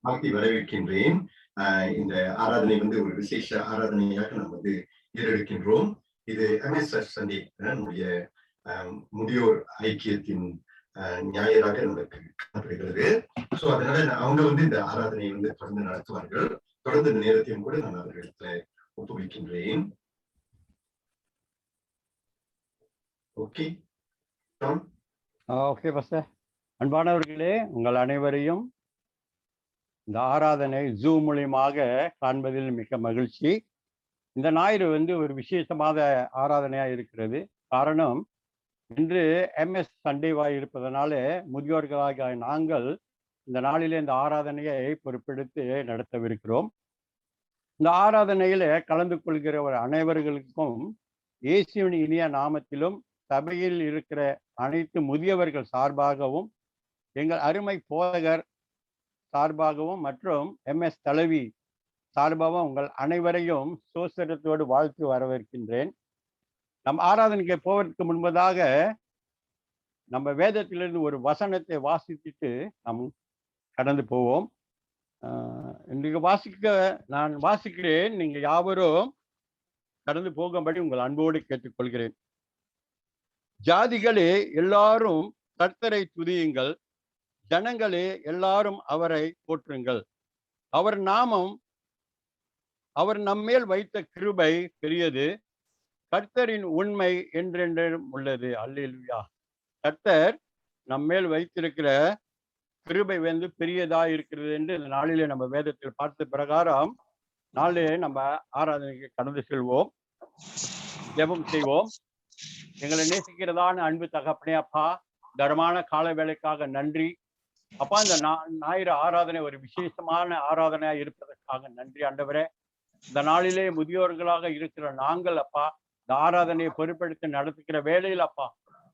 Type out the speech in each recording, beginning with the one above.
வாழ்த்தி வரவேற்கின்றேன். இந்த ஆராதனை ஒரு விசேஷ ஆராதனையாக நாம் ஏறெடுக்கின்றோம். இது MSF சண்டே, நம்முடைய முதியோர் ஐக்கியத்தின் ஞாயிறாக நமக்கு காணப்படுகிறது. சோ அதனால அவங்க இந்த ஆராதனையை தொடர்ந்து நடத்துவார்கள். தொடர்ந்து இந்த நேரத்தையும் கூட நான் அவர்களிடத்துல ஒப்புவிக்கின்றேன். Okay okay pastor. அன்பானவர்களே, உங்கள் அனைவரையும் இந்த ஆராதனை ஜூம் மூலியமாக காண்பதில் மிக மகிழ்ச்சி. இந்த ஞாயிறு ஒரு விசேஷமான ஆராதனையாக இருக்கிறது. காரணம், இன்று MS சண்டேவாய் இருப்பதனால முதியோர்களாக நாங்கள் இந்த நாளிலே இந்த ஆராதனையை பொறுப்பெடுத்து நடத்தவிருக்கிறோம். இந்த ஆராதனையில கலந்து கொள்கிறவர் அனைவர்களுக்கும் இயேசுவின் இனிய நாமத்திலும் சபையில் இருக்கிற அனைத்து முதியவர்கள் சார்பாகவும், எங்கள் அருமை போதகர் சார்பாகவும் மற்றும் MS தலைவி சார்பாகவும் உங்கள் அனைவரையும் சோசரத்தோடு வாழ்த்து வரவேற்கின்றேன். நம் ஆராதனைக்கு போவதற்கு முன்பதாக நம்ம வேதத்திலிருந்து ஒரு வசனத்தை வாசித்துட்டு நாம் கடந்து போவோம். இன்றைக்கு நான் வாசிக்கிறேன். நீங்க யாவரும் கடந்து போகும்படி உங்கள் அன்போடு கேட்டுக்கொள்கிறேன். ஜாதிகளே எல்லாரும் கர்த்தரை துதியுங்கள், ஜனங்களே எல்லாரும் அவரை போற்றுங்கள். அவர் நாமம், அவர் நம்மேல் வைத்த கிருபை பெரியது, கர்த்தரின் உண்மை என்றென்றும் உள்ளது. அல்லேலூயா. கர்த்தர் நம்மேல் வைத்திருக்கிற கிருபை பெரியதா இருக்கிறது என்று இந்த நாளிலே நம்ம வேதத்தில் பார்த்த பிரகாரம் நாளிலே நம்ம ஆராதனைக்கு கடந்து செல்வோம். ஜெபம் செய்வோம். எங்களை நேசிக்கிறதான அன்பு தகப்பனே அப்பா, தரமான கால வேலைக்காக நன்றி அப்பா. இந்த ஞாயிறு ஆராதனை ஒரு விசேஷமான ஆராதனையா இருப்பதற்காக நன்றி ஆண்டவரே. இந்த நாளிலே முதியோர்களாக இருக்கிற நாங்கள் அப்பா, இந்த ஆராதனையை பொறுப்பெடுத்து நடத்துகிற வேலையில் அப்பா,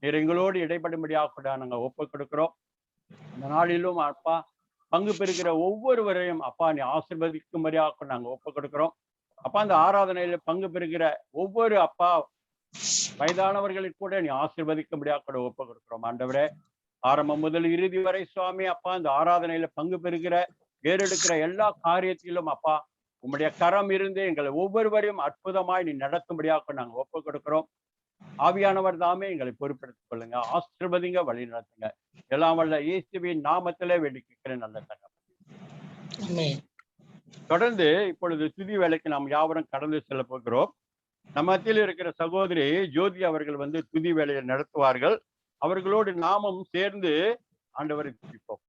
நீர் எங்களோடு இடைப்படும்படியாக கூட நாங்கள் ஒப்புக் கொடுக்கிறோம். இந்த நாளிலும் அப்பா, பங்கு பெறுகிற ஒவ்வொருவரையும் அப்பா நீ ஆசீர்வதிக்கும்படியாக நாங்கள் ஒப்புக் கொடுக்கிறோம். அப்பா, இந்த ஆராதனையில பங்கு பெறுகிற ஒவ்வொரு அப்பா வயதானவர்களுக்கு கூட நீ ஆசீர்வதிக்கும்படியாக கூட ஒப்புக் கொடுக்கிறோம் ஆண்டவரே. ஆரம்பம் முதல் இறுதி வரை சுவாமி அப்பா, இந்த ஆராதனையில பங்கு பெறுகிற ஏறெடுக்கிற எல்லா காரியத்திலும் அப்பா உம்முடைய கரம் இருந்து எங்களை ஒவ்வொருவரையும் அற்புதமாய் நீ நடத்தும்படியாக நாங்கள் ஒப்புக் கொடுக்கிறோம். ஆவியானவர் தாமே எங்களை பொறுப்பெடுத்துக் கொள்ளுங்க, ஆசீர்வதிங்க, வழி நடத்துங்க. எல்லாம் வல்ல இயேசுவின் நாமத்திலே வேண்டிக் கேட்கிறேன் நல்ல தகப்பனே. தொடர்ந்து இப்பொழுது துதி வேலைக்கு நாம் யாவரும் கடந்து செல்ல போகிறோம். நம்ம மத்தியில் இருக்கிற சகோதரி ஜோதி அவர்கள் துதி வேலையை நடத்துவார்கள். அவர்களோடு நாமும் சேர்ந்து ஆண்டவரை துதிப்போம்.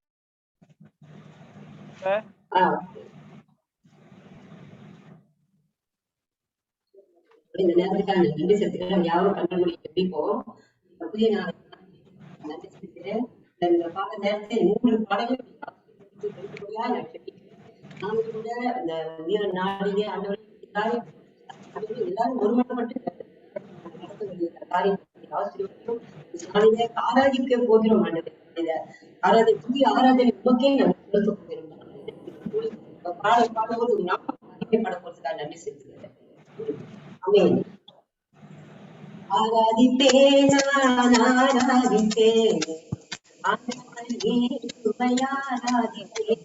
இந்த நேரத்துக்காக நன்றி செலுத்துகிறேன். யாரும் கண்ணமொழி ஜெபிப்போம். புதிய நன்றி செலுத்துகிறேன். இந்த பாட நேரத்தை 3 பாடல்கள் நாம கூட இந்த வீர நாடிலே ஆண்டவரை எல்லாரும் ஒருமனப்பட்டு ஆராதிக்க போகிறோம். ஆண்டவரை புதிய ஆராதனை நோக்கே நாங்கள் செலுத்த போகிறோம். பாடும்போது நாம் மகிமைப்பட போறதுக்காக நன்றி செலுத்துகிறேன். ஆராதிப்பேன் ஆராதிப்பேன் ஆண்டவரே சுவையாராதிப்பேன்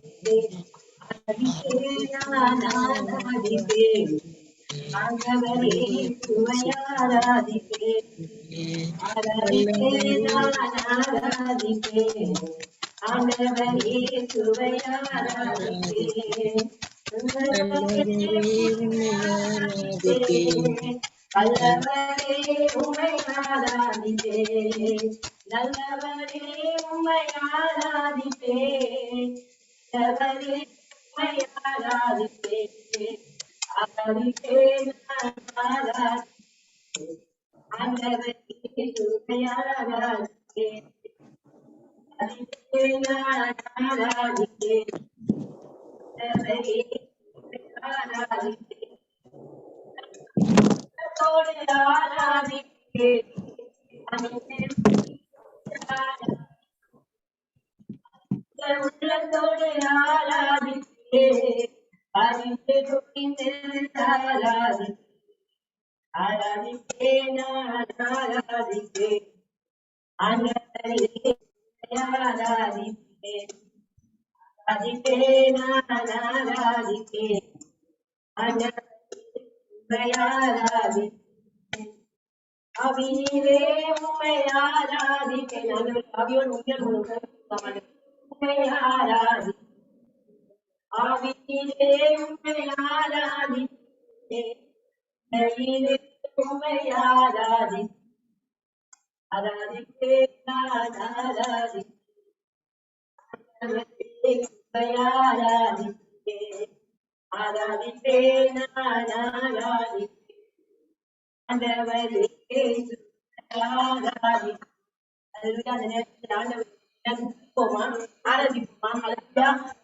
ஆராதிப்பேன் ஆராதிப்பேன் ஆண்டவரே சுவையாராதிப்பேன் நல்லவரே உம்மை ஆராதிப்பேன் நல்லவரே உம்மை ஆராதிப்பேன் நல்லவரே உம்மை ஆராதிப்பேன் ஆராதிப்பேன் ஆண்டவரே உம்மை ஆராதிப்பேன் ஆராதிப்பேன் ஆராதிப்பேன் ஆண்டவரே உம்மை ஆராதிப்பேன் ஆராதிப்பேன் உள்ளத்தோடு ஆராதிப்பேன் அறிந்து குடிந்து ஆராதிப்பேன் ஆராதிப்பேன் ஆராதிப்பேன் அவியிலே உம்மை ஆராதிப்பேன். அவியோடு உங்கள் உம்மை ஆராதி ஆவியிலே உம்மை ஆராதிப்பேன். உம்மை ஆராதி ஆராதிப்பேன் ஆராதிப்பேன் ஆண்டவரே ஆராதிப்போமா?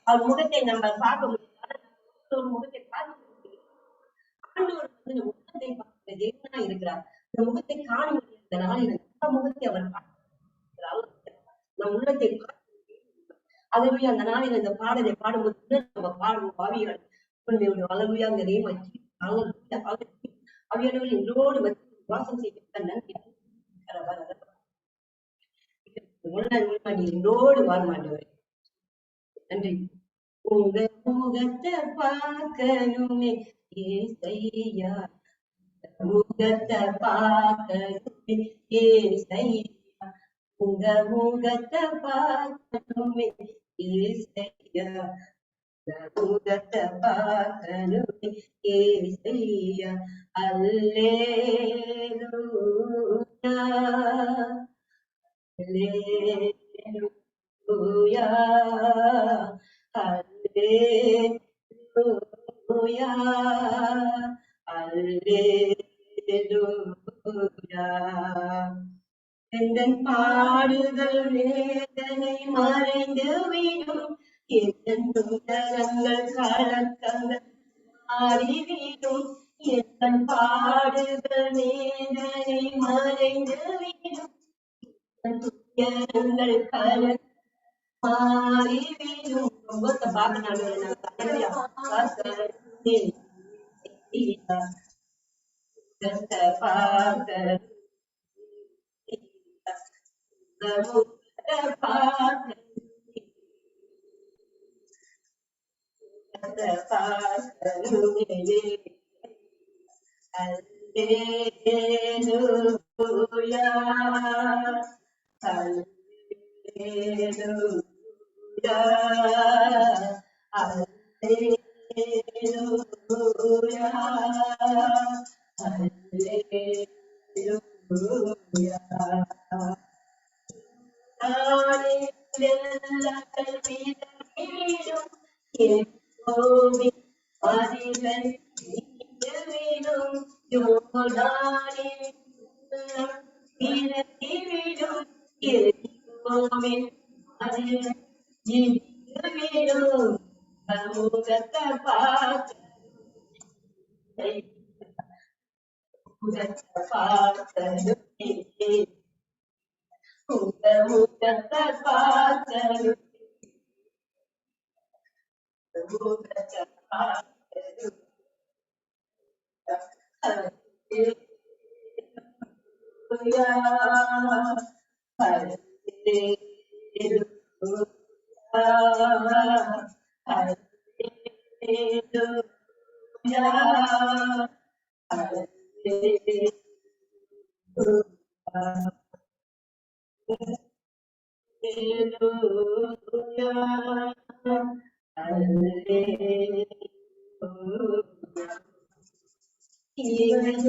அவர் முகத்தை நம்ம பார்க்க முடியாது. முகத்தை பார்க்க முடியும். ஆண்டவர் வந்து முகத்தை பார்க்கிற தேவனா இருக்கிறார். இந்த முகத்தை காண முடியாத நாளில் முகத்தை அவர் பார்க்கிறார். நம் உள்ளத்தை அதுவே அந்த நாளில் இந்த பாடலை பாடும்போது நம்ம பாடும் பாவிகள் அழகுயா அந்த தெய்வம் வச்சு அவையானவர்கள் எங்களோடு வாசம் செய்ய நன்றி. என்னோடு வாழமாட்டவர் நன்றி. உங்க முகத்தை பார்க்கணுமே ஏசையா, முகத்தை பார்க்கணுமே ஏசையா, உங்க முகத்தை பார்க்கணுமே ஏசையா, முகத்தை பார்க்கணுமே ஏசையா. அல்லேலூயா அல்லேலூயா அல்லேலூயா அல்லேலூயா. எந்தன் பாடுகள் வேதனை மறைந்து விடும், எந்தன் துயரங்கள் கலக்கங்கள் மாறிவிடும், எந்தன் பாடுகள் வேதனை மறைந்து விடும், துயரங்கள் கலக்க மாறிவிடும். ரொம்ப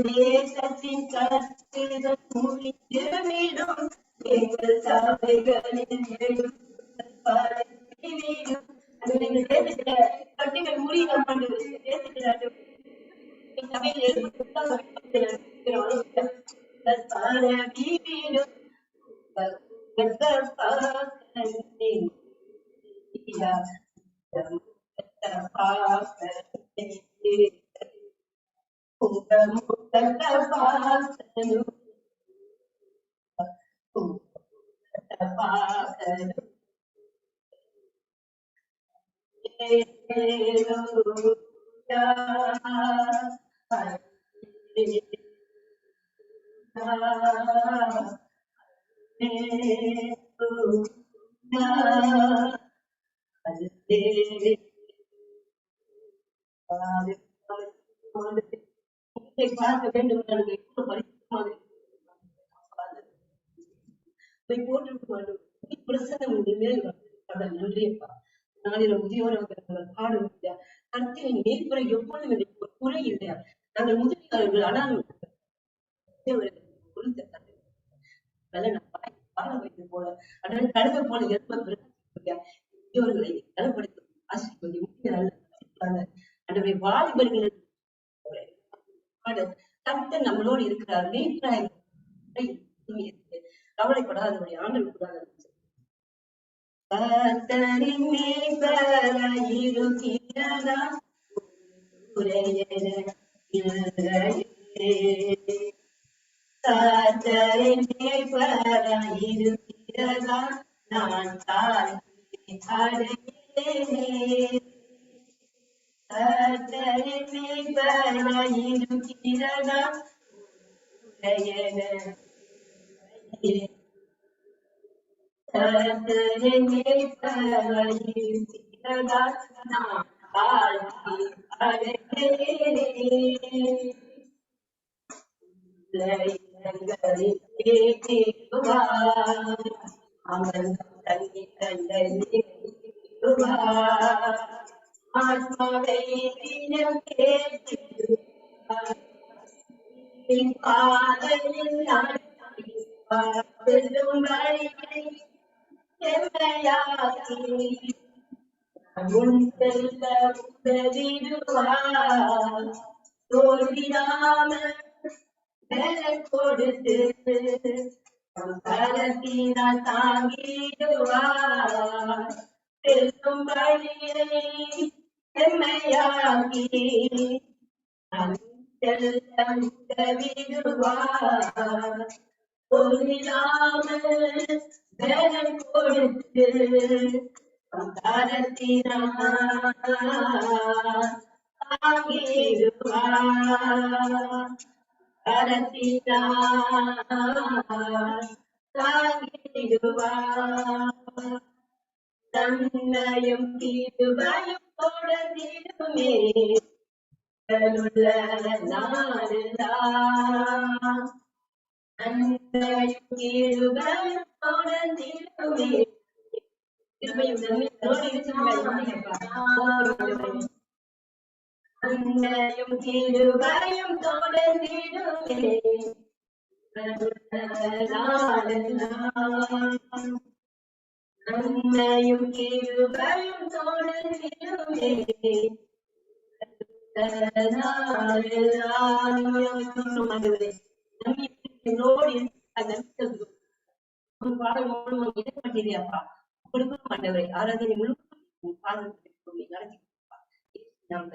தேசத்தின் கருத்துகள் முடிந்துவிடும், எங்கள் சபைகளில் கட்டுகள் முடிய பார்க்க வேண்டும் பிரசனம் மேல் நன்றியப்பா. நாளில முதியோர்கள் பாடும் கர்த்தரின் மேற்புற எப்பொழுதும் ஒரு குறை இல்லையா? நாங்கள் முதியோர்கள் ஆனால் வாழ வைத்து போல அதாவது கழுத போல முதியோர்களை நலப்படுத்த ஆசீர்வதி அன்றைய வாலிபர்கள் கர்த்தர் நம்மளோடு இருக்கிறார். கவலைப்படாதவரை ஆண்டவர் கூடாது. கர்த்தரின் மேய்ப்பராய் இருக்கிறதா கர்த்தரின் மேய்ப்பராய் இருக்கிறதா நான் தாழ்ச்சி அடையேனே. கர்த்தரின் மேய்ப்பராய் இருக்கிறதா கர்த்தரின் மேய்ப்பராய் இருக்கிறதா நான் தாழ்ச்சி அடையேனே. ஆத்மாவை கொடுத்து கரத்தினால் தாங்கிடுவார். செல்லும் வழியை செம்மையாக்கி விடுவார். பொருளாமல் பலன் கொடுத்து கரத்தினால் தாங்கிடுவார். தன்னையும் தீர்வையும் தொடர்ந்திடுமே நாளெல்லாம். தன்னையும் தீர்வையும் தொடர்ந்திடுமே அன்னையும் திருவையும் தொடர்ந்திடுமே அன்னையும் திருவையும் தொடர்ந்திடுமே பாடல் மூலம் இடப்பட்டிருப்பா கொடுக்கும் ஆண்டவரை ஆராதனை முழுவதும் பாதத்தை நடத்தி நாம்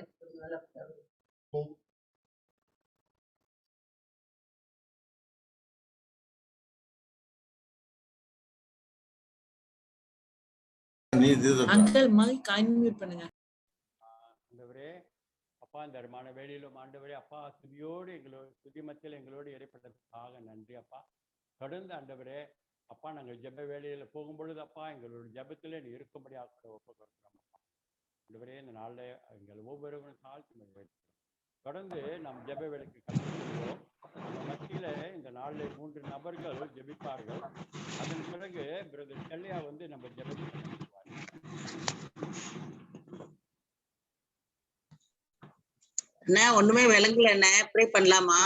அங்கிள் மைக் அன்மியூட் பண்ணுங்க. ஆண்டவரே அப்பா இந்த அருமான வேளையிலும் ஆண்டவரே அப்பா துதியோடு எங்களோட துதி மத்தியில் எங்களோடு இறைப்பட்டதுக்காக நன்றி அப்பா. தொடர்ந்து ஆண்டவரே அப்பா நாங்கள் ஜெப வேலையில போகும்பொழுது அப்பா எங்களோட ஜெபத்திலே நீ இருக்கும்படியாக ஒப்பு கொடுக்கிறோம் அப்பா. ஆண்டவரே இந்த நாளில் எங்கள் ஒவ்வொருவரும் தாழ்த்தி தொடர்ந்து நாம் ஜெப வேலைக்கு கற்றுக்கொள்வோம். நம்ம மத்தியில இந்த நாளில் 3 நபர்கள் ஜெபிப்பார்கள். அதன் பிறகு பிரதர் செல்லையா வந்து நம்ம ஜெபத்துக்கு ஒண்ணுமே விளங்கல. ப்ரே பண்ணலாமா?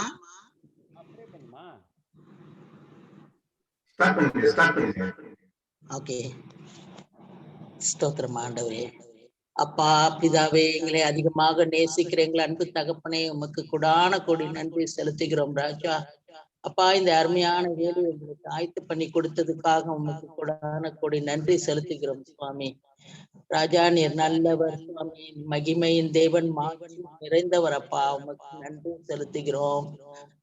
ப்ரே பண்ணுமா? ஓகே. ஸ்தோத்திரம் ஆண்டவரே. அப்பா பிதாவே, எங்களை அதிகமாக நேசிக்கிற எங்கள் அன்பு தகப்பனே, உமக்கு கொடான கோடி நன்றி செலுத்துகிறோம் ராஜா. அப்பா இந்த அருமையான வேலையை எங்களுக்கு ஆயத்து பண்ணி கொடுத்ததுக்காக உமக்கு கொடான கோடி நன்றி செலுத்துகிறோம் சுவாமி. ராஜா நீர் நல்லவர் சுவாமி, மகிமையின் தேவன், மாட்சி நிறைந்தவர். அப்பா உமக்கு நன்றி செலுத்துகிறோம்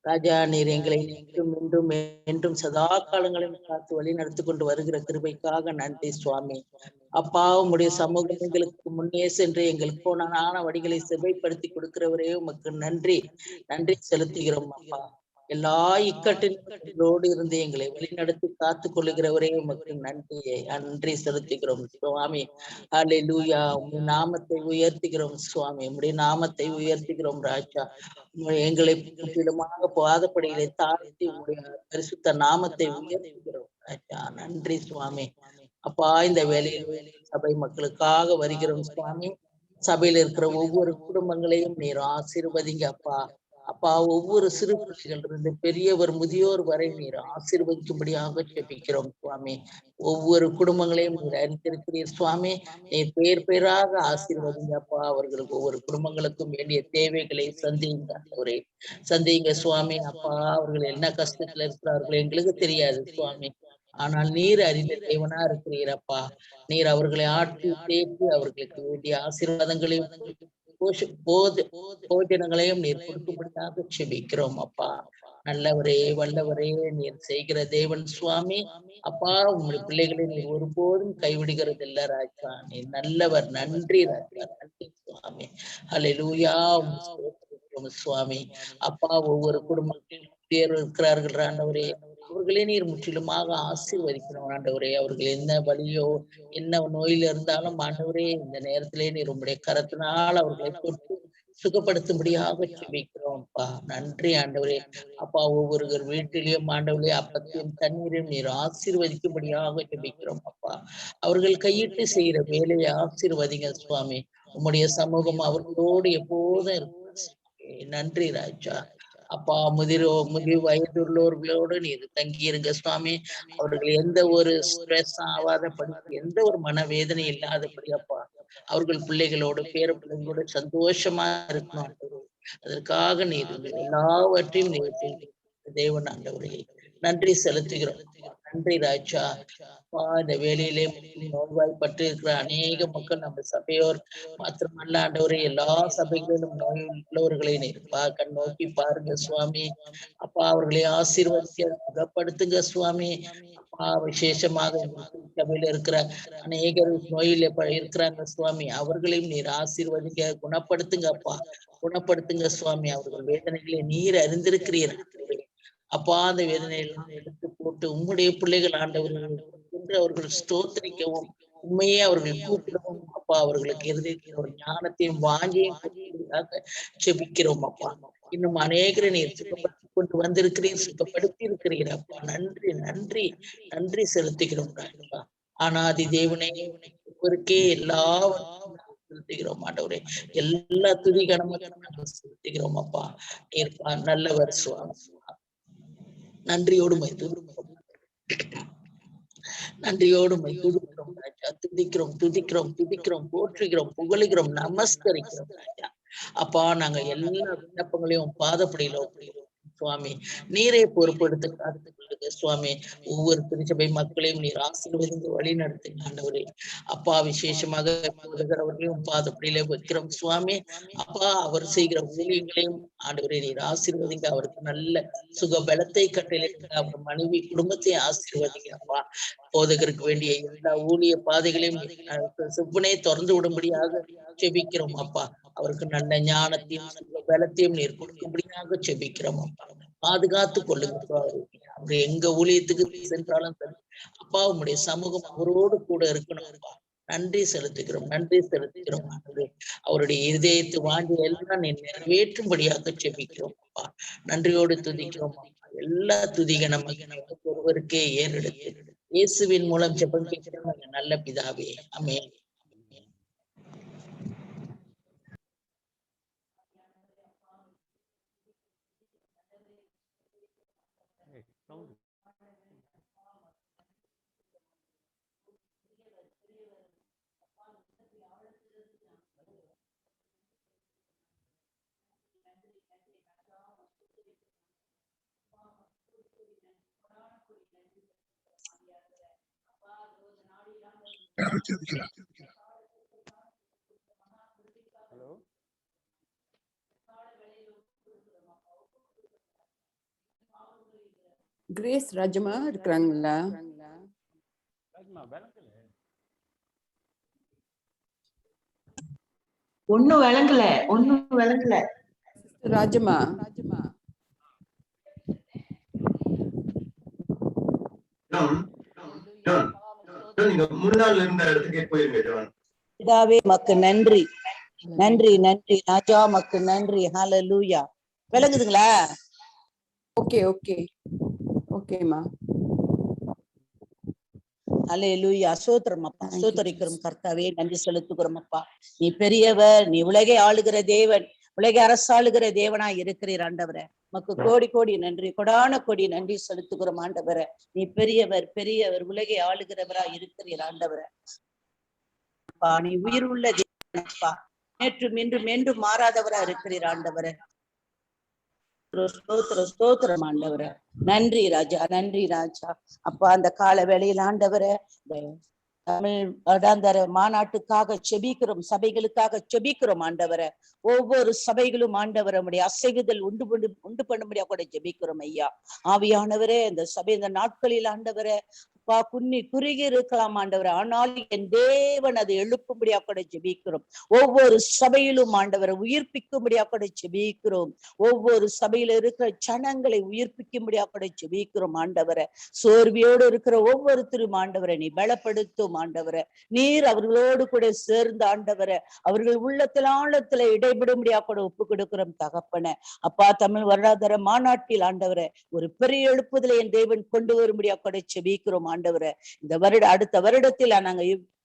ராஜா. நீர் எங்களை என்றும் என்றும் என்றும் சதா காலங்களையும் காத்து வழி நடத்தி கொண்டு வருகிற கிருபைக்காக நன்றி சுவாமி. அப்பா உம்முடைய சமூகம் எங்களுக்கு முன்னே சென்று எங்களுக்கு கோணான வழிகளை செவ்வைப்படுத்தி கொடுக்கிறவரே உமக்கு நன்றி செலுத்துகிறோம் அப்பா. எல்லா இக்கட்டினோடு இருந்து எங்களை வழிநடத்தி காத்து கொள்ளுகிறவரே உமக்கு நன்றி செலுத்துகிறோம் சுவாமி. அல்லேலூயா. உம்முடைய நாமத்தை உயர்த்துகிறோம் சுவாமி. உம்முடைய நாமத்தை உயர்த்துகிறோம் ராஜா. எங்களை முற்றிலுமாக பாதப்படியிலே தாழ்த்தி உங்களுடைய பரிசுத்த நாமத்தை உயர்த்துகிறோம் ராஜா. நன்றி சுவாமி. அப்பா இந்த வேலையில் சபை மக்களுக்காக வருகிறோம் சுவாமி. சபையில இருக்கிற ஒவ்வொரு குடும்பங்களையும் நீர் ஆசீர்வதிங்க அப்பா. அப்பா ஒவ்வொரு சிறு பிள்ளைகள் இருந்து பெரியவர் முதியோர் வரை நீர் ஆசீர்வதிக்கும்படியாக ஜெபிக்கிறோம் சுவாமி. ஒவ்வொரு குடும்பங்களையும் நீர் அறிந்திருக்கிறீர் சுவாமி. நீர் பேர் பேராக ஆசீர்வதிங்க அப்பா. அவர்களுக்கு ஒவ்வொரு குடும்பங்களுக்கும் வேண்டிய தேவைகளை சந்திங்க சுவாமி. அப்பா அவர்கள் என்ன கஷ்டத்துல இருக்கிறார்கள் எங்களுக்கு தெரியாது சுவாமி. ஆனால் நீர் அறிந்த தேவனா இருக்கிறீரப்பா. நீர் அவர்களை ஆற்றி தேற்றி அவர்களுக்கு வேண்டிய ஆசீர்வாதங்களையும் போஜனங்களையும் நீர் கொடுக்கும்படியாக செபிக்கிறோம் அப்பா. நல்லவரே வல்லவரே நீர் செய்கிற தேவன் சுவாமி. அப்பா உங்களுடைய பிள்ளைகளை நீர் ஒருபோதும் கைவிடுகிறது இல்ல ராஜா. நீர் நல்லவர். நன்றி ராஜா. நன்றி சுவாமி. அல்லேலூயா. சுவாமி. அப்பா ஒவ்வொரு குடும்பத்திலும் இருக்கிறார்கள் ஆண்டவரே. அவர்களே நீர் முற்றிலுமாக ஆசீர்வதிக்கணும் ஆண்டவரே. அவர்கள் என்ன வலியோ என்ன நோயில இருந்தாலும் ஆண்டவரே இந்த நேரத்திலே நீர் உங்களுடைய கரத்தினால் அவர்களை தொட்டு சுகப்படுத்தும்படியாக ஜெபிக்கிறோம்ப்பா. நன்றி ஆண்டவரே. அப்பா ஒவ்வொரு வீட்டிலையும் ஆண்டவரே அப்பத்தையும் தண்ணீரையும் நீர் ஆசீர்வதிக்கும்படியாக ஜெபிக்கிறோம் அப்பா. அவர்கள் கையிட்டு செய்யற வேலையை ஆசீர்வதிங்க சுவாமி. உம்முடைய சமூகம் அவர்களோடு எப்போதும் இருக்கும். நன்றி ராஜா. அப்பா முதிர் வயதுள்ளவர்களோடு நீர் தங்கியிருங்க சுவாமி. அவர்கள் எந்த ஒரு ஸ்ட்ரெஸ் ஆகாதபடி எந்த ஒரு மனவேதனை இல்லாதபடி அப்பா அவர்கள் பிள்ளைகளோடு பேர பிள்ளைகளோடு சந்தோஷமா இருக்கணும். அதற்காக நீர் எல்லாவற்றையும் நீர் தேவன் ஆண்டவரே நன்றி செலுத்துகிறோம். நன்றி ராஜா. இந்த வேலையிலே நோய்வாய்ப்பட்டு இருக்கிற அநேக மக்கள் நம்ம சபையோர் மாத்திரமல்ல ஆண்டவரே எல்லா சபைகளிலும் நோய் உள்ளவர்களை நோக்கி பாருங்க சுவாமி. அப்பா அவர்களை ஆசீர்வதிக்க சுகப்படுத்துங்க சுவாமி. அப்பா விசேஷமாக சபையில இருக்கிற அநேகர் நோயில இருக்கிறாங்க சுவாமி. அவர்களையும் நீர் ஆசீர்வதிக்க குணப்படுத்துங்க அப்பா. குணப்படுத்துங்க சுவாமி. அவர்கள் வேதனைகளை நீர் அறிந்திருக்கிறீர் அப்பா. அந்த வேதனையெல்லாம் எடுத்து போட்டு உம்முடைய பிள்ளைகள் ஆண்டவர்கள் என்று அவர்கள் ஸ்தோத்திரிக்கவும் உண்மையே அவர்கள் கூப்பிடவும் அப்பா அவர்களுக்கு இருதயத்தில் ஒரு ஞானத்தையும் வாங்கியும் செபிக்கிறோம் அப்பா. இன்னும் அநேகரை நீர் சுகப்படுத்தி கொண்டு வந்திருக்கிறீர், சுகப்படுத்தி இருக்கிறீர் அப்பா. நன்றி நன்றி நன்றி செலுத்துகிறோம் அப்பா. ஆனாதி தேவனே ஒருவருக்கே எல்லாவற்றையும் செலுத்துகிறோம் ஆண்டவரே. எல்லா துதி கனமும் செலுத்துகிறோம் அப்பா. நீர் நல்லவர் சுவாமி. நன்றியோடு துதிக்கிறோம் ராஜா. துதிக்கிறோம் போற்றுகிறோம் புகழுகிறோம் நமஸ்கரிக்கிறோம் ராஜா. அப்பா நாங்க எல்லா விண்ணப்பங்களையும் பாதப்படியில சுவாமி. நீரே பொறுப்படுத்த காத்துக் கொள்ளுங்க சுவாமி. ஒவ்வொரு திருச்சபை மக்களையும் நீர் ஆசீர்வதிந்து வழி நடத்துங்க ஆண்டவரே. அப்பா விசேஷமாக அவர்களையும் பாதப்படியில வைக்கிறோம் சுவாமி. அப்பா அவர் செய்கிற ஊழியங்களையும் ஆண்டவரே நீர் ஆசீர்வதிங்க. அவருக்கு நல்ல சுக பலத்தை கட்டளையிடுங்க. அவர் மனைவி குடும்பத்தை ஆசீர்வதிங்க அப்பா. போதகருக்கு வேண்டிய எல்லா ஊழிய பாதைகளையும் செவ்வனே திறந்து விடும்படியாக செபிக்கிறோம் அப்பா. அவருக்கு நல்ல ஞானத்தையும் பலத்தையும் நீர் கொடுக்கும்படியாக செபிக்கிறோம் அப்பா. பாதுகாத்து கொள்ளுங்க. அவர் எங்க ஊழியத்துக்கு சென்றாலும் சரி அப்பா உங்களுடைய சமூகம் அவரோடு கூட இருக்கணும் அப்பா. நன்றி செலுத்துகிறோம். அவருடைய இதயத்து வாங்கி எல்லாம் நிறைவேற்றும்படியாக செபிக்கிறோம் அப்பா. நன்றியோடு துதிக்கிறோம் அப்பா. எல்லா துதிக நமக்கு ஒருவருக்கே ஏறெடுத்து இயேசுவின் மூலம் ஜெபம் கேட்கிறோம் நல்ல பிதாவே. ஆமென். கிரேஸ் ராஜமா இருக்கிறாங்களா? ஒண்ணும் விளங்கல. ராஜமா நீங்க முன்னாள் இருந்த இடத்துக்கே போயிருங்க ஜான். பிதாவே மக்கு நன்றி, நன்றி, நன்றி ராஜா, மக்கு நன்றி. ஹல்லேலூயா. விளங்குதுங்களா? ஓகே ஓகே ஓகேம்மா. ஹல்லேலூயா. ஸ்தோத்திரம் அப்பா, Thank you, ஸ்தோத்தரிக்கிறோம் Jesus. கர்த்தாவே, நன்றி செலுத்துகிறோம் அப்பா. நீ பெரியவர், நீ உலகை ஆளுகிற தேவன், உலகை அரசாளுகிற தேவனாய் இருக்கிறீர் ஆண்டவரே. மக்கு கோடி கோடி நன்றி, கொடான கோடி நன்றி செலுத்துகிறோம் ஆண்டவரே. நீ பெரியவர், பெரியவர், உலகை ஆளுகிறவராய் இருக்கிறீர் ஆண்டவரே. நீ உயிர் உள்ள தேவனப்பா, நேற்றும் இன்றும் என்றும் மாறாதவரா இருக்கிறீர் ஆண்டவரே. ஸ்தோத்திரம் ஆண்டவரே. நன்றி ராஜா, நன்றி ராஜா. அப்பா அந்த கால வேளையில் ஆண்டவரே, தமிழ் வருடாந்தர மாநாட்டுக்காக செபிக்கிறோம், சபைகளுக்காக செபிக்கிறோம் ஆண்டவரை. ஒவ்வொரு சபைகளும் ஆண்டவரை உடைய அசைவுதல் உண்டு பண்ணும்படியா கூட ஜெபிக்கிறோம் ஐயா. ஆவியானவரே, இந்த சபை இந்த நாட்களில் ஆண்டவரை அப்பா குறுகி இருக்கலாம் ஆண்டவரை, ஆனால் என் தேவன் அதை எழுப்பும்படியா கூட ஜெபிக்கிறோம். ஒவ்வொரு சபையிலும் ஆண்டவரை உயிர்ப்பிக்கும்படியா கூட ஜெபிக்கிறோம். ஒவ்வொரு சபையில இருக்கிற ஜனங்களை உயிர்ப்பிக்கும்படியா கூட ஜெபிக்கிறோம் ஆண்டவரை. சோர்வியோடு இருக்கிற ஒவ்வொருத்தரும் ஆண்டவரை நீ பலப்படுத்தும் ஆண்டவரை. நீர் அவர்களோடு கூட சேர்ந்து ஆண்டவரை அவர்கள் உள்ளத்தில் ஆழத்துல இடைபடும்படியா கூட ஒப்பு கொடுக்கிறோம் தகப்பன. அப்பா தமிழ் வருடாதார மாநாட்டில் ஆண்டவரை ஒரு பெரிய எழுப்புதலை என் தேவன் கொண்டு வரும்படியா கூட செபிக்கிறோம் ஆண்டவரை. இந்த அடுத்த வருடத்தில் நாங்க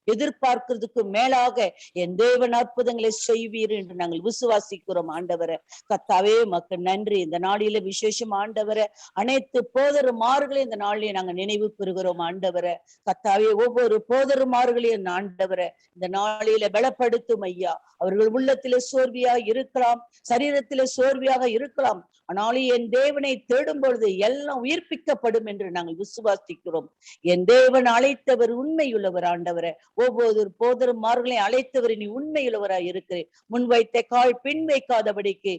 எதிர்பார்க்கிறதுக்கு மேலாக என் தேவன் அற்புதங்களை செய்வீர் என்று நாங்கள் விசுவாசிக்கிறோம் ஆண்டவரை. கர்த்தாவே மக்கள் நன்றி. இந்த நாளில விசேஷம் ஆண்டவரை அனைத்து போதருமார்களையும் இந்த நாளிலே நாங்க நினைவு பெறுகிறோம் ஆண்டவரை. கர்த்தாவே ஒவ்வொரு போதருமார்களையும் ஆண்டவரை இந்த நாளில பலப்படுத்தும் ஐயா. அவர்கள் உள்ளத்திலே சோர்வியா இருக்கலாம், சரீரத்திலே சோர்வியாக இருக்கலாம், ஆனாலும் என் தேவனை தேடும் பொழுது எல்லாம் உயிர்ப்பிக்கப்படும் என்று நாங்கள் விசுவாசிக்கிறோம். என் தேவன் அழைத்தவர் உண்மையுள்ளவர் ஆண்டவரை. ஒவ்வொரு போதருமார்களை அழைத்தவர் நீ உண்மையுள்ளவராய் இருக்கிறேன். முன் வைத்த கால் பின் வைக்காதபடிக்கு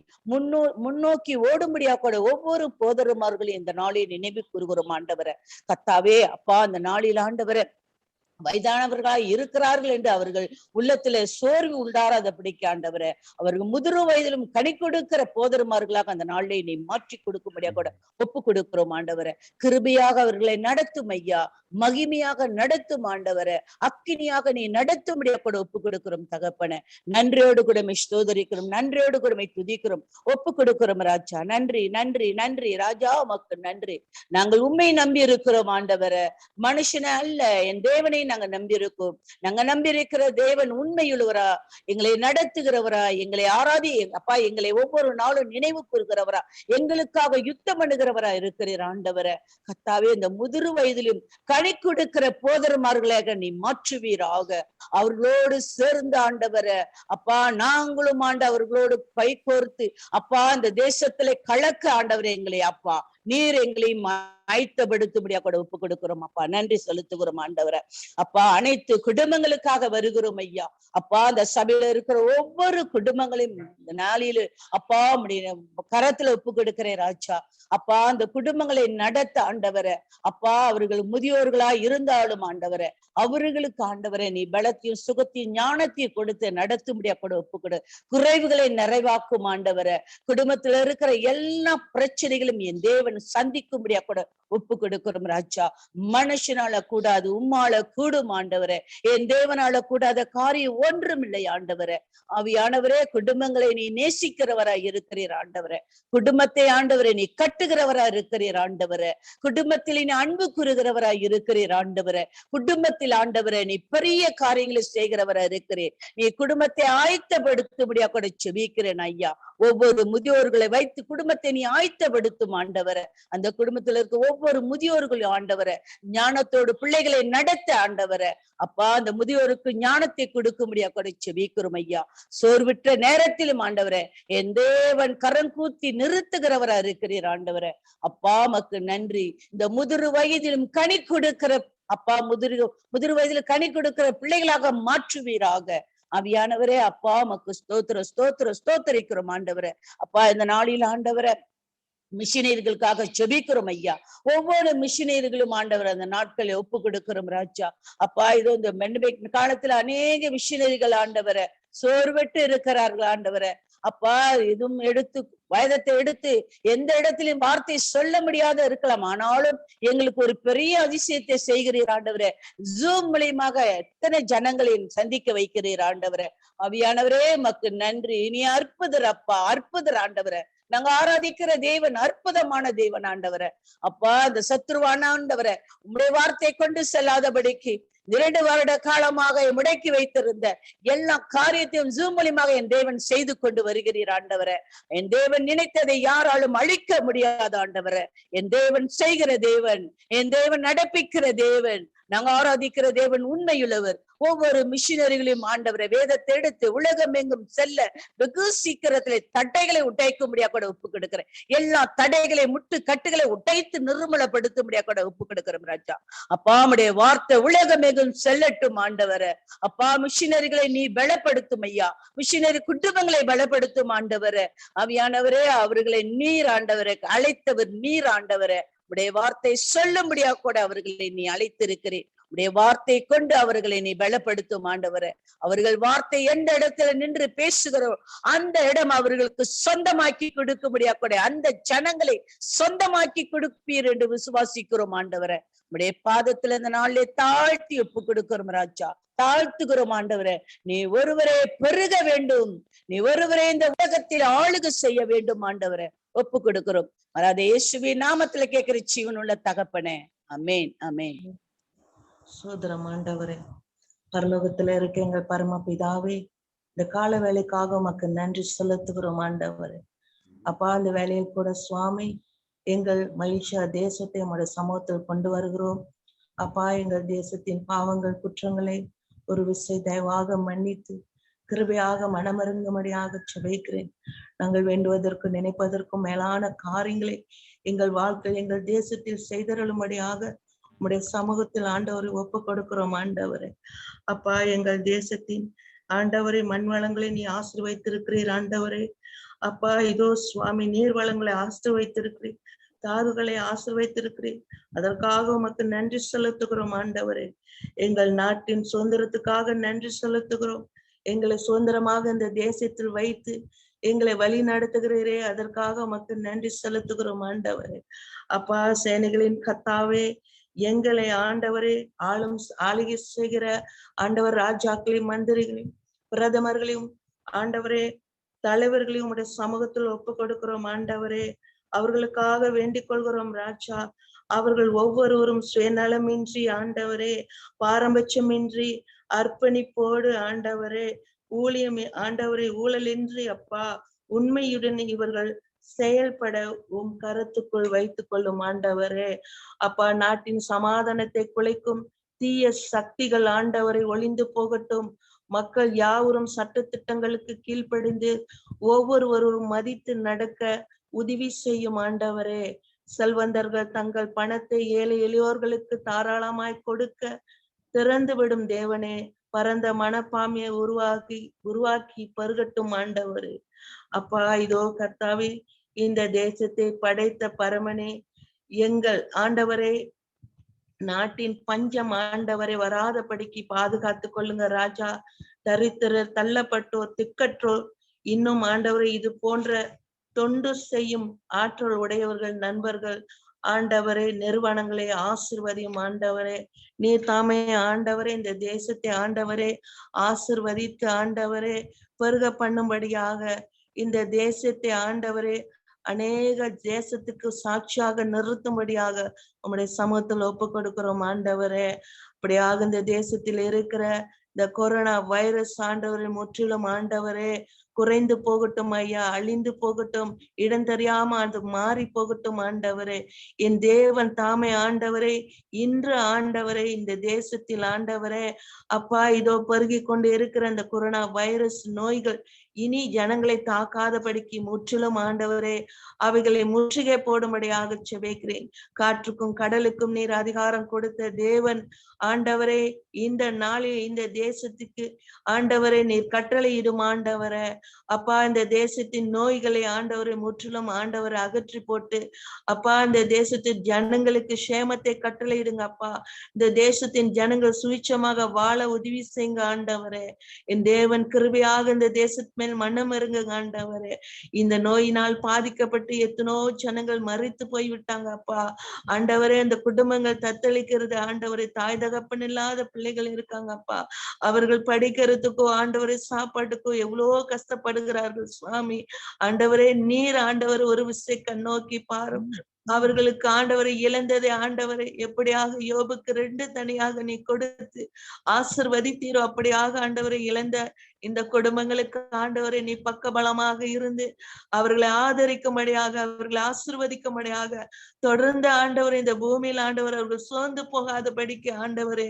முன்னோக்கி ஓடும்படியா கூட ஒவ்வொரு போதருமார்களையும் இந்த நாளில் நினைவு கூறுகிறோம் ஆண்டவரை. கர்த்தாவே அப்பா அந்த நாளில் ஆண்டவரை வயதானவர்களாய் இருக்கிறார்கள் என்று அவர்கள் உள்ளத்திலே சோர்வு உண்டாராதபடிக்கு ஆண்டவரை அவர்கள் முதிரு வயதிலும் கனி கொடுக்கிற போதருமார்களாக அந்த நாளை நீ மாற்றி கொடுக்கும்படியா கூட ஒப்பு கொடுக்கிறோம் ஆண்டவரை. கிருபையாக அவர்களை நடத்தும் ஐயா, மகிமையாக நடத்தும் ஆண்டவரை, அக்கினியாக நீ நடத்தும்படியா கூட ஒப்பு கொடுக்கிறோம் தகப்பன. நன்றியோடு கூட ஸ்தோத்தரிக்கிறோம், நன்றியோடு கூட துதிக்கிறோம், ஒப்பு கொடுக்கிறோம் ராஜா. நன்றி நன்றி நன்றி ராஜா, உமக்கு நன்றி. நாங்கள் உண்மை நம்பி இருக்கிறோம் ஆண்டவரை, மனுஷனை அல்ல என் தேவனை நாங்க நம்பி இருக்கோம். நாங்க நம்பி இருக்கிற தேவன் உண்மையுள்ளவரா, எங்களை நடத்துகிறவரா, எங்களை ஆராதி அப்பா எங்களை ஒவ்வொரு நாளும் நினைவு கூறுகிறவரா, எங்களுக்காக யுத்தம் பண்ணுகிறவரா இருக்கிறீர் ஆண்டவரை. கர்த்தாவே இந்த முதிரு வயதிலும் கனி கொடுக்கிற போதருமார்களாக நீ மாற்றுவீராக. அவர்களோடு சேர்ந்து ஆண்டவரை அப்பா நாங்களும் அவர்களோடு கை கோர்த்து அப்பா இந்த தேசத்திலே கலக்க ஆண்டவரை எங்களை அப்பா நீர் எங்களை ஆயத்தப்படுத்தும்படியா கூட ஒப்பு கொடுக்கிறோம் அப்பா. நன்றி செலுத்துகிறோம் ஆண்டவரை. அப்பா அனைத்து குடும்பங்களுக்காக வருகிறோம் ஐயா. அப்பா அந்த சபையில இருக்கிற ஒவ்வொரு குடும்பங்களையும் இந்த நாளில அப்பா கரத்துல ஒப்பு கொடுக்கிறேன் ராஜா. அப்பா அந்த குடும்பங்களை நடத்த ஆண்டவரை அப்பா அவர்கள் முதியோர்களா இருந்தாலும் ஆண்டவரை அவர்களுக்கு ஆண்டவரை நீ பலத்தையும் சுகத்தையும் ஞானத்தையும் கொடுத்து நடத்தும்படியா கூட ஒப்பு கொடு. குறைவுகளை நிறைவாக்கும் ஆண்டவரை. குடும்பத்துல இருக்கிற எல்லா பிரச்சனைகளும் என் தேவன் சந்திக்கும்படியா கூட ஒப்பு கொடுக்கிறோம் ராஜா. மனுஷனால கூடாது, உம்மால கூடும் ஆண்டவரே. என் தேவனால கூடாத காரியம் ஒன்றும் இல்லை ஆண்டவரே. ஆவியானவரே குடும்பங்களை நீ நேசிக்கிறவராய் இருக்கிறீர் ஆண்டவரே. குடும்பத்தை ஆண்டவரை நீ கட்டுகிறவராய் இருக்கிறீர் ஆண்டவரே. குடும்பத்தில் நீ அன்பு கூறுகிறவராய் இருக்கிறீர் ஆண்டவரே. குடும்பத்தில் ஆண்டவரை நீ பெரிய காரியங்களை செய்கிறவராய் இருக்கிறீர். நீ குடும்பத்தை ஆயத்தப்படுத்தும்படியா கூட செபிக்கிறேன் ஐயா. ஒவ்வொரு முதியோர்களை வைத்து குடும்பத்தை நீ ஆயத்தப்படுத்தும் ஆண்டவரை. அந்த குடும்பத்துல இருக்க ஒவ்வொரு முதியோர்களும் ஆண்டவரை ஞானத்தோடு பிள்ளைகளை நடத்த ஆண்டவரை அப்பா அந்த முதியோருக்கு ஞானத்தை கொடுக்கும்படியா கூட செபிக்கிறோம் ஐயா. சோர்விட்ட நேரத்திலும் ஆண்டவரை என் தேவன் கரங்கூத்தி நிறுத்துகிறவரா இருக்கிறீர் ஆண்டவரை. அப்பா மக்கு நன்றி. இந்த முதிரு வயதிலும் கனி கொடுக்கிற அப்பா முதிரு வயதில கனி கொடுக்கிற பிள்ளைகளாக மாற்றுவீராக. ஆவியானவரே அப்பா மக்கு ஸ்தோத்திரிக்கிறோம் ஆண்டவரை. அப்பா இந்த நாளில் ஆண்டவரை மிஷினரிகளுக்காக செபிக்கிறோம் ஐயா. ஒவ்வொரு மிஷினரிகளும் ஆண்டவர் அந்த நாட்களை ஒப்பு கொடுக்கிறோம் ராஜா. அப்பா இது இந்த காலத்துல அநேக மிஷினரிகள் ஆண்டவரை சோர்வெட்டு இருக்கிறார்கள் ஆண்டவரை. அப்பா எதுவும் எடுத்து வேதத்தை எடுத்து எந்த இடத்திலும் வார்த்தை சொல்ல முடியாத இருக்கலாம், ஆனாலும் எங்களுக்கு ஒரு பெரிய அதிசயத்தை செய்கிறீர் ஆண்டவரே. ஜூம் மூலியமாக எத்தனை ஜனங்களையும் சந்திக்க வைக்கிறீர் ஆண்டவரே. ஆவியானவரே மக்கு நன்றி. இனி அற்புதர் அப்பா, அற்புதர் ஆண்டவரே. நாங்க ஆராதிக்கிற தேவன் அற்புதமான தேவன் ஆண்டவரே. அப்பா அந்த சத்ருவான ஆண்டவரே, உம்முடைய வார்த்தை கொண்டு செல்லாதபடிக்கு 2 வருட காலமாக முடக்கி வைத்திருந்த எல்லா காரியத்தையும் ஜூம் மூலியமாக என் தேவன் செய்து கொண்டு வருகிறீர் ஆண்டவரே. என் தேவன் நினைத்ததை யாராலும் அழிக்க முடியாத ஆண்டவரே. என் தேவன் செய்கிற தேவன், என் தேவன் நடப்பிக்கிற தேவன், நாங்க ஆராதிக்கிற தேவன் உண்மையுள்ளவர். ஒவ்வொரு மிஷினரிகளையும் ஆண்டவரை வேதத்தை எடுத்து உலகம் எங்கும் செல்ல வெகு சீக்கிரத்திலே தடைகளை உடைக்க முடியா கூட ஒப்பு கொடுக்கிறேன். எல்லா தடைகளை முட்டு கட்டுகளை உடைத்து நிர்மலப்படுத்த முடியா கூட ஒப்பு கொடுக்கிறோம் ராஜா. அப்பா உம்முடைய வார்த்தை உலகம் எங்கும் செல்லட்டும் ஆண்டவரை. அப்பா மிஷினரிகளை நீ பலப்படுத்தும் ஐயா, மிஷினரி குடும்பங்களை பலப்படுத்தும் ஆண்டவரை. ஆவியானவரே அவர்களை நீர் ஆண்டவரை அழைத்தவர் நீர் ஆண்டவரை. உடைய வார்த்தை சொல்லும்படியா கூட அவர்களை நீ அழைத்திருக்கிறேன். உடைய வார்த்தை கொண்டு அவர்களை நீ பலப்படுத்தும் ஆண்டவரே. அவர்கள் வார்த்தை எந்த இடத்துல நின்று பேசுகிறோ அந்த இடம் அவர்களுக்கு சொந்தமாக்கி கொடுக்கும்படியா கூட அந்த ஜனங்களை சொந்தமாக்கி கொடுப்பீர் என்று விசுவாசிக்கிறோம் ஆண்டவரே. உடைய பாதத்துல இந்த நாளிலே தாழ்த்தி ஒப்பு கொடுக்கிறோம் ராஜா, தாழ்த்துகிறோம் ஆண்டவரே. நீ ஒருவரே பெருக வேண்டும், நீ ஒருவரே இந்த உலகத்தில் ஆளுகை செய்ய வேண்டும் ஆண்டவரே. ஒப்பு கொடுக்கிறோம் மராத இயேசுவின் நாமத்துல கேட்கிற ஜீவனுள்ள தகப்பனே. அமேன் அமேன். சோதரம் ஆண்டவரே, பரலோகத்துல இருக்க எங்கள் பரம பிதாவே, இந்த கால வேலைக்காக உமக்கு நன்றி செலுத்துகிறோம் ஆண்டவரே. அப்பா அந்த வேலையில் கூட சுவாமி எங்கள் மலேசியா தேசத்தை உங்களுடைய சமூகத்தில் கொண்டு வருகிறோம். அப்பா எங்கள் தேசத்தின் பாவங்கள் குற்றங்களை ஒரு விசை தயவாக மன்னித்து கிருபையாக மனமருங்கும்படியாக செபிக்கிறேன். நாங்கள் வேண்டுவதற்கு நினைப்பதற்கும் மேலான காரியங்களை எங்கள் வாழ்க்கையில் எங்கள் தேசத்தில் செய்தருளும்படியாக உம்முடைய சமூகத்தில் ஆண்டவரை ஒப்பு கொடுக்கிறோம் ஆண்டவரே. அப்பா எங்கள் தேசத்தின் ஆண்டவரை மண் வளங்களை நீ ஆசீர்வைத்திருக்கிறீர் ஆண்டவரே. அப்பா இதோ சுவாமி நீர் வளங்களை ஆசீர்வைத்திருக்கிறீர், தாதுகளை ஆசீர்வைத்திருக்கிறீர். அதற்காக உமக்கு நன்றி செலுத்துகிறோம் ஆண்டவரே. எங்கள் நாட்டின் சுதந்திரத்துக்காக நன்றி செலுத்துகிறோம். எங்களை சுதந்திரமாக இந்த தேசத்தில் வைத்து எங்களை வழி நடத்துகிறீரே, அதற்காக உமக்கு நன்றி செலுத்துகிறோம் ஆண்டவரே. அப்பா சேனைகளின் கர்த்தாவே, எங்களை ஆண்டவரே ஆளுகை செய்கிற ஆண்டவர் ராஜாக்களையும் மந்திரிகளையும் பிரதமர்களையும் ஆண்டவரே தலைவர்களையும் உடைய சமூகத்தில் ஒப்பு கொடுக்கிறோம் ஆண்டவரே. அவர்களுக்காக வேண்டிக் கொள்கிறோம் ராஜா. அவர்கள் ஒவ்வொருவரும் சுயநலமின்றி ஆண்டவரே, பாரபட்சமின்றி அர்ப்பணிப்போடு ஆண்டவரே, ஊழியம் ஆண்டவரே ஊழலின்றி அப்பா உண்மையுடன் இவர்கள் செயல்பட கருத்துக்குள் வைத்துக் கொள்ளும் ஆண்டவரே. அப்பா நாட்டின் சமாதானத்தை குலைக்கும் தீய சக்திகள் ஆண்டவரை ஒளிந்து போகட்டும். மக்கள் யாவரும் சட்ட திட்டங்களுக்கு கீழ்ப்படிந்து ஒவ்வொருவரும் மதித்து நடக்க உதவி செய்யும் ஆண்டவரே. செல்வந்தர்கள் தங்கள் பணத்தை ஏழை எளியோர்களுக்கு தாராளமாய் கொடுக்க திறந்து விடும் தேவனே. பரந்த மனப்பான்மையை உருவாக்கி பருகட்டும் ஆண்டவரே. அப்பா இதோ கர்த்தாவே, இந்த தேசத்தை படைத்த பரமனே, எங்கள் ஆண்டவரே நாட்டின் பஞ்சம் ஆண்டவரை வராதபடிக்கு பாதுகாத்து கொள்ளுங்க ராஜா. தரித்திரர், தள்ளப்பட்டோர், திக்கற்றோர், இன்னும் ஆண்டவரை இது போன்ற தொண்டு செய்யும் ஆற்றல் உடையவர்கள் நண்பர்கள் ஆண்டவரே நிறுவனங்களை ஆசிர்வதியும் ஆண்டவரே. நீர் தாமே ஆண்டவரே இந்த தேசத்தை ஆண்டவரே ஆசிர்வதித்து ஆண்டவரே பெருக பண்ணும்படியாக இந்த தேசத்தை ஆண்டவரே அநேக தேசத்துக்கு சாட்சியாக நிறுத்தும்படியாக உம்முடைய சமூகத்தில் ஒப்பு கொடுக்கிறோம் ஆண்டவரே. அப்படியாக இந்த தேசத்தில் இருக்கிற இந்த கொரோனா வைரஸ் ஆண்டவரே முற்றிலும் ஆண்டவரே குறைந்து போகட்டும் ஐயா, அழிந்து போகட்டும், இடம் தெரியாம அது மாறி போகட்டும் ஆண்டவரே. என் தேவன் தாமே ஆண்டவரே இன்று ஆண்டவரே இந்த தேசத்தில் ஆண்டவரே அப்பா இதோ பெருகி கொண்டு இருக்கிற அந்த கொரோனா வைரஸ் நோய்கள் இனி ஜனங்களை தாக்காதபடிக்கு முற்றிலும் ஆண்டவரே அவைகளை முற்றுகை போடும்படியாக செபிக்கிறேன். காற்றுக்கும் கடலுக்கும் நீர் அதிகாரம் கொடுத்த தேவன் ஆண்டவரே, இந்த நாளில் இந்த தேசத்துக்கு ஆண்டவரே நீர் கட்டளையிடும் ஆண்டவரே. அப்பா இந்த தேசத்தின் நோய்களை ஆண்டவரை முற்றிலும் ஆண்டவரை அகற்றி போட்டு அப்பா இந்த தேசத்தின் ஜனங்களுக்கு சேமத்தை கட்டளையிடுங்க அப்பா. இந்த தேசத்தின் ஜனங்கள் சுவிச்சமாக வாழ உதவி செய்யுங்க ஆண்டவரே. என் தேவன் கிருபையாக இந்த தேசத்து மேல் மனம் இருங்குங்க ஆண்டவரே. இந்த நோயினால் பாதிக்கப்பட்டு எத்தனோ ஜனங்கள் மரித்து போய்விட்டாங்க அப்பா. ஆண்டவரே, அந்த குடும்பங்கள் தத்தளிக்கிறது ஆண்டவரே. தாய் தகப்பன் இல்லாத பிள்ளைகள் இருக்காங்க அப்பா. அவர்கள் படிக்கிறதுக்கோ ஆண்டவரே சாப்பாட்டுக்கோ எவ்வளவோ கஷ்டப்படுகிறார்கள் சுவாமி. ஆண்டவரே, நீர் ஆண்டவர் ஒரு விசை கண்ணோக்கி பாரும். அவர்களுக்கு ஆண்டவரை இழந்ததை ஆண்டவரை எப்படியாக யோபுக்கு 2 தனியாக நீ கொடுத்து ஆசிர்வதித்தீரோ அப்படியாக ஆண்டவரை இழந்த இந்த குடும்பங்களுக்கு ஆண்டவரை நீ பக்கபலமாக இருந்து அவர்களை ஆதரிக்கும்படியாக, அவர்களை ஆசிர்வதிக்கும்படியாக தொடர்ந்து ஆண்டவரை இந்த பூமியில் ஆண்டவர் அவர்கள் சோர்ந்து போகாதபடிக்கு ஆண்டவரே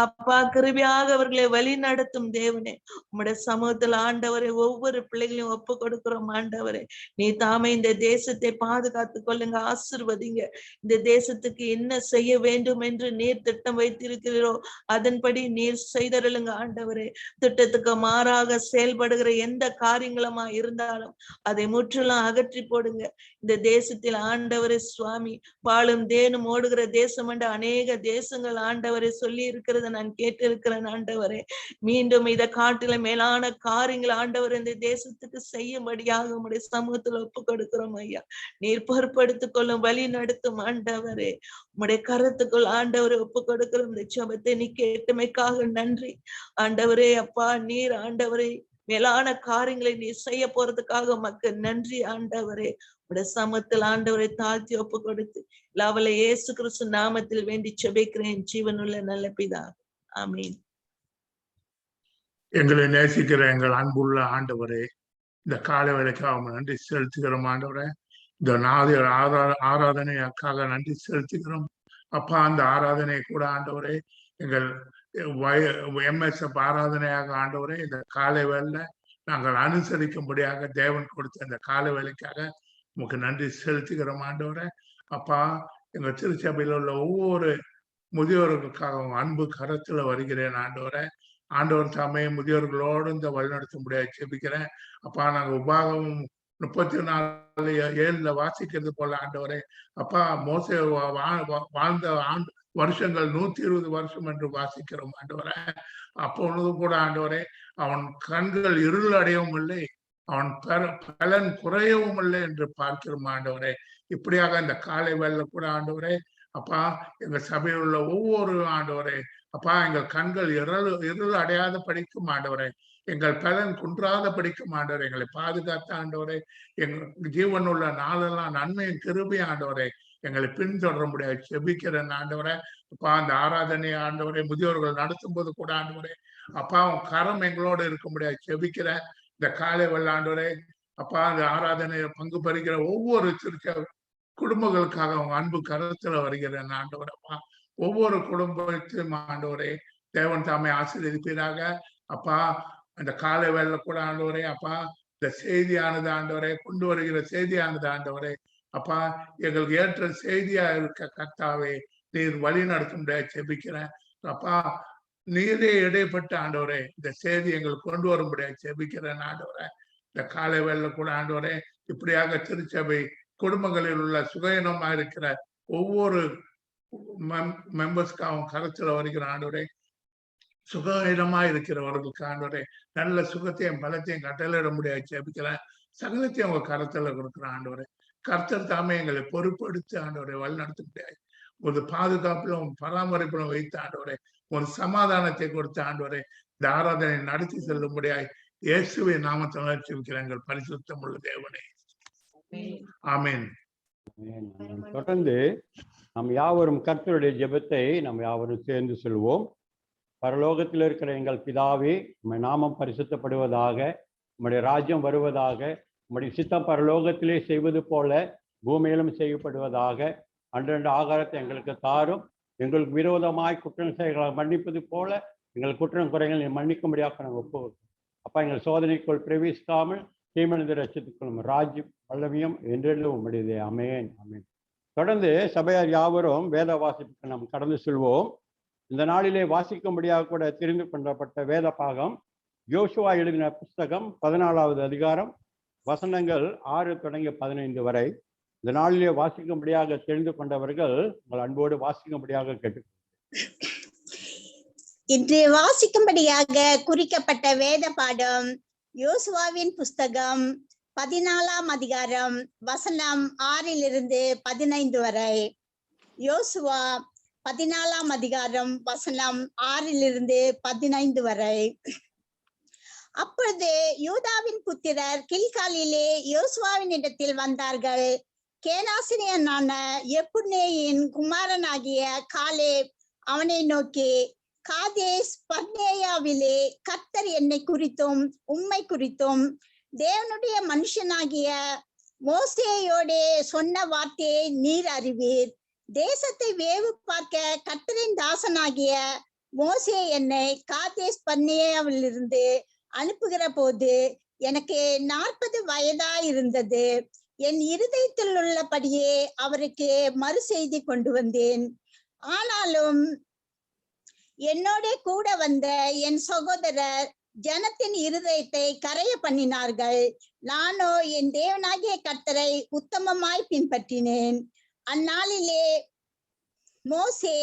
அப்பா கிருபையாக அவர்களை வழி நடத்தும் தேவனே. உம்முடைய சமூகத்தில் ஆண்டவரை ஒவ்வொரு பிள்ளைகளையும் ஒப்பு கொடுக்கிறோம் ஆண்டவரே. நீ தாமே இந்த தேசத்தை பாதுகாத்து கொள்ளுங்க, ஆசிர்வதிங்க. இந்த தேசத்துக்கு என்ன செய்ய வேண்டும் என்று நீர் திட்டம் வைத்திருக்கிறீரோ அதன்படி நீர் செய்தருளுங்க ஆண்டவரே. திட்டத்துக்கு மாறாக செயல்படுகிற எந்த காரியங்களுமா இருந்தாலும் அதை முற்றிலும் அகற்றி போடுங்க. இந்த தேசத்தில் ஆண்டவரே சுவாமி, பாலும் தேனும் ஓடுகிற தேசம் என்று அநேக தேசங்கள் ஆண்டவரை சொல்லி இருக்கிறத நான் கேட்டிருக்கிறேன் ஆண்டவரே. மீண்டும் இதை காட்டில மேலான காரியங்கள் ஆண்டவர் இந்த தேசத்துக்கு செய்யும்படியாக உம்முடைய சமூகத்தில் ஒப்பு கொடுக்கிறோம் ஐயா. நீர் பொறுப்படுத்திக் கொள்ளும், வழி நடத்தும் ஆண்டவரே. உம்முடைய கருத்துக்குள் ஆண்டவரை ஒப்பு கொடுக்கிறோம். இந்த ஜெபத்தை நீ கேட்டமைக்காக நன்றி ஆண்டவரே. அப்பா, நீர் ஆண்டவரை மேலான காரியங்களை நீ செய்ய போறதுக்காக உமக்கு நன்றி ஆண்டவரே. உடைய சமத்தில் ஆண்டவரை தாழ்த்தி ஒப்பு கொடுத்து லாவல இயேசு கிறிஸ்து நாமத்தில் வேண்டி செபிக்கிறேன் ஜீவனுள்ள நல்ல பிதா, ஆமீன். எங்களை நேசிக்கிற எங்கள் அன்புள்ள ஆண்டவரே, இந்த காலை வேளைக்காக நன்றி செலுத்துகிறோம் ஆண்டவரே. இந்த ஆராதனைக்காக நன்றி செலுத்துகிறோம் அப்பா. அந்த ஆராதனை கூட ஆண்டவரே எங்கள் MSF ஆராதனையாக ஆண்டவரே இந்த காலை வேளையில நாங்கள் அனுசரிக்கும்படியாக தேவன் கொடுத்த இந்த காலை வேலைக்காக உமக்கு நன்றி செலுத்துகிறோம் ஆண்டவரே. அப்பா, எங்க திருச்சபையில் உள்ள ஒவ்வொரு முதியோர்களுக்காகவும் அன்பு கரத்துல வருகிறேன் ஆண்டவரே. ஆண்டவர் தாமே முதியோர்களோடு இந்த வழிநடத்த முடியாது செபிக்கிறேன் அப்பா. நாங்க உபாகம் 34:7 வாசிக்கிறது போல ஆண்டவரே அப்பா, மோசே வாழ்ந்த வருஷங்கள் 120 வருஷம் என்று வாசிக்கிறோம் ஆண்டவரே. அப்பொழுதும் கூட ஆண்டவரே அவன் கண்கள் இருள் அடையவும் இல்லை, அவன் பலன் குறையவும் இல்லை என்று பார்க்கிறோம் ஆண்டவரே. இப்படியாக இந்த காலை வேளையில கூட ஆண்டவரே அப்பா, எங்க சபையில் உள்ள ஒவ்வொரு ஆண்டவரே அப்பா, எங்கள் கண்கள் இருள் அடையாத படிக்கும் ஆண்டவரே, எங்கள் பலன் குன்றாத படிக்கும் ஆண்டவரே, எங்களை பாதுகாத்த ஆண்டவரே, எங்க ஜீவன் உள்ள நாளெல்லாம் நன்மையின் கிருபை ஆண்டவரே எங்களை பின்தொடர முடியாது செபிக்கிறேன் ஆண்டவரே. அப்பா, அந்த ஆராதனை ஆண்டவரை முதியோர்கள் நடத்தும் போது கூட ஆண்டவரே அப்பா, உன் கரம் எங்களோடு இருக்க முடியாது செபிக்கிறேன். இந்த காலை வெள்ளாண்டவரே அப்பா, அந்த ஆராதனையை பங்கு பெறுகிற ஒவ்வொரு குடும்பங்களுக்காக அவங்க அன்பு கருத்துல வருகிறேன் ஆண்டவரே. அப்பா, ஒவ்வொரு குடும்பத்தையும் ஆண்டவரே தேவன் தாமே ஆசீர்வதிப்பீராக அப்பா. அந்த காலை வேளையில கூட ஆண்டவரே அப்பா, இந்த செய்தியானது ஆண்டவரே கொண்டு வருகிற செய்தியானது ஆண்டவரே அப்பா, எங்களுக்கு ஏற்ற செய்தியா இருக்க கர்த்தாவே நீர் வழி நடத்தும் செபிக்கிறேன் அப்பா. நீரே இடைப்பட்ட ஆண்டவரே இந்த செய்தி எங்களுக்கு கொண்டு வரும்படியாக செபிக்கிறேன் ஆண்டவரே. இந்த காலை வேளையில கூட ஆண்டவரே இப்படியாக திருச்சபை குடும்பங்களில் உள்ள சுகயினமா இருக்கிற ஒவ்வொரு மெம்பர்ஸ்க்காகவும் கருத்துல வருகிற ஆண்டவரே, சுகயினமா இருக்கிறவர்களுக்கு ஆண்டவரே நல்ல சுகத்தையும் பலத்தையும் கட்டளையிட முடியாது ஜெபிக்கிறேன். சகலத்தையும் உங்க கருத்துல கொடுக்குற ஆண்டவரே, கர்த்தர் தாமே எங்களை பொறுப்படுத்தி ஆண்டவரை வழி நடத்த முடியாது. ஒரு பாதுகாப்பிலும் பராமரிப்பிலும் வைத்த ஆண்டவரே, ஒரு சமாதானத்தை கொடுத்த ஆண்டவரே இந்த ஆராதனை நடத்தி செல்லும்படியாய் இயேசுவை நாமத்தில் ஜெபிக்கிறேன் எங்கள் பரிசுத்தம் உள்ள தேவனே, ஆமென். தொடர்ந்து நாம் யாவரும் கர்த்தருடைய ஜெபத்தை நாம் யாவரும் சேர்ந்து சொல்வோம். பரலோகத்தில் இருக்கிற எங்கள் பிதாவே, உம்முடைய நாமம் பரிசுத்தப்படுவதாக, உம்முடைய ராஜ்யம் வருவதாக, உம்முடைய சித்தம் பரலோகத்திலே செய்வது போல பூமியிலும் செய்யப்படுவதாக. அன்றன்று ஆகாரத்தை எங்களுக்கு தாரும், எங்களுக்கு விரோதமாய் குற்றம் செய்களை மன்னிப்பது போல எங்கள் குற்றம் குறைகளை மன்னிக்கும்படியாக நாங்கள் ஒப்புவோம். அப்பா, எங்கள் சோதனைக்குள் பிரவேசிக்காமல் தீமனித ரட்சித்துக்கொள்ளும் ராஜ்யம் வல்லமையும் என்றெல்லாம் உம்முடையதே. ஆமென், ஆமென். தொடர்ந்து சபையார் யாவரும் வேத வாசிப்புக்கு நாம் கடந்து செல்வோம். இந்த நாளிலே வாசிக்கும்படியாக கூட தெரிந்து கொள்ளப்பட்ட வேத பாகம் யோசுவா எழுதின புஸ்தகம் 14வது அதிகாரம் வசனங்கள் 6 தொடங்கி 15 வரை. இந்த நாளிலே வாசிக்கும்படியாக தெரிந்து கொண்டவர்கள் உங்கள் அன்போடு வாசிக்கும்படியாக கேட்டு. இன்று வாசிக்கும்படியாக குறிக்கப்பட்ட வேத பாடம் யோசுவாவின் புஸ்தகம் 14ஆம் அதிகாரம் வசனம் 6-15 வரை. யோசுவா 14ஆம் அதிகாரம் வசனம் 6-15 வரை. அப்பொழுது யூதாவின் புத்திரர் கில்காலிலே யோசுவாவின் இடத்தில் வந்தார்கள். கேனாசிரியனான எப்புன்னேயின் குமாரனாகிய காலேப் அவனை நோக்கி, காதேஸ் பர்னேயாவிலே கர்த்தர் என்னை குறித்தும் உம்மை குறித்தும் தேவனுடைய மனுஷனாகிய மோசேயோடே சொன்ன வார்த்தையை நீர் அறிவீர். தேசத்தை வேவு பார்க்க கர்த்தரின் தாசனாகிய மோசே என்னை காதேஸ் பர்னேயாவிலிருந்து அனுப்புகிற போது எனக்கு 40 வயதாயிருந்தது. என் இருதயத்தில் உள்ளபடியே அவருக்கு மறு செய்தி கொண்டு வந்தேன். ஆனாலும் என்னோட கூட வந்த என் சகோதரர் ஜனத்தின் இருதயத்தை கரைய பண்ணினார்கள். நானோ என் தேவனாகிய கர்த்தரை உத்தமமாய் பின்பற்றினேன். அந்நாளிலே மோசே,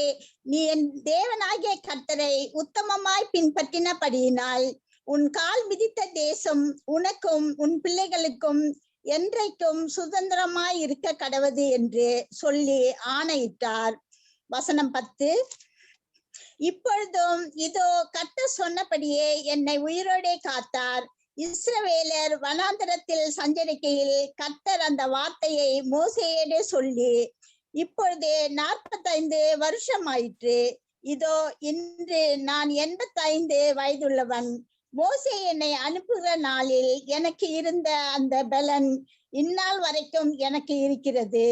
நீ என் தேவனாகிய கர்த்தரை உத்தமமாய் பின்பற்றினபடியினால் உன் கால் மிதித்த தேசம் உனக்கும் உன் பிள்ளைகளுக்கும் என்றைக்கும் சுதந்திரமாய் இருக்க கடவது என்று சொல்லி ஆணையிட்டார். வசனம் 10. இப்பொழுதும் இதோ கர்த்தர் சொன்னபடியே என்னை உயிரோடே காத்தார். இஸ்ரவேலர் வனாந்தரத்தில் சஞ்சரிக்கையில் கர்த்தர் அந்த வார்த்தையை மோசேயோடே சொல்லி இப்பொழுது 45 வருஷம் ஆயிற்று. இதோ இன்று நான் 85 வயதுள்ளவன். மோசே என்னை அனுப்புகிற நாளில் எனக்கு இருந்த அந்த பலன் இந்நாள் வரைக்கும் எனக்கு இருக்கிறது.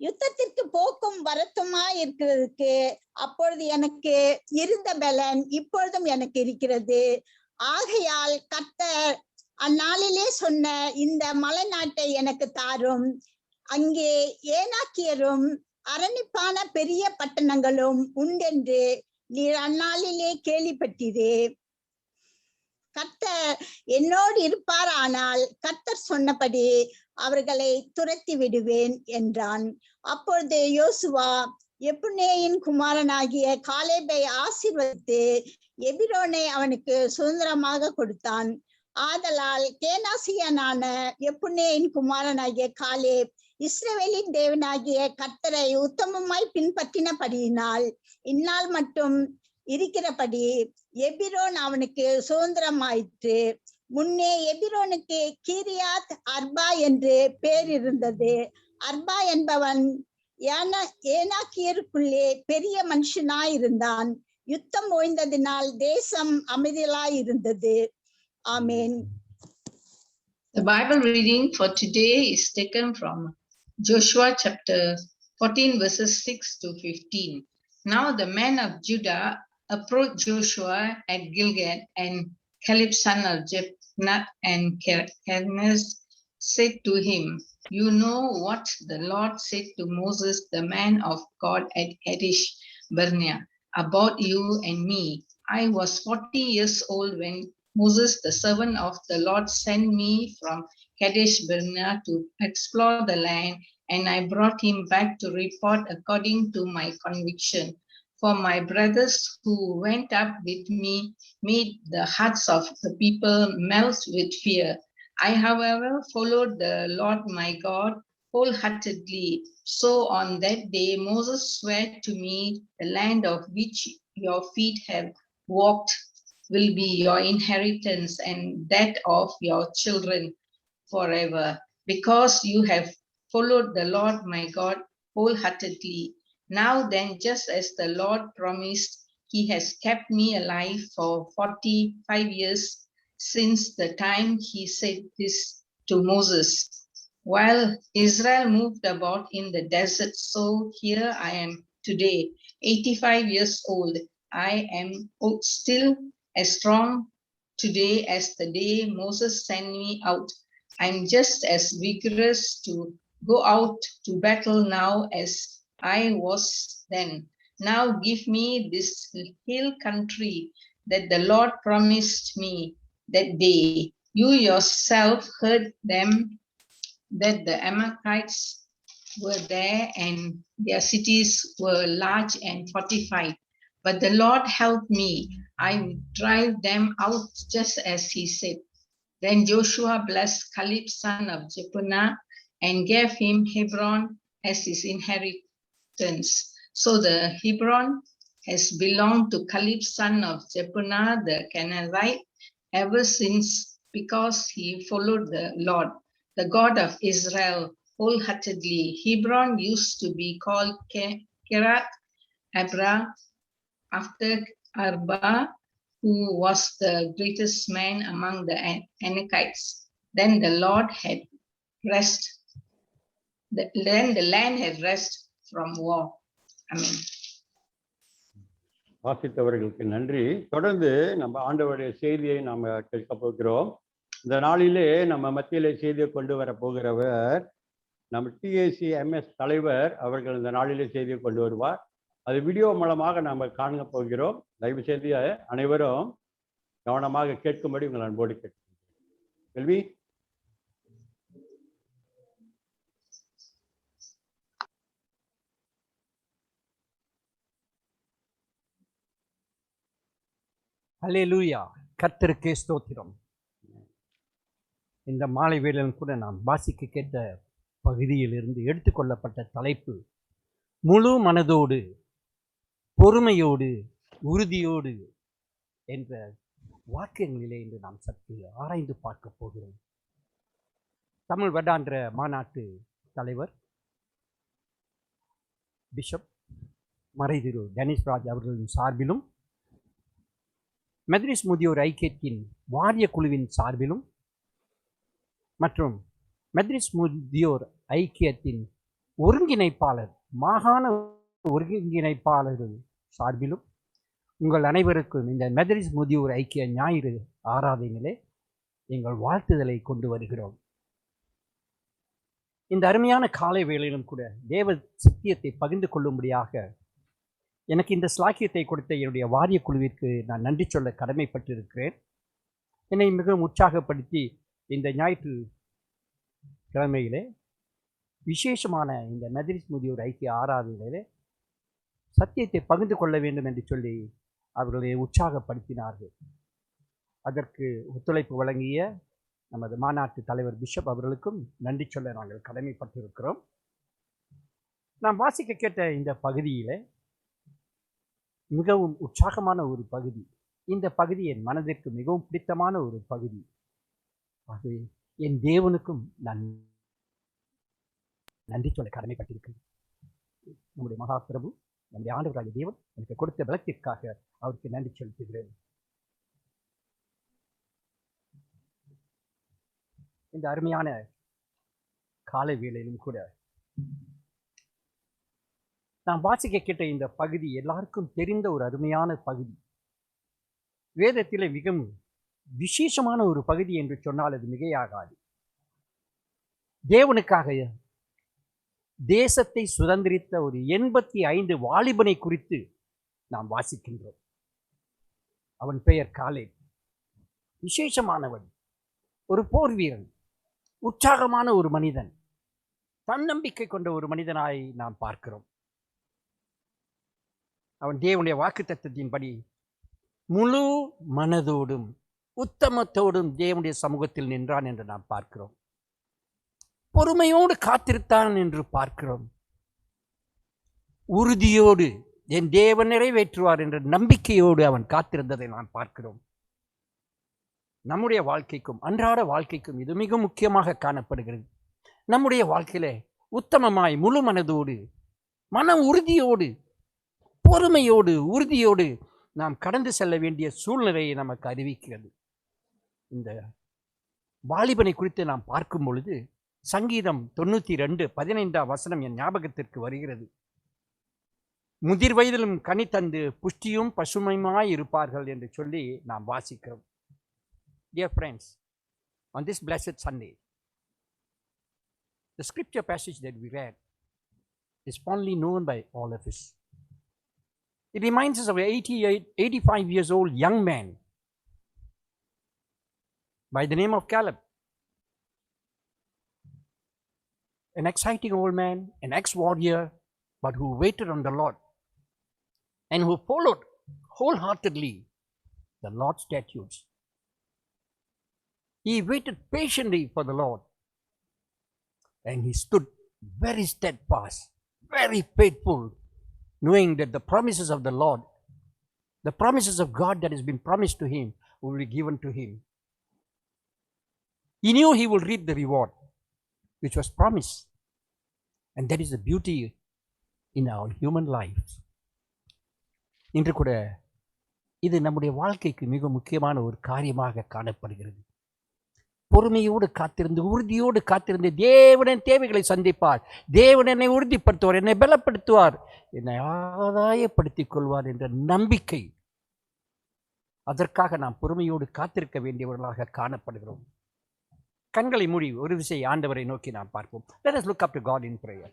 யுத்தத்திற்கு போக்கும் வரத்துமா இருக்கிறதுக்கு அப்பொழுது எனக்கு இருந்த பலன் இப்பொழுதும் எனக்கு இருக்கிறது. ஆகையால் கர்த்தர் அந்நாளிலே சொன்ன இந்த மலை நாட்டை எனக்கு தாரும். அங்கே ஏனாக்கியரும் அரணிப்பான பெரிய பட்டணங்களும் உண்டென்று நீர் அந்நாளிலே கேள்விப்பட்டீரே. கர்த்தர் என்னோடு இருப்பார், ஆனால் கர்த்தர் சொன்னபடி அவர்களை துரத்தி விடுவேன் என்றான். அப்பொழுது யோசுவா எப்புன்னேயின் குமாரனாகிய காலேபை ஆசீர்வதித்து எபிரோனை அவனுக்கு சுதந்திரமாக கொடுத்தான். ஆதலால் கேனாசியனான எப்புன்னேயின் குமாரனாகிய காலேப் இஸ்ரவேலின் தேவனாகிய கர்த்தரை உத்தமமாய் பின்பற்றினபடியினால் இந்நாள் மட்டும் இருக்கிறபடி எபிரோன் அவனுக்கு சுதந்திரமாயிற்று. முன்னே எபிரோனுக்கு கீரியாத் அர்பா என்று பேர் இருந்தது. அர்பா என்பவன் ஏனாக்கியருக்குள்ளே பெரிய மனுஷனாயிருந்தான். யுத்தம் ஓய்ந்ததினால் தேசம் அமைதியாயிருந்தது. ஆமேன். The Bible reading for today is taken from Joshua chapter 14 verses 6-15. Now the men of Judah approached Joshua at Gilgal, and Caleb son of Jephunneh and Kenaz said to him, you know what the Lord said to Moses, the man of God at Kadesh Barnea, about you and me. I was 40 years old when Moses, the servant of the Lord, sent me from Kadesh Barnea to explore the land, and I brought him back to report according to my conviction. For my brothers who went up with me made the hearts of the people melt with fear. I, however, followed the Lord my God wholeheartedly. So on that day Moses swore to me, the land of which your feet have walked will be your inheritance, and that of your children forever, because you have followed the Lord my God wholeheartedly. Now then, just as the Lord promised, he has kept me alive for 45 years since the time he said this to Moses. While Israel moved about in the desert, so here I am today, 85 years old. I am still as strong today as the day Moses sent me out. I'm just as vigorous to go out to battle now as I was then. Now give me this hill country that the Lord promised me that day. You yourself heard them, that the Amalekites were there and their cities were large and fortified. But the Lord helped me. I would drive them out just as he said. Then Joshua blessed Caleb, son of Jephunneh, and gave him Hebron as his inheritance. So the Hebron has belonged to Caleb, son of Jephunneh, the Canaanite, ever since, because he followed the Lord, the God of Israel, wholeheartedly. Hebron used to be called Kiriath Arba, after Arba, who was the greatest man among the Anakites. Then the Lord had rest. Then the land had rest from war. Amen. வாசித்தவர்களுக்கு நன்றி. தொடர்ந்து நம்ம ஆண்டவருடைய செய்தியை நாம் கேட்க போகிறோம். இந்த நாளிலே நம்ம மத்தியிலே செய்தியை கொண்டு வர போகிறவர் நம்ம டிஏசி MS தலைவர் அவர்கள் இந்த நாளிலே செய்தியை கொண்டு வருவார். அது வீடியோ மூலமாக நாம் காண போகிறோம். தயவு செய்து அனைவரும் கவனமாக கேட்கும்படி உங்கள் அன்போடு கேட்கிறேன். கேள்வி அல்லேலூயா, கர்த்தருக்கே ஸ்தோத்திரம். இந்த மாலை வேளையிலும் கூட நாம் வாசிக்க கேட்ட பகுதியிலிருந்து எடுத்துக்கொள்ளப்பட்ட தலைப்பு முழு மனதோடு, பொறுமையோடு, உறுதியோடு என்ற வாக்கியங்களிலே இன்று நாம் சற்று ஆராய்ந்து பார்க்க போகிறோம். தமிழ் வருடாந்திர மாநாட்டு தலைவர் பிஷப் மறைதிரு டெனிஸ் ராஜ் அவர்களின் சார்பிலும், மெத்ரிஸ் முதியோர் ஐக்கியத்தின் வாரிய குழுவின் சார்பிலும் மற்றும் மெத்ரிஸ் முதியோர் ஐக்கியத்தின் ஒருங்கிணைப்பாளர், மாகாண ஒருங்கிணைப்பாளர் சார்பிலும் உங்கள் அனைவருக்கும் இந்த மெத்ரிஸ் முதியோர் ஐக்கிய ஞாயிறு ஆராதனையிலே எங்கள் வாழ்த்துதலை கொண்டு வருகிறோம். இந்த அருமையான காலை வேளையிலும் கூட தேவ சத்தியத்தை பகிர்ந்து கொள்ளும்படியாக எனக்கு இந்த ஸ்லாக்கியத்தை கொடுத்த என்னுடைய வாரிய குழுவிற்கு நான் நன்றி சொல்ல கடமைப்பட்டிருக்கிறேன். என்னை மிகவும் உற்சாகப்படுத்தி இந்த ஞாயிற்று கிழமையிலே விசேஷமான இந்த மெத்ரிஸ் முதியோர் ஐக்கிய ஆராதனையிலே சத்தியத்தை பகிர்ந்து கொள்ள வேண்டும் என்று சொல்லி அவர்களை உற்சாகப்படுத்தினார்கள். அதற்கு ஒத்துழைப்பு வழங்கிய நமது மாநாட்டு தலைவர் பிஷப் அவர்களுக்கும் நன்றி சொல்ல நாங்கள் கடமைப்பட்டிருக்கிறோம். நாம் வாசிக்க கேட்ட இந்த பகுதியில் மிகவும் உற்சாகமான ஒரு பகுதி. இந்த பகுதி என் மனதிற்கு மிகவும் பிடித்தமான ஒரு பகுதி. அது என் தேவனுக்கும் நான் நன்றி சொல்ல கடமைப்பட்டிருக்கிறேன். நம்முடைய மகாபிரபு, நம்முடைய ஆண்டவராகிய தேவன் எனக்கு கொடுத்த பலத்திற்காக அவருக்கு நன்றி செலுத்துகிறேன். இந்த அருமையான காலை வேளையிலும் கூட நாம் வாசிக்க கேட்ட இந்த பகுதி எல்லாருக்கும் தெரிந்த ஒரு அருமையான பகுதி. வேதத்திலே மிகவும் விசேஷமான ஒரு பகுதி என்று சொன்னால் அது மிகையாகாது. தேவனுக்காக தேசத்தை சுதந்திரித்த ஒரு 85 வாலிபனை குறித்து நாம் வாசிக்கின்றோம். அவன் பெயர் காலேப். விசேஷமானவன், ஒரு போர் வீரன், உற்சாகமான ஒரு மனிதன், தன்னம்பிக்கை கொண்ட ஒரு மனிதனாய் நாம் பார்க்கிறோம். அவன் தேவனுடைய வாக்குத்தத்தத்தின்படி முழு மனதோடும் உத்தமத்தோடும் தேவனுடைய சமூகத்தில் நின்றான் என்று நாம் பார்க்கிறோம். பொறுமையோடு காத்திருத்தான் என்று பார்க்கிறோம். உறுதியோடு என் தேவன் நிறைவேற்றுவார் என்ற நம்பிக்கையோடு அவன் காத்திருந்ததை நாம் பார்க்கிறோம். நம்முடைய வாழ்க்கைக்கும் அன்றாட வாழ்க்கைக்கும் இது மிக முக்கியமாக காணப்படுகிறது. நம்முடைய வாழ்க்கையில உத்தமமாய் முழு மனதோடு, மன உறுதியோடு, பொறுமையோடு, உறுதியோடு நாம் கடந்து செல்ல வேண்டிய சூழ்நிலையை நமக்கு அறிவிக்கிறது. இந்த வாலிபனை குறித்து நாம் பார்க்கும் பொழுது சங்கீதம் 92:15 என் ஞாபகத்திற்கு வருகிறது. முதிர் வயதிலும் கனி தந்து புஷ்டியும் பசுமையுமாய் இருப்பார்கள் என்று சொல்லி நாம் வாசிக்கிறோம். Dear friends, on this blessed Sunday, the scripture passage that we read is fondly known by all of us. It reminds us of an 85 years old young man by the name of Caleb. An exciting old man, an ex-warrior, but who waited on the Lord and who followed wholeheartedly the Lord's statutes. He waited patiently for the Lord, and he stood very steadfast, very faithful, knowing that the promises of the Lord, the promises of God that has been promised to him, will be given to him. He knew he will reap the reward which was promised, and that is the beauty in our human lives. இன்று கூட இது நம்முடைய வாழ்க்கைக்கு மிக முக்கியமான ஒரு காரியமாக காணப்படுகிறது. பொறுமையோடு காத்திருந்து, உறுதியோடு காத்திருந்து தேவனின் தேவைகளை சந்திப்பார். தேவன் என்னை உறுதிப்படுத்துவார், என்னை பலப்படுத்துவார், என்னை ஆதாயப்படுத்திக் கொள்வார் என்ற நம்பிக்கை. அதற்காக நாம் பொறுமையோடு காத்திருக்க வேண்டியவர்களாக காணப்படுகிறோம். கண்களை மூடி ஒரு விசை ஆண்டவரை நோக்கி நாம் பார்ப்போம். Let us look up to God in prayer.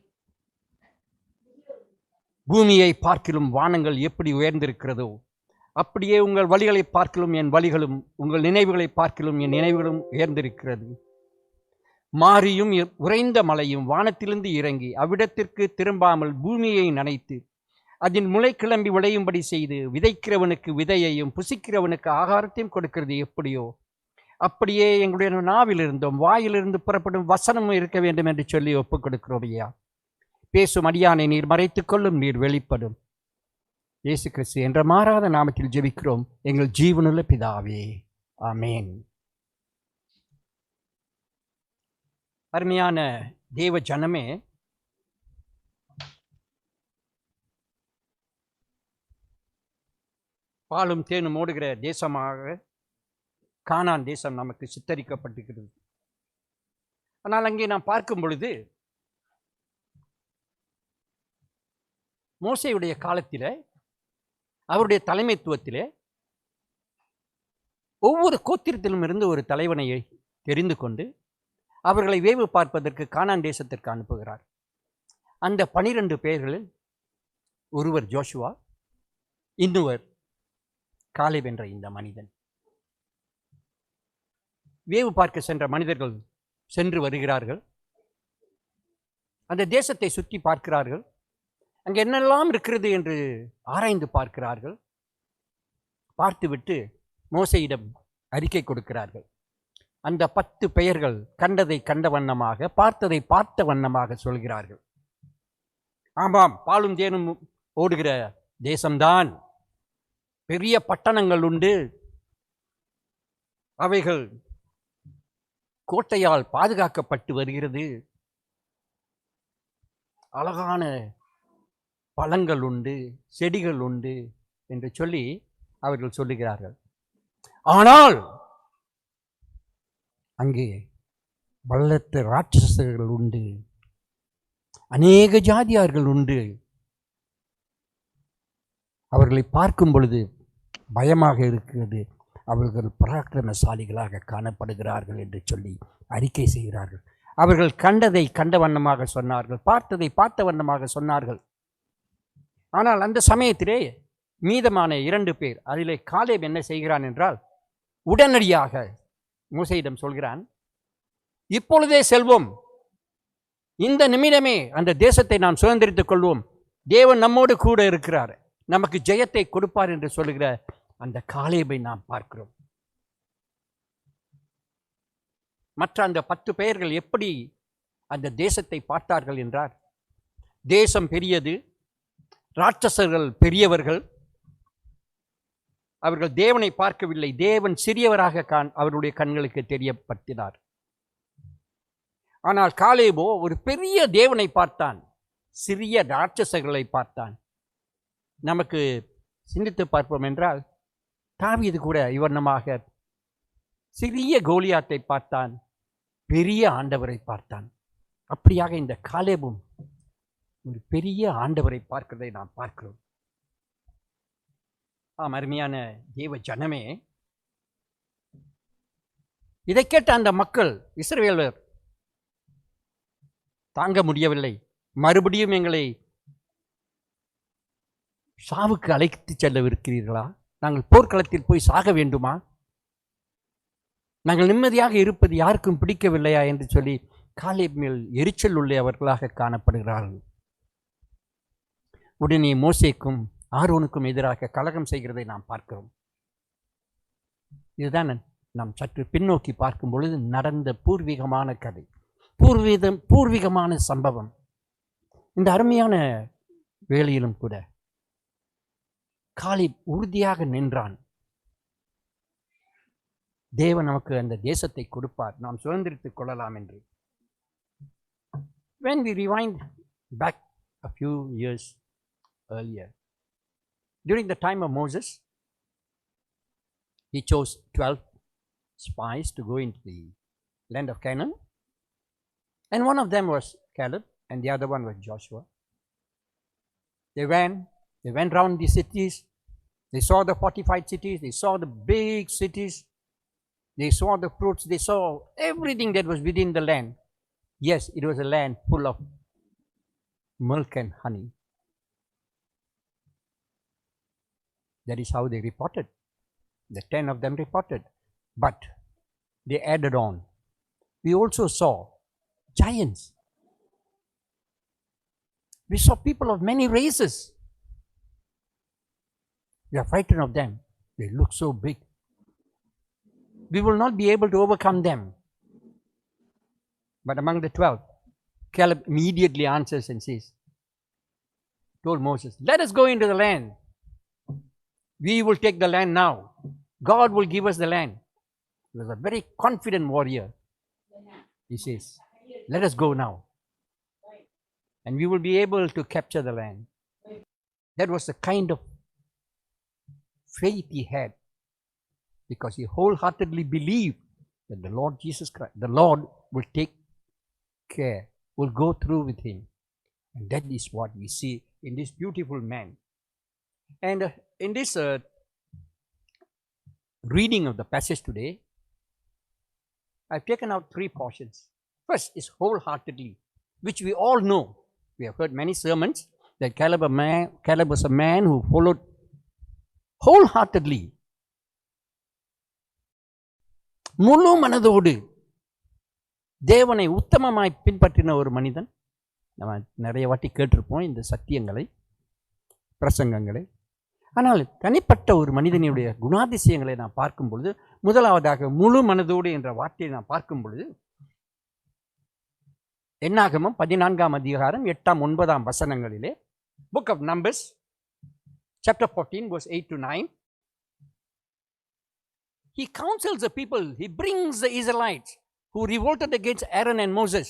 பூமியை பார்க்கிலும் வானங்கள் எப்படி உயர்ந்திருக்கிறதோ அப்படியே உங்கள் வழிகளை பார்க்கிலும் என் வழிகளும், உங்கள் நினைவுகளை பார்க்கிலும் என் நினைவுகளும் உயர்ந்திருக்கிறது. மாரியும் உறைந்த மலையும் வானத்திலிருந்து இறங்கி அவ்விடத்திற்கு திரும்பாமல் பூமியை நனைத்து அதன் முளை கிளம்பி விளையும்படி செய்து விதைக்கிறவனுக்கு விதையையும் புசிக்கிறவனுக்கு ஆகாரத்தையும் கொடுக்கிறது எப்படியோ அப்படியே எங்களுடைய நாவிலிருந்தும் வாயிலிருந்து புறப்படும் வசனமும் இருக்க வேண்டும் என்று சொல்லி ஒப்புக் கொடுக்கிறோம். ஐயா, பேசும் அடியானை நீர் மறைத்துக் கொள்ளும், நீர் வெளிப்படும். இயேசு கிறிஸ்து என்ற மாறாத நாமத்தில் ஜெபிக்கிறோம் எங்கள் ஜீவனுள்ள பிதாவே, ஆமேன். அருமையான தேவ ஜனமே, பாலும் தேனும் ஓடுகிற தேசமாக கானான் தேசம் நமக்கு சித்தரிக்கப்பட்டிருக்கிறது. ஆனால் அங்கே நாம் பார்க்கும் பொழுது மோசேயுடைய காலத்திலே, அவருடைய தலைமைத்துவத்திலே ஒவ்வொரு கோத்திரத்திலும் இருந்து ஒரு தலைவனை தெரிந்து கொண்டு அவர்களை வேவு பார்ப்பதற்கு கானான் தேசத்திற்கு அனுப்புகிறார். அந்த 12 பேர்களில் ஒருவர் ஜோஷுவா, இன்னொருவர் காலேப் என்ற இந்த மனிதன். வேவு பார்க்க சென்ற மனிதர்கள் சென்று வருகிறார்கள். அந்த தேசத்தை சுற்றி பார்க்கிறார்கள். அங்கே என்னெல்லாம் இருக்கிறது என்று ஆராய்ந்து பார்க்கிறார்கள். பார்த்துவிட்டு மோசேயிடம் அறிக்கை கொடுக்கிறார்கள். அந்த 10 பெயர்கள் கண்டதை கண்ட வண்ணமாக, பார்த்ததை பார்த்த வண்ணமாக சொல்கிறார்கள். ஆமாம், பாலும் தேனும் ஓடுகிற தேசம்தான். பெரிய பட்டணங்கள் உண்டு. அவைகள் கோட்டையால் பாதுகாக்கப்பட்டு வருகிறது. அழகான பழங்கள் உண்டு, செடிகள் உண்டு என்று சொல்லி அவர்கள் சொல்லுகிறார்கள். ஆனால் அங்கே பலத்த ராட்சசர்கள் உண்டு, அநேக ஜாதியார்கள் உண்டு. அவர்களை பார்க்கும் பொழுது பயமாக இருக்கிறது. அவர்கள் பராக்கிரமசாலிகளாக காணப்படுகிறார்கள் என்று சொல்லி அறிக்கை செய்கிறார்கள். அவர்கள் கண்டதை கண்ட வண்ணமாக சொன்னார்கள், பார்த்ததை பார்த்த வண்ணமாக சொன்னார்கள். ஆனால் அந்த சமயத்திலே மீதமான 2 பேர், அதிலே காலேப் என்ன செய்கிறான் என்றால், உடனடியாக மோசேயிடம் சொல்கிறான், இப்பொழுதே செல்வோம், இந்த நிமிடமே அந்த தேசத்தை நாம் சுதந்திரித்துக் கொள்வோம், தேவன் நம்மோடு கூட இருக்கிறார், நமக்கு ஜெயத்தை கொடுப்பார் என்று சொல்லுகிற அந்த காலேபை நாம் பார்க்கிறோம். மற்ற அந்த 10 பெயர்கள் எப்படி அந்த தேசத்தை பார்த்தார்கள் என்றார், தேசம் பெரியது, ராட்சசர்கள் பெரியவர்கள், அவர்கள் தேவனை பார்க்கவில்லை, தேவன் சிறியவராக அவருடைய கண்களுக்கு தெரியப்படுத்தினார். ஆனால் காலேபோ ஒரு பெரிய தேவனை பார்த்தான், சிறிய ராட்சசர்களை பார்த்தான். நமக்கு சிந்தித்து பார்ப்போம் என்றால், தாவீது கூட இவர்ணமாக சிறிய கோலியாத்தை பார்த்தான், பெரிய ஆண்டவரை பார்த்தான். அப்படியாக இந்த காலேபும் ஒரு பெரிய ஆண்டவரை பார்க்கிறதை நாம் பார்க்கிறோம். அருமையான தேவ ஜனமே, இதை கேட்ட அந்த மக்கள், இஸ்ரவேலர் தாங்க முடியவில்லை. மறுபடியும் எங்களை சாவுக்கு அழைத்து செல்லவிருக்கிறீர்களா? நாங்கள் போர்க்களத்தில் போய் சாக வேண்டுமா? நாங்கள் நிம்மதியாக இருப்பது யாருக்கும் பிடிக்கவில்லையா என்று சொல்லி காலேப் மேல் எரிச்சல் உள்ளவர்களாக காணப்படுகிறார்கள். உடனே மோசேக்கும் ஆரோனுக்கும் எதிராக கலகம் செய்கிறதை நாம் பார்க்கிறோம். இதுதான் நாம் சற்று பின்னோக்கி பார்க்கும் பொழுது நடந்த பூர்வீகமான கதை, பூர்வீகமான சம்பவம். இந்த அருமையான வேளையிலும் கூட காலேப் உறுதியாக நின்றான். தேவன் நமக்கு அந்த தேசத்தை கொடுப்பார், நாம் சுதந்திரித்துக் கொள்ளலாம் என்று. When we rewind back a few years earlier, during the time of Moses, he chose 12 spies to go into the land of Canaan, and one of them was Caleb and the other one was Joshua. They went round the cities. They saw the fortified cities, they saw the big cities, they saw the fruits, they saw everything that was within the land. Yes, it was a land full of milk and honey. That is how they reported. The 10 of them reported. But they added on. We also saw giants. We saw people of many races. We are frightened of them. They look so big. We will not be able to overcome them. But among the 12, Caleb immediately answers and says, told Moses, let us go into the land. We will take the land now. God will give us the land. He was a very confident warrior. He says, let us go now. And we will be able to capture the land. That was the kind of faith he had, because he wholeheartedly believed that the Lord Jesus Christ, the Lord will take care, will go through with him. And that is what we see in this beautiful man. And in this reading of the passage today, I've taken out 3 portions. First is wholeheartedly, which we all know. We have heard many sermons that Caleb was a man who followed wholeheartedly, முழு மனதோடு தேவனை உத்தமமாய் பின்பற்றின ஒரு மனிதன். நம்ம நிறைய வாட்டி கேட்டிருப்போம் இந்த சத்தியங்களை, பிரசங்கங்களை. ஆனால் தனிப்பட்ட ஒரு மனிதனுடைய குணாதிசயங்களை நான் பார்க்கும் பொழுது, முதலாவதாக முழு மனதோடு என்ற வார்த்தையை நான் பார்க்கும் பொழுது, என்னாகமம் 14ஆம் அதிகாரம் 8ஆம் 9ஆம் வசனங்களிலே, Book of Numbers chapter 14 verse 8 to 9, he counsels the people, he brings the Israelites who revolted against Aaron and Moses.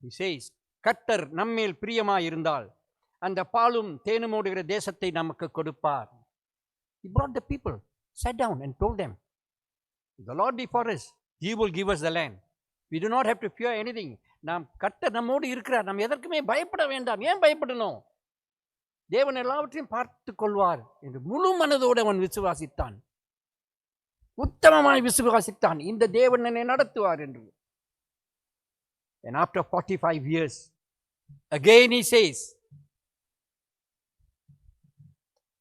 He says, கர்த்தர் நம்மேல் பிரியமாய் இருந்தால் அந்த பாலும் தேனும் ஓடுகிற தேசத்தை நமக்கு கொடுப்பார். He brought the people, sat down and told them, the Lord be for us, he will give us the land. We do not have to fear anything. நாம் கர்த்தர் நம்மோடு இருக்கிறார், நாம் எதற்குமே பயப்பட வேண்டாம். ஏன் பயப்படணும்? தேவன் எல்லாவற்றையும் பார்த்து கொள்வார் என்று முழு மனதோடு அவன் விசுவாசித்தான், உத்தமமாய் விசுவாசித்தான். இந்த தேவன் என்னை நடத்துவார் என்று. And after 45 years, again he says,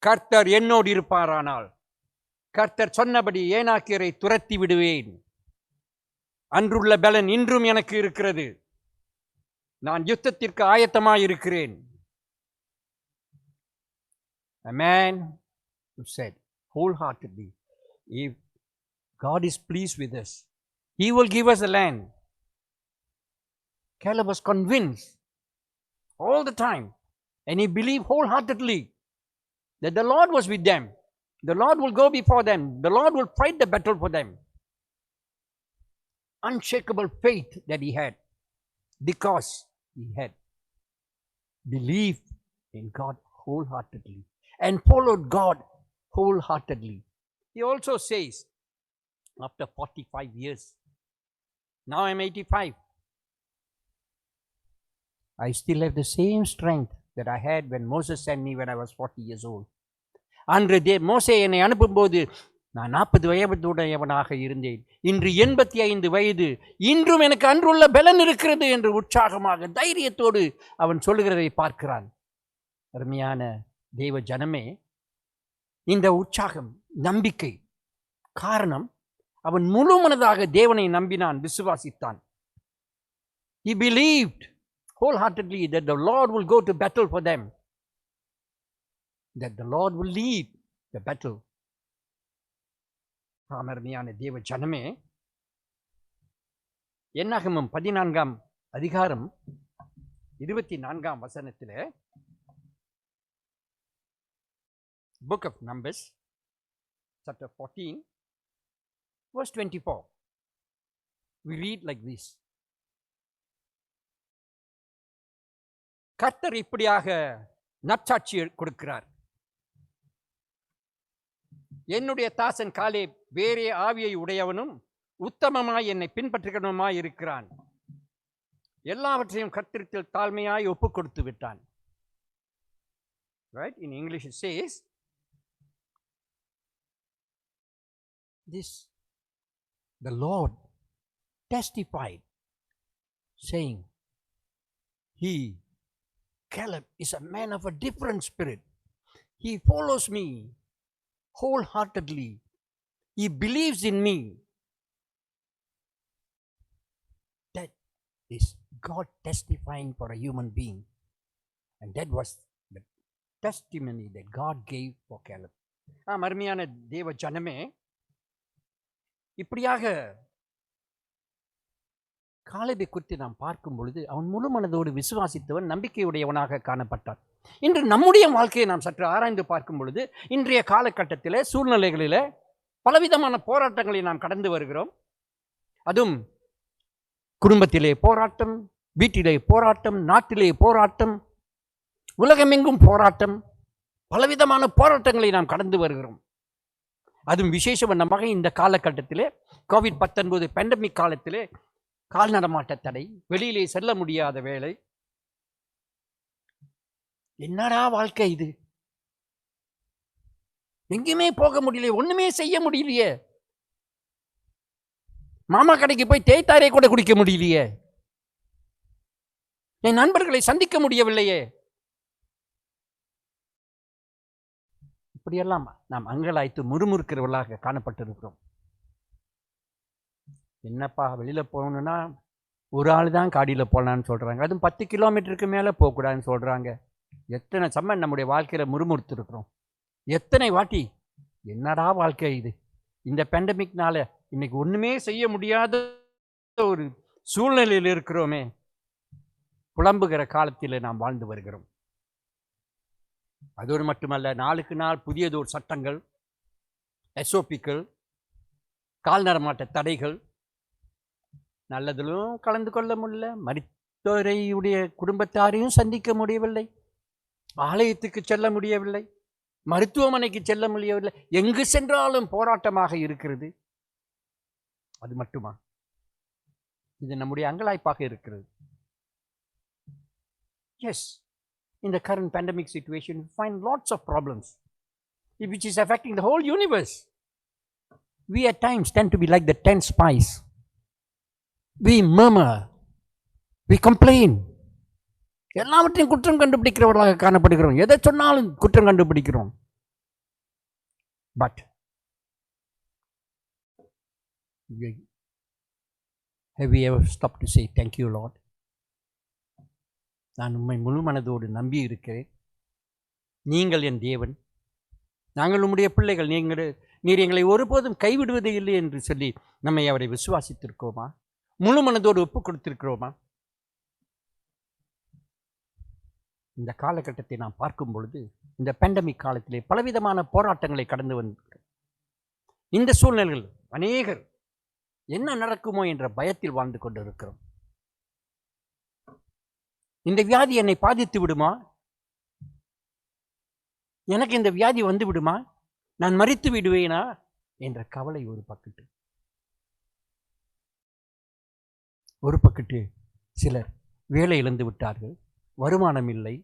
கர்த்தர் என்னோடு இருப்பாரானால் கர்த்தர் சொன்னபடி ஏனாக்கியரை துரத்தி விடுவேன். அன்றுள்ள பலன் இன்றும் எனக்கு இருக்கிறது. நான் யுத்தத்திற்கு ஆயத்தமாய் இருக்கிறேன். A man who said wholeheartedly, if God is pleased with us, he will give us the land. Caleb was convinced all the time, and he believed wholeheartedly that the Lord was with them. The Lord will go before them. The Lord will fight the battle for them. Unshakable faith that he had, because he had believed in God wholeheartedly and followed God wholeheartedly. He also says, after 45 years, now I'm 85, I still have the same strength that I had when Moses sent me when I was 40 years old. அன்று மோசே என்னை அனுப்பும்போது நான் 40 வயதுடையவனாக இருந்தேன். இன்று 85 வயது. இன்றும் எனக்கு அன்றுள்ள பலன் இருக்கிறது என்று உற்சாகமாக தைரியத்தோடு அவன் சொல்லுகிறதை பார்க்கிறான். அருமையான தேவ ஜனமே, இந்த உற்சாகம், நம்பிக்கை காரணம் அவன் முழு மனதாக தேவனை நம்பினான், விசுவாசித்தான். He believed wholeheartedly that the Lord will go to battle for them. that the Lord will lead the battle. அருமையான தேவ ஜனமே, என்னாகமம் 14ஆம் அதிகாரம் 24ஆம் வசனத்திலே, Book of Numbers, chapter 14, verse 24. We read like this. கர்த்தர் இப்படியாக நற்சாட்சி கொடுக்கிறார். என்னுடைய தாசன் காலேப் வேறே ஆவியை உடையவனும் உத்தமமாய் என்னை பின்பற்றுகிறவனுமாய் இருக்கிறான். எல்லாவற்றையும் கர்த்தரிடத்தில் தாழ்மையாய் ஒப்பு கொடுத்து விட்டான். Right? In English it says, this the Lord testified, saying, Caleb is a man of a different spirit. He follows me wholeheartedly. He believes in me. That is God testifying for a human being. And that was the testimony that God gave for Caleb. அருமையான தேவ ஜனமே, இப்படியாக காலேபை குறித்து நாம் பார்க்கும் பொழுது அவன் முழு மனதோடு விசுவாசித்தவன், நம்பிக்கையுடையவனாக காணப்பட்டான். இன்று நம்முடைய வாழ்க்கையை நாம் சற்று ஆராய்ந்து பார்க்கும் பொழுது, இன்றைய காலகட்டத்திலே சூழ்நிலைகளிலே பலவிதமான போராட்டங்களை நாம் கடந்து வருகிறோம். அதுவும் குடும்பத்திலே போராட்டம், வீட்டிலே போராட்டம், நாட்டிலே போராட்டம், உலகமெங்கும் போராட்டம், பலவிதமான போராட்டங்களை நாம் கடந்து வருகிறோம். அதுவும் விசேஷமாக இந்த காலகட்டத்திலே COVID-19 பேண்டமிக் காலத்திலே கால் நடமாட்ட தடை, வெளியிலே செல்ல முடியாத வேலை. என்னடா வாழ்க்கை இது? எங்கேயுமே போக முடியலையே, ஒண்ணுமே செய்ய முடியலையே. மாமா கடைக்கு போய் தேய்த்தாரே கூட குடிக்க முடியலையே. என் நண்பர்களை சந்திக்க முடியவில்லையே. இப்படியெல்லாம் நாம் அங்கலாய்த்து முறுமுறுக்கிறவர்களாக காணப்பட்டிருக்கிறோம். என்னப்பா வெளியில போகணும்னா ஒரு ஆள் தான் காடியில் போகலான்னு சொல்றாங்க. அதுவும் 10 கிலோமீட்டருக்கு மேலே போகக்கூடாதுன்னு சொல்றாங்க. எத்தனை சமயம் நம்முடைய வாழ்க்கையில முறுமுறுத்திருக்கிறோம். எத்தனை வாட்டி என்னடா வாழ்க்கை இது? இந்த பேண்டமிக்னால இன்னைக்கு ஒண்ணுமே செய்ய முடியாத ஒரு சூழ்நிலையில் இருக்கிறோமே. புலம்புகிற காலத்தில் நாம் வாழ்ந்து வருகிறோம். அதோடு மட்டுமல்ல, நாளுக்கு நாள் புதியதோர் சட்டங்கள், SOPக்கள், கால் நடமாட்ட தடைகள், நல்லதிலும் கலந்து கொள்ள முடியல, மரித்தோரையுடைய குடும்பத்தாரையும் சந்திக்க முடியவில்லை, ஆலயத்துக்கு செல்ல முடியவில்லை, மருத்துவமனைக்கு செல்ல முடியவில்லை. எங்கு சென்றாலும் போராட்டமாக இருக்கிறது. அது மட்டுமா? இது நம்முடைய அங்கலாய்ப்பாக இருக்கிறது. Yes, in the current pandemic situation, we find lots of problems which is affecting the whole universe. We at times tend to be like the 10 spies. We murmur, we complain. எல்லாவற்றையும் குற்றம் கண்டுபிடிக்கிறவர்களாக காணப்படுகிறோம். எதை சொன்னாலும் குற்றம் கண்டுபிடிக்கிறோம். But have we ever stopped to say, thank you Lord? நான் உம்மை முழு மனதோடு நம்பி இருக்கிறேன். நீங்கள் என் தேவன், நாங்கள் உம்முடைய பிள்ளைகள், நீர் எங்களை ஒருபோதும் கைவிடுவதே இல்லை என்று சொல்லி நம்மை அவரை விசுவாசித்திருக்கோமா? முழு மனதோடு ஒப்பு கொடுத்திருக்கிறோமா? இந்த காலகட்டத்தை நாம் பார்க்கும் பொழுது, இந்த பேண்டமிக் காலத்திலே பலவிதமான போராட்டங்களை கடந்து வந்திருக்கிறோம். இந்த சூழ்நிலைகள் அநேகர் என்ன நடக்குமோ என்ற பயத்தில் வாழ்ந்து கொண்டிருக்கிறோம். இந்த வியாதி என்னை பாதித்து விடுமா? எனக்கு இந்த வியாதி வந்து விடுமா? நான் மரித்து விடுவேனா என்ற கவலை ஒரு பக்கத்து. ஒரு பக்கத்து சிலர் வேலை இழந்து விட்டார்கள், வருமானம் இல்லை,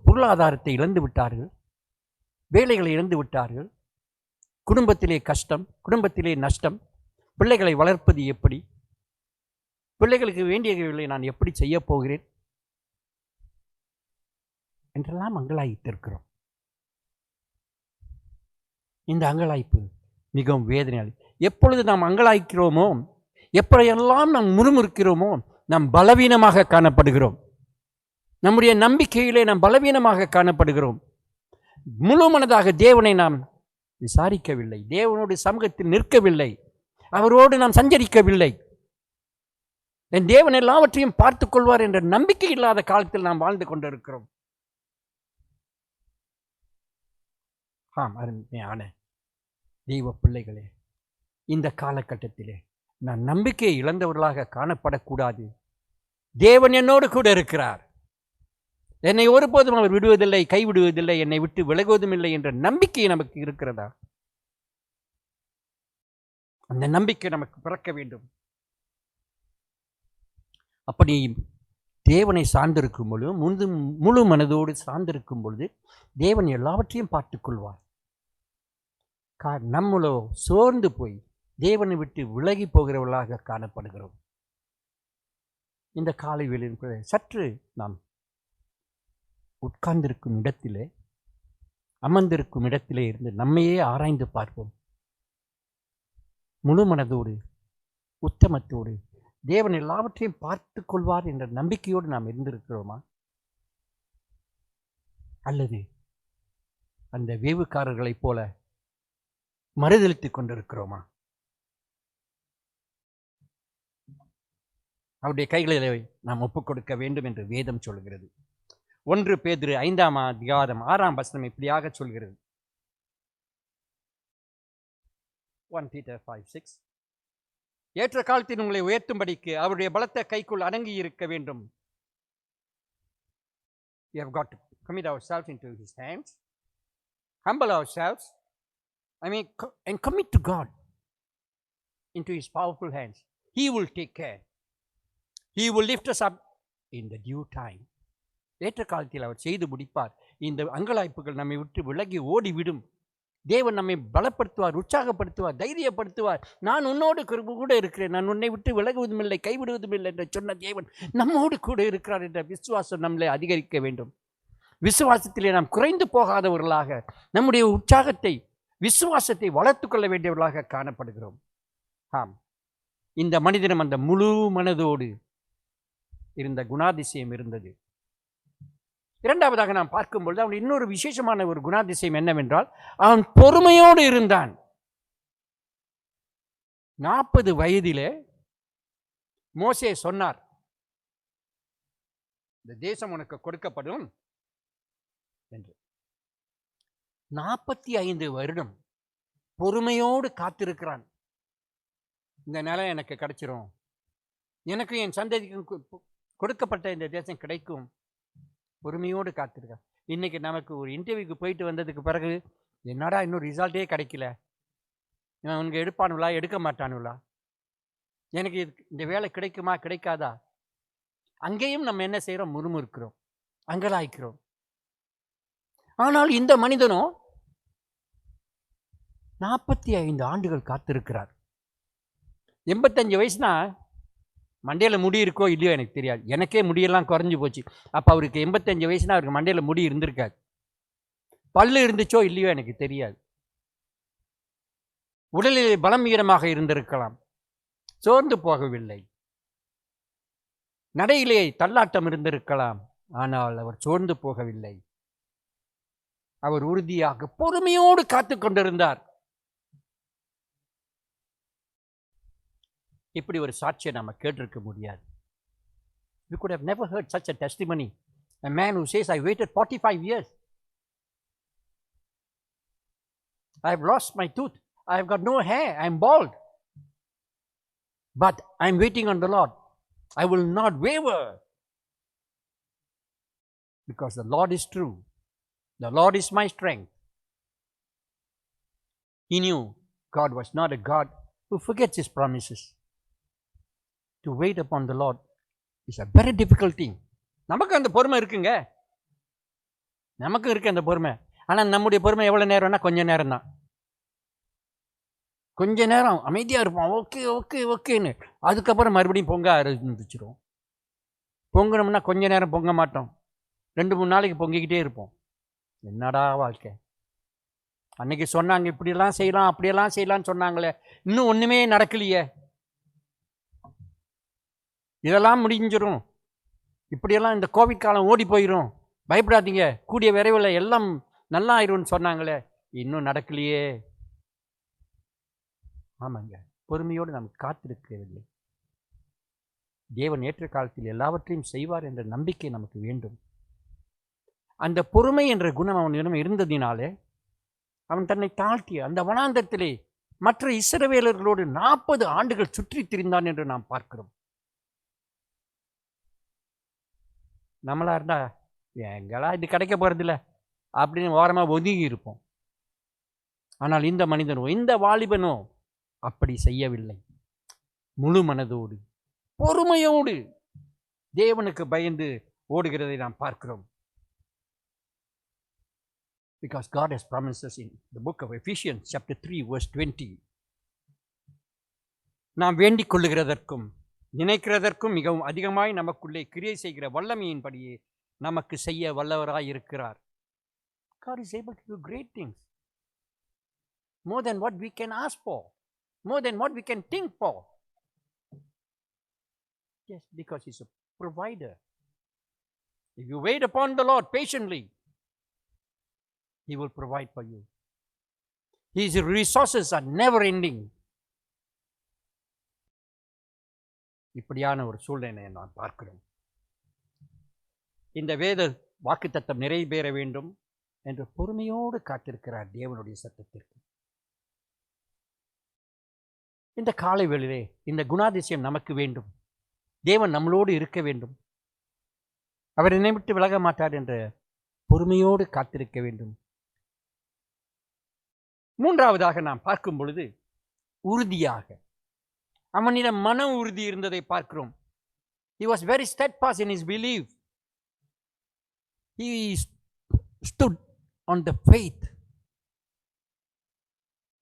பொருளாதாரத்தை இழந்து விட்டார்கள், வேலைகளை இழந்து விட்டார்கள், குடும்பத்திலே கஷ்டம், குடும்பத்திலே நஷ்டம், பிள்ளைகளை வளர்ப்பது எப்படி, பிள்ளைகளுக்கு வேண்டியவர்களை நான் எப்படி செய்ய போகிறேன் என்றெல்லாம் அங்கலாய்த்திருக்கிறோம். இந்த அங்கலாய்ப்பு மிகவும் வேதனை. எப்பொழுது நாம் அங்கலாய்க்கிறோமோ, எப்படியெல்லாம் நாம் முறுமுறுக்கிறோமோ, நாம் பலவீனமாக காணப்படுகிறோம். நம்முடைய நம்பிக்கையிலே நாம் பலவீனமாக காணப்படுகிறோம். முழு மனதாக தேவனை நாம் விசாரிக்கவில்லை, தேவனோடு சமூகத்தில் நிற்கவில்லை, அவரோடு நாம் சஞ்சரிக்கவில்லை. என் தேவன் எல்லாவற்றையும் பார்த்துக் கொள்வார் என்ற நம்பிக்கை இல்லாத காலத்தில் நாம் வாழ்ந்து கொண்டிருக்கிறோம். அருமையான தெய்வ பிள்ளைகளே, இந்த காலகட்டத்திலே நான் நம்பிக்கையை இழந்தவர்களாக காணப்படக்கூடாது. தேவன் என்னோடு கூட இருக்கிறார், என்னை ஒருபோதும் அவர் விடுவதில்லை, கைவிடுவதில்லை, என்னை விட்டு விலகுவதும் இல்லை என்ற நம்பிக்கை நமக்கு இருக்கிறதா? அந்த நம்பிக்கை நமக்கு பிறக்க வேண்டும். அப்படி தேவனை சார்ந்திருக்கும் பொழுது, முழு மனதோடு சார்ந்திருக்கும் பொழுது தேவன் எல்லாவற்றையும் பார்த்துக் கொள்வார். நம்மளோ சோர்ந்து போய் தேவனை விட்டு விலகி போகிறவர்களாக காணப்படுகிறோம். இந்த காலை வேளையில் சற்று நாம் உட்கார்ந்திருக்கும் இடத்திலே, அமர்ந்திருக்கும் இடத்திலே இருந்து நம்மையே ஆராய்ந்து பார்ப்போம். முழு மனதோடு உத்தமத்தோடு தேவன் எல்லாவற்றையும் பார்த்து கொள்வார் என்ற நம்பிக்கையோடு நாம் இருந்திருக்கிறோமா? அல்லது அந்த வேவுக்காரர்களைப் போல மறுதலித்துக் கொண்டிருக்கிறோமா? அவருடைய கைகளிலே நாம் ஒப்புக் கொடுக்க வேண்டும் என்று வேதம் சொல்கிறது. 1 பேதுரு 5ஆம் அதிகாரம் 6ஆம் வசனம் இப்படியாக சொல்கிறது. 1 Peter 5:6. ஏற்ற காலத்தில் உங்களை உயர்த்தும்படிக்கு அவருடைய பலத்த கைக்குள் அடங்கி இருக்க வேண்டும். We have got to commit ourselves into his hands, humble ourselves, and commit to God into his powerful hands. He will take care. He will lift us up in the due time. ஏற்ற காலத்தில் அவர் செய்து முடிப்பார். இந்த அங்கலாய்ப்புகள் நம்மை விட்டு விலகி ஓடிவிடும். தேவன் நம்மை பலப்படுத்துவார், உற்சாகப்படுத்துவார், தைரியப்படுத்துவார். நான் உன்னோடு கூட இருக்கிறேன், நான் உன்னை விட்டு விலகுவதும் இல்லை, கைவிடுவதும் இல்லை என்று சொன்ன தேவன் நம்மோடு கூட இருக்கிறார் என்ற விசுவாசம் நம்மளை அதிகரிக்க வேண்டும். விசுவாசத்திலே நாம் குறைந்து போகாதவர்களாக நம்முடைய உற்சாகத்தை, விசுவாசத்தை வளர்த்து கொள்ள வேண்டியவர்களாக காணப்படுகிறோம். ஆம், இந்த மனிதனும் அந்த முழு மனதோடு இருந்த குணாதிசயம் இருந்தது. இரண்டாவதாக நாம் பார்க்கும்பொழுது அவன் இன்னொரு விசேஷமான ஒரு குணாதிசயம் என்னவென்றால், அவன் பொறுமையோடு இருந்தான். 40 வயதிலே மோசே சொன்னார், இந்த தேசம் உனக்கு கொடுக்கப்படும் என்று. 45 வருடம் பொறுமையோடு காத்திருக்கிறான். இந்த நிலம் எனக்கு கிடைச்சிரும், எனக்கு என் சந்ததிக்கு கொடுக்கப்பட்ட இந்த தேசம் கிடைக்கும், பொறுமையோடு காத்திருக்க. இன்னைக்கு நமக்கு ஒரு இன்டர்வியூக்கு போயிட்டு வந்ததுக்கு பிறகு என்னடா இன்னும் ரிசல்ட்டே கிடைக்கல, உனக்கு எடுப்பானுங்களா எடுக்க மாட்டானுங்களா, எனக்கு இந்த வேலை கிடைக்குமா கிடைக்காதா, அங்கேயும் நம்ம என்ன செய்கிறோம், முறுமுறுக்கிறோம், அங்கலாய்க்கிறோம். ஆனால் இந்த மனிதனும் 45 ஆண்டுகள் காத்திருக்கிறார். 85 வயசுனா மண்டையில் முடி இருக்கோ இல்லையோ எனக்கு தெரியாது, எனக்கே முடியெல்லாம் குறைஞ்சி போச்சு. அப்போ அவருக்கு 85 வயசுனா அவருக்கு மண்டையில் முடி இருந்திருக்காது, பல்லு இருந்துச்சோ இல்லையோ எனக்கு தெரியாது, உடலில் பலம் ஈரமாக இருந்திருக்கலாம், சோர்ந்து போகவில்லை, நடையிலே தள்ளாட்டம் இருந்திருக்கலாம். ஆனால் அவர் சோர்ந்து போகவில்லை, அவர் உறுதியாக பொறுமையோடு காத்து கொண்டிருந்தார். இப்படி ஒரு சாட்சியை நம்ம கேட்டிருக்க முடியாது. We could have never heard such a testimony. A man who says, I waited 45 years. I have lost my tooth. I have got no hair. I am bald. But I am waiting on the Lord. I will not waver. Because the Lord is true. The Lord is my strength. He knew God was not a God who forgets his promises. To wait upon the Lord is a very difficult thing. நமக்கு அந்த பொறுமை இருக்குங்க, நமக்கு இருக்கு அந்த பொறுமை. ஆனால் நம்முடைய பொறுமை எவ்வளோ நேரம்னா கொஞ்ச நேரம் தான். கொஞ்ச நேரம் அமைதியாக இருப்போம், ஓகே ஓகே ஓகேன்னு. அதுக்கப்புறம் மறுபடியும் பொங்க ஆரம்பிச்சிடும். பொங்கணும்னா கொஞ்ச நேரம் பொங்க மாட்டோம், 2-3 நாளைக்கு பொங்கிக்கிட்டே இருப்போம். என்னடா வாழ்க்கை, அன்னைக்கு சொன்னாங்க இப்படியெல்லாம் செய்யலாம் அப்படியெல்லாம் செய்யலாம்னு சொன்னாங்களே, இன்னும் ஒன்றுமே நடக்கலையே, இதெல்லாம் முடிஞ்சிடும், இப்படியெல்லாம் இந்த கோவிட் காலம் ஓடி போயிடும், பயப்படாதீங்க, கூடிய விரைவில் எல்லாம் நல்லா ஆயிரும்னு சொன்னாங்களே, இன்னும் நடக்கலையே. ஆமாங்க, பொறுமையோடு நாம் காத்திருக்கவில்லை. தேவன் ஏற்ற காலத்தில் எல்லாவற்றையும் செய்வார் என்ற நம்பிக்கை நமக்கு வேண்டும். அந்த பொறுமை என்ற குணம் அவனிடம் இருந்ததினாலே அவன் தன்னை தாழ்த்தி அந்த வனாந்தரத்திலே மற்ற இஸ்ரவேலர்களோடு 40 ஆண்டுகள் சுற்றி திரிந்தான் என்று நாம் பார்க்கிறோம். நம்மளா இருந்தா எங்களா இது கிடைக்க போறதில்ல அப்படின்னு ஓரமா ஒதுங்கி இருப்போம். ஆனால் இந்த மனிதனோ, இந்த வாலிபனோ அப்படி செய்யவில்லை. முழு மனதோடு பொறுமையோடு தேவனுக்கு பயந்து ஓடுகிறதை நாம் பார்க்கிறோம். Because God has promised us in the book of Ephesians chapter 3 verse 20. நாம் வேண்டிக் கொள்ளுகிறதற்கும் நினைக்கிறதற்கும் மிகவும் அதிகமாய் நமக்குள்ளே கிரியை செய்கிற வல்லமையின்படியே நமக்கு செய்ய வல்லவராய் இருக்கிறார். God is able to do great things. More than what we can ask for. More than what we can think for. Yes, because He's a provider. If you wait upon the Lord patiently, He will provide for you. His resources are never ending. இப்படியான ஒரு சூழ்நிலையை நான் பார்க்கிறோம். இந்த வேத வாக்குத்தத்தம் நிறைவேற வேண்டும் என்று பொறுமையோடு காத்திருக்கிறார் தேவனுடைய சத்தத்திற்கு. இந்த காலை வேளையிலே இந்த குணாதிசயம் நமக்கு வேண்டும். தேவன் நம்மளோடு இருக்க வேண்டும். அவர் என்னை விட்டு விலக மாட்டார் என்ற பொறுமையோடு காத்திருக்க வேண்டும். மூன்றாவதாக நாம் பார்க்கும் பொழுது உறுதியாக அவனிடம் மன உறுதி இருந்ததை பார்க்கிறோம். He was very steadfast in his belief. He stood on the faith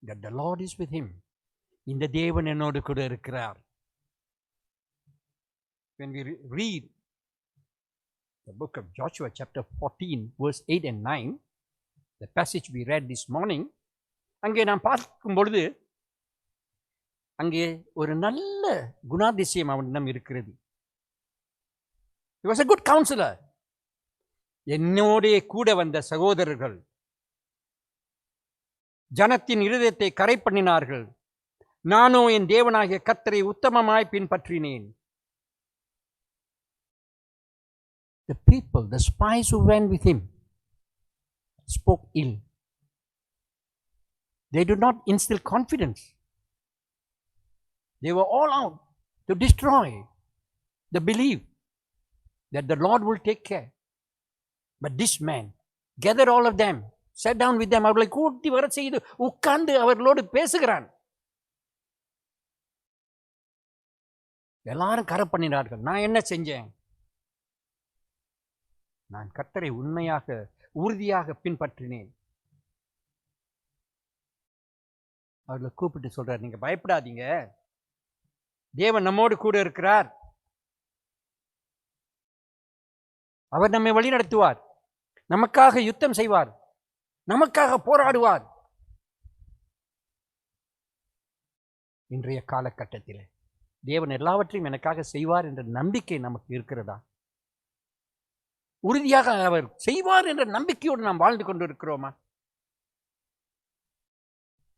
that the Lord is with him. இந்த தேவன் என்னோடு கூட இருக்கிறார். When we read the book of Joshua chapter 14 verse 8 and 9, the passage we read this morning, அங்கே நாம் பார்க்கும் பொழுது அங்கே ஒரு நல்ல குணாதிசயம் அவனிடம் இருக்கிறது. He was a good counselor. என்னோடே கூட வந்த சகோதரர்கள் ஜனத்தின் இருதயத்தை கரை பண்ணினார்கள். நானோ என் தேவனாகிய கர்த்தரை உத்தமமாய் பின்பற்றினேன். The people, the spies who went with him, spoke ill. They did not instill confidence. They were all out to destroy the belief that the Lord will take care. But this man gathered all of them, sat down with them. அவர்களை கூட்டி வர செய்து உட்கார்ந்து அவர்களோடு பேசுகிறான். எல்லாரும் கரை பண்ணினார்கள். நான் என்ன செஞ்சேன்? நான் கர்த்தரை உண்மையாக உறுதியாக பின்பற்றினேன். அவர்களை கூப்பிட்டு சொல்றார், நீங்க பயப்படாதீங்க, தேவன் நம்மோடு கூட இருக்கிறார். அவர் நம்மை வழி நடத்துவார், நமக்காக யுத்தம் செய்வார், நமக்காக போராடுவார். இன்றைய காலகட்டத்தில் தேவன் எல்லாவற்றையும் எனக்காக செய்வார் என்ற நம்பிக்கை நமக்கு இருக்கிறதா? உறுதியாக அவர் செய்வார் என்ற நம்பிக்கையோடு நாம் வாழ்ந்து கொண்டிருக்கிறோமா?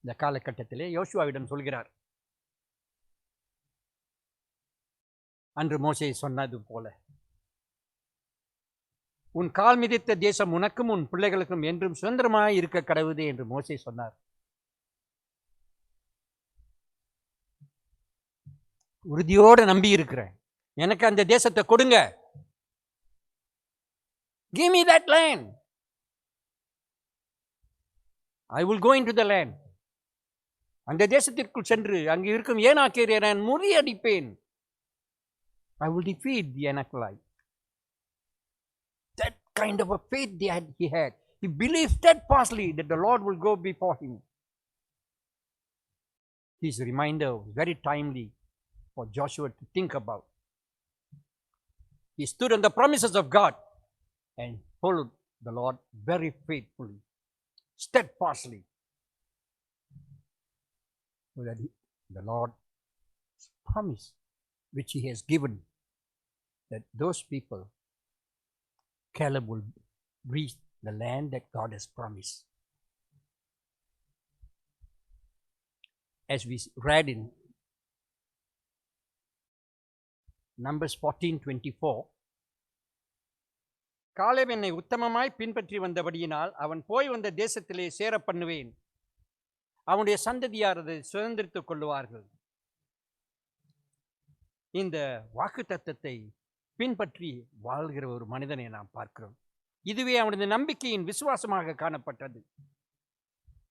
இந்த காலகட்டத்திலே யோசுவாவிடம் சொல்கிறார், அன்று மோசே சொன்னது போல உன் கால் மிதித்த தேசம் உனக்கும் உன் பிள்ளைகளுக்கும் என்றும் சுதந்திரமாய் இருக்க கடவுது என்று மோசே சொன்னார். உறுதியோடு நம்பி இருக்கிறேன், எனக்கு அந்த தேசத்தை கொடுங்க. Give me that land. I will go into the land. அந்த தேசத்திற்குள் சென்று அங்கு இருக்கும் ஏனாக்கியரை நான் முறியடிப்பேன். I will defeat the Anakites. That kind of a faith he had. He believed steadfastly that the Lord will go before him. His reminder was very timely for Joshua to think about. He stood on the promises of God and followed the Lord very faithfully, steadfastly, so that the Lord's promise which he has given, that those people, Caleb will reach the land that God has promised. As we read in Numbers 14:24, Caleb என்னை உத்தமமாய் பின்பற்றி வந்தபடியினால் அவன் போய் வந்த தேசத்திலே சேர பண்ணுவேன், அவனுடைய சந்ததியார் அதை சுதந்திரித்துக் கொள்ளுவார்கள். இந்த வாக்குத்தத்தத்தை பின்பற்றி வாழ்கிற ஒரு மனிதனை நாம் பார்க்கிறோம். இதுவே அவனது நம்பிக்கையின் விசுவாசமாக காணப்பட்டது.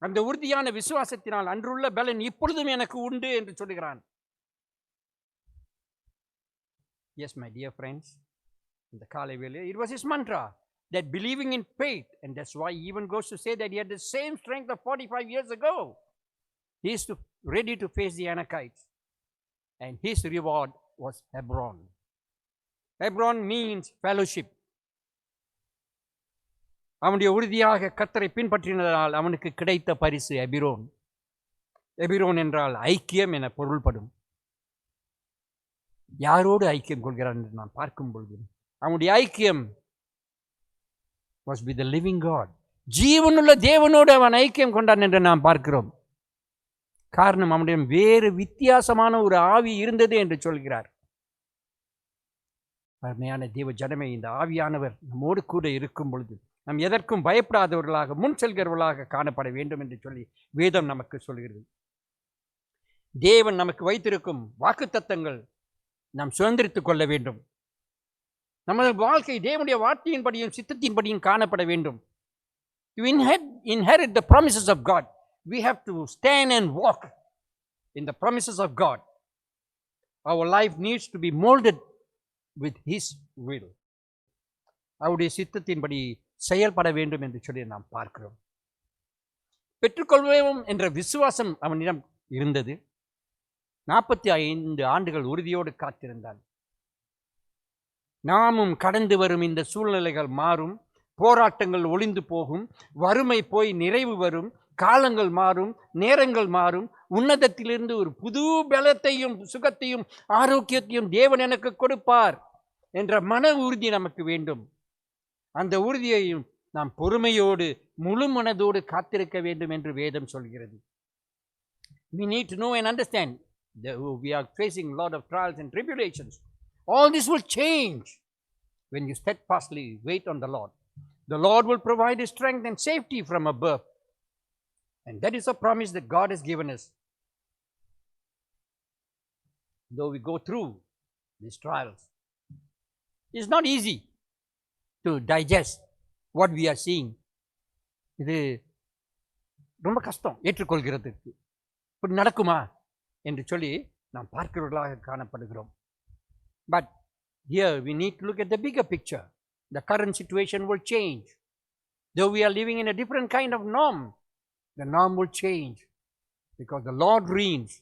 அந்த உறுதியான விசுவாசத்தினால் அன்றுள்ள பலன் இப்பொழுதும் எனக்கு உண்டு என்று சொல்கிறான். Yes, my dear friends, இந்த காலை வேளையில் it was his mantra that believing in faith, and that's why he even goes to say that he had the same strength of 45 years ago. He is ready to face the Anakites, and his reward was Hebron. Hebron means fellowship. அவனுடைய உறுதியாக கர்த்தரை பின்பற்றினதால் அவனுக்கு கிடைத்த பரிசு எபிரோன். எபிரோன் என்றால் ஐக்கியம் என பொருள்படும். யாரோடு ஐக்கியம் கொள்கிறான் என்று நாம் பார்க்கும் பொழுது அவனுடைய ஐக்கியம் was with the living God. ஜீவனுள்ள தேவனோடு அவன் ஐக்கியம் கொண்டான் என்று நாம் பார்க்கிறோம். காரணம் அவனுடைய வேறு வித்தியாசமான ஒரு ஆவி இருந்தது என்று சொல்கிறார். அருமையான தேவ ஜனமே, இந்த ஆவியானவர் நம்மோடு கூட இருக்கும் பொழுது நாம் எதற்கும் பயப்படாதவர்களாக முன் செல்கிறவர்களாக காணப்பட வேண்டும் என்று சொல்லி வேதம் நமக்கு சொல்கிறது. தேவன் நமக்கு வைத்திருக்கும் வாக்குத்தத்தங்கள் நாம் சுதந்திரித்துக் கொள்ள வேண்டும். நமது வாழ்க்கை தேவனுடைய வார்த்தையின்படியும் சித்தத்தின்படியும் காணப்பட வேண்டும். To inherit the promises of God, we have to stand and walk in the promises of God. Our life needs to be molded with His will. அவருடைய சித்தத்தின்படி செயல்பட வேண்டும் என்று சொல்லி நாம் பார்க்கிறோம். பெற்றுக்கொள்வோம் என்ற விசுவாசம் அவனிடம் இருந்தது. 45 ஆண்டுகள் உறுதியோடு காத்திருந்தான். நாமும் கடந்து வரும் இந்த சூழ்நிலைகள் மாறும், போராட்டங்கள் ஒளிந்து போகும், வறுமை போய் நிறைவு வரும், காலங்கள் மாறும், நேரங்கள் மாறும். உன்னதத்திலிருந்து ஒரு புது பலத்தையும் சுகத்தையும் ஆரோக்கியத்தையும் தேவன் எனக்கு கொடுப்பார் என்ற மன உறுதி நமக்கு வேண்டும். அந்த உறுதியையும் நாம் பொறுமையோடு முழு மனதோடு காத்திருக்க வேண்டும் என்று வேதம் சொல்கிறது. We need to know and understand that we are facing a lot of trials and tribulations. All this will change when you steadfastly wait on the Lord. The Lord will provide His strength and safety from above. And that is a promise that God has given us. Though we go through these trials, it's not easy to digest what we are seeing. இது ரொம்ப கஷ்டம் ஏற்றுக்கொள்கிறதுக்கு. இப்படி நடக்குமா என்று சொல்லி நாம் பார்க்கிறவர்களாக காணப்படுகிறோம். But here we need to look at the bigger picture. The current situation will change. Though we are living in a different kind of norm, the norm will change because the Lord reigns.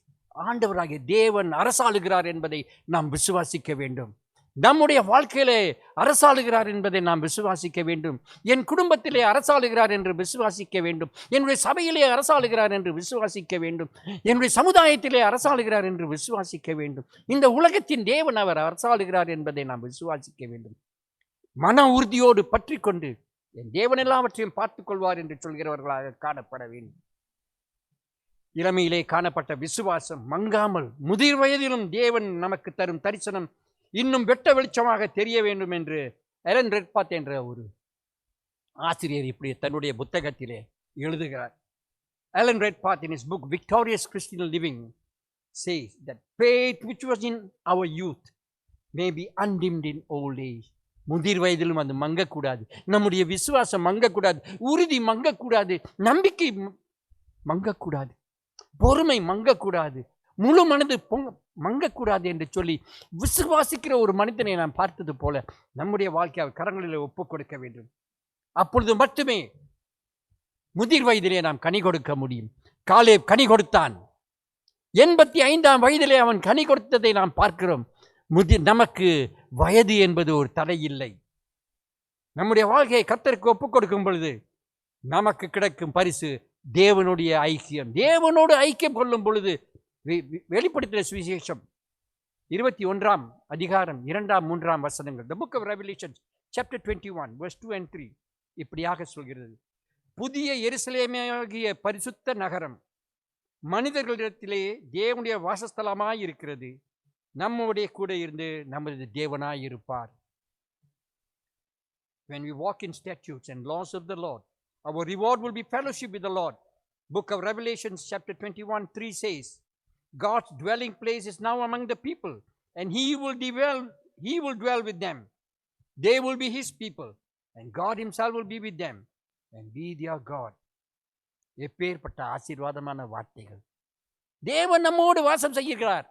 ஆண்டவராகிய தேவன் அரசாளுகிறார் என்பதை நாம் விசுவாசிக்க வேண்டும். நம்முடைய வாழ்க்கையிலே அரசாளுகிறார் என்பதை நாம் விசுவாசிக்க வேண்டும். என் குடும்பத்திலே அரசாளுகிறார் என்று விசுவாசிக்க வேண்டும். என்னுடைய சபையிலே அரசாளுகிறார் என்று விசுவாசிக்க வேண்டும். என்னுடைய சமுதாயத்திலே அரசாளுகிறார் என்று விசுவாசிக்க வேண்டும். இந்த உலகத்தின் தேவன் அவர் அரசாளுகிறார் என்பதை நாம் விசுவாசிக்க வேண்டும். மன உறுதியோடு பற்றி கொண்டு என் தேவன் எல்லாவற்றையும் பார்த்துக் கொள்வார் என்று சொல்கிறவர்களாக காணப்பட வேண்டும். இளமையிலே காணப்பட்ட விசுவாசம் மங்காமல் முதிர் வயதிலும் தேவன் நமக்கு தரும் தரிசனம் இன்னும் வெட்ட வெளிச்சமாக தெரிய வேண்டும் என்று எலன் ரெட்பாத் என்ற ஒரு ஆசிரியர் இப்படி தன்னுடைய புத்தகத்திலே எழுதுகிறார். Alan Redpath in his book Victorious Christian Living says that faith which was in our youth may be undimmed in old age. முதிர் வயதிலும் அது மங்கக்கூடாது. நம்முடைய விசுவாசம் மங்கக்கூடாது, உறுதி மங்கக்கூடாது, நம்பிக்கை மங்கக்கூடாது, பொறுமை மங்கக்கூடாது, முழு மனது மங்கக்கூடாது என்று சொல்லி விசுவாசிக்கிற ஒரு மனிதனை நாம் பார்த்தது போல நம்முடைய வாழ்க்கையை கரங்களில் ஒப்புக் கொடுக்க வேண்டும். அப்பொழுது மட்டுமே முதிர் வயதிலே நாம் கனி கொடுக்க முடியும். காலேப் கனி கொடுத்தான். 85ஆம் வயதிலே அவன் கனி கொடுத்ததை நாம் பார்க்கிறோம். நமக்கு வயது என்பது ஒரு தடை இல்லை. நம்முடைய வாழ்க்கையை கர்த்தருக்கு ஒப்புக் கொடுக்கும் பொழுது நமக்கு கிடைக்கும் பரிசு தேவனுடைய ஐக்கியம். தேவனோடு ஐக்கியம் கொள்ளும் பொழுது வெளிப்படுத்தின சுவிசேஷம் 21ஆம் அதிகாரம் 2, 3 வசனங்கள். The book of Revelation chapter 21 verse 2 and 3. இப்படியாக சொல்கிறது, புதிய எருசலேமாகிய பரிசுத்த நகரம் மனிதர்களிடத்திலே தேவனுடைய வாசஸ்தலமாய் இருக்கிறது. நம்முடைய கூட இருந்து நமது தேவனாய் இருப்பார். When we walk in statutes and laws of the Lord, our reward will be fellowship with the Lord. Book of Revelation chapter 21:3 says, God's dwelling place is now among the people, and he will dwell with them. They will be his people, and God himself will be with them, and be their God. எப்பேற்பட்ட ஆசீர்வாதமான வார்த்தைகள்! தேவன் நம்மோடு வாசம் செய்கிறார்,